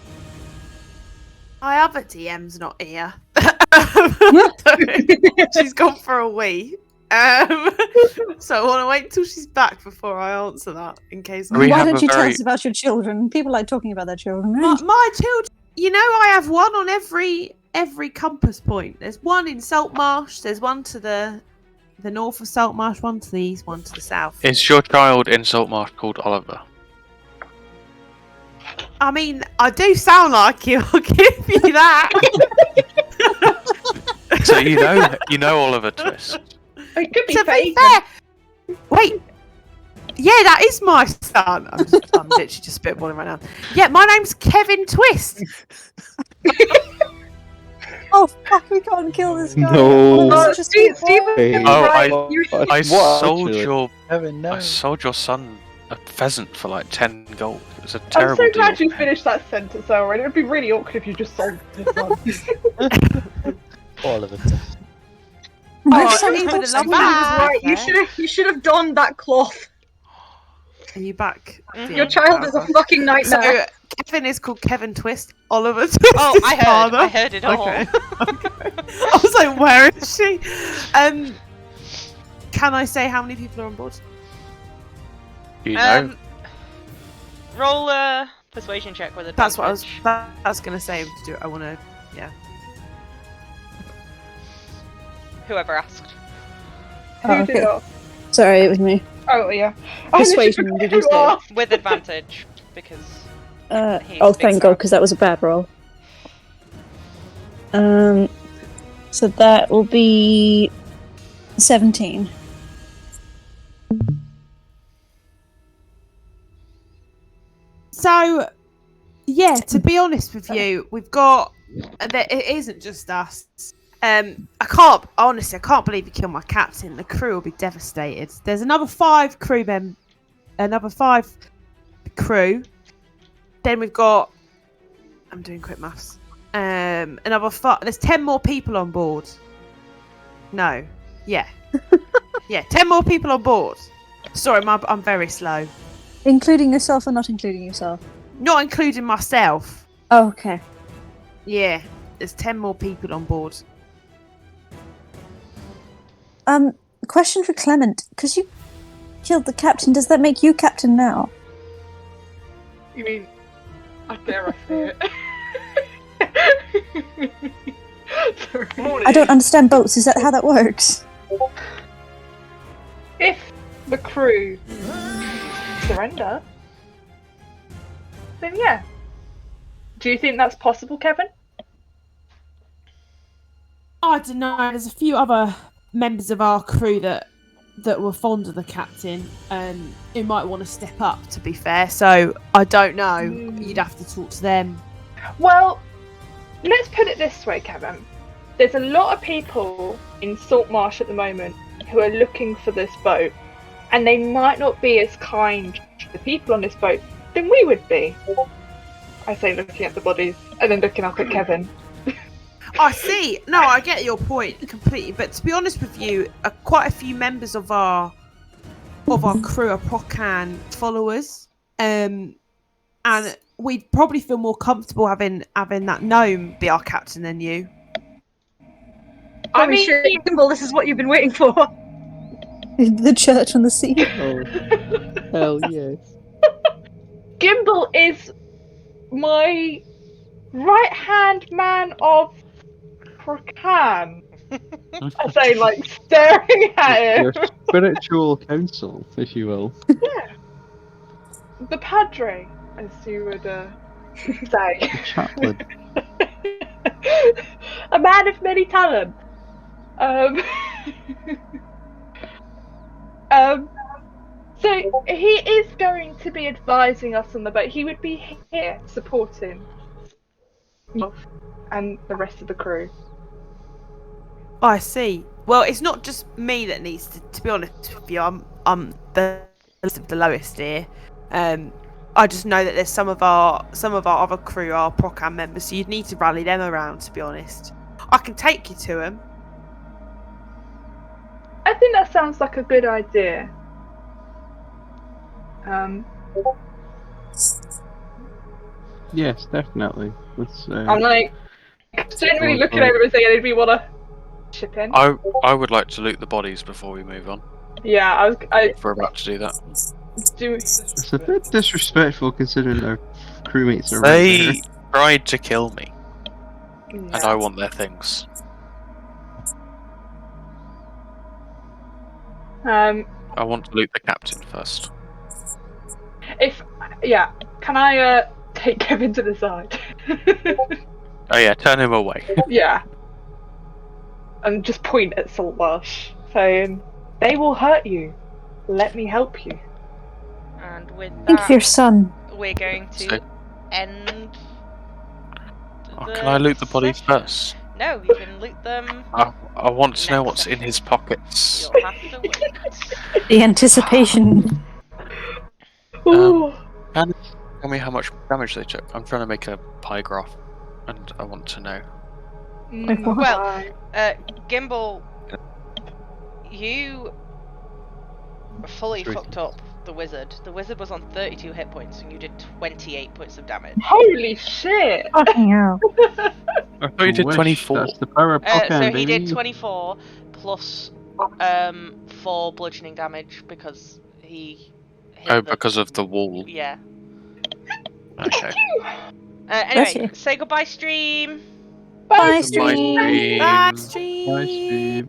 My other DM's not here. She's gone for a wee. So I want to wait till she's back before I answer that, in case. We Why have don't a you tell very- us about your children? People like talking about their children. My children. You know, I have one on every compass point. There's one in Saltmarsh. There's one to the north of Saltmarsh. One to the east. One to the south. Is your child in Saltmarsh called Oliver? I mean, I do sound like you. I'll give you that. So you know Oliver Twist. It could be To be fake. fair, wait. Yeah, that is my son. I'm literally just spitballing right now. Yeah, my name's Kevin Twist. Oh fuck! We can't kill this guy. No. Oh, such a sweet Steve, boy. Hey. Oh, You should- I What, sold actually? your Kevin, no. I sold your son a pheasant for like 10 gold. It was a I'm terrible so glad deal. you finished that sentence, Owen. It would be really awkward if you just sold this one. Oliver. My Oh, son's even got a some- love Right, you should have donned that cloth. Are you back? Your child is a fucking nightmare. So Kevin is called Kevin Twist. Oliver Twist. Oh, is I heard. father. I heard it all. Okay. I was like, where is she? Can I say how many people are on board? You know? Roll a persuasion check with advantage. That's what I was gonna say to do. I want to. Yeah. Whoever asked. Who Oh, did okay. it? Sorry, it was me. Oh, yeah. Persuasion, did you say? With advantage, because he's Oh, big thank son. God, because that was a bad roll. So that will be 17. So, yeah, to be honest with you, we've got. It isn't just us. I can't believe you killed my captain. The crew will be devastated. There's another 5 crew another 5 crew. Then we've got. I'm doing quick maths. Another 5. There's 10 more people on board. No. Yeah. Yeah, 10 more people on board. Sorry, I'm very slow. Including yourself or not including yourself? Not including myself. Oh, okay. Yeah, there's 10 more people on board. Question for Clement. Because you killed the captain, does that make you captain now? You mean, I dare I say it? Sorry. I don't understand boats. Is that how that works? If the crew surrender, then yeah. Do you think that's possible, Kevin? I don't know. There's a few other members of our crew that were fond of the captain, who might want to step up. To be fair, so I don't know. You'd have to talk to them. Well, let's put it this way, Kevin. There's a lot of people in Saltmarsh at the moment who are looking for this boat, and they might not be as kind to the people on this boat than we would be. I say looking at the bodies and then looking up at Kevin. I see. No, I get your point completely. But to be honest with you, quite a few members of our crew are Procan followers, and we'd probably feel more comfortable having that gnome be our captain than you. Holy shit, Gimbal, this is what you've been waiting for. The church on the sea. Oh, hell yes. Gimbal is my right-hand man of Procan. I say, like, staring at him. Your spiritual council, if you will. Yeah. The padre, as you would say. Chaplain. A man of many talents. So he is going to be advising us on the boat. He would be here supporting us and the rest of the crew. I see. Well, it's not just me that needs to be honest with you. I'm the lowest here. I just know that there's some of our other crew are Procan members, so you'd need to rally them around. To be honest, I can take you to them. I think that sounds like a good idea. Yes, definitely. Let's, I'm like generally looking over and saying, "Anybody want to chip in?" I would like to loot the bodies before we move on. Yeah, If we're about to do that. It's a bit disrespectful considering our crewmates are right They there. tried to kill me, Yeah. and I want their things. I want to loot the captain first. Can I take Kevin to the side? Oh yeah, turn him away. Yeah. And just point at Saltmarsh, saying, "They will hurt you. Let me help you." And with Think of your son. we're going to So- end. Can I loot the bodies first? No, you can loot them. I want to know what's in his pockets. You'll have to wait. The anticipation. Ooh. Can you tell me how much damage they took? I'm trying to make a pie graph, and I want to know. Well, Gimbal, you fully fucked up the wizard. The wizard was on 32 hit points, and you did 28 points of damage. Holy shit! Fucking hell. I thought you did 24. That's the power of Procan, So baby. he did 24 plus 4 bludgeoning damage because he hit Because of the wall. Yeah. Okay. Anyway, say goodbye, stream. Bye, Stream. Bye, stream. Bye, Steve.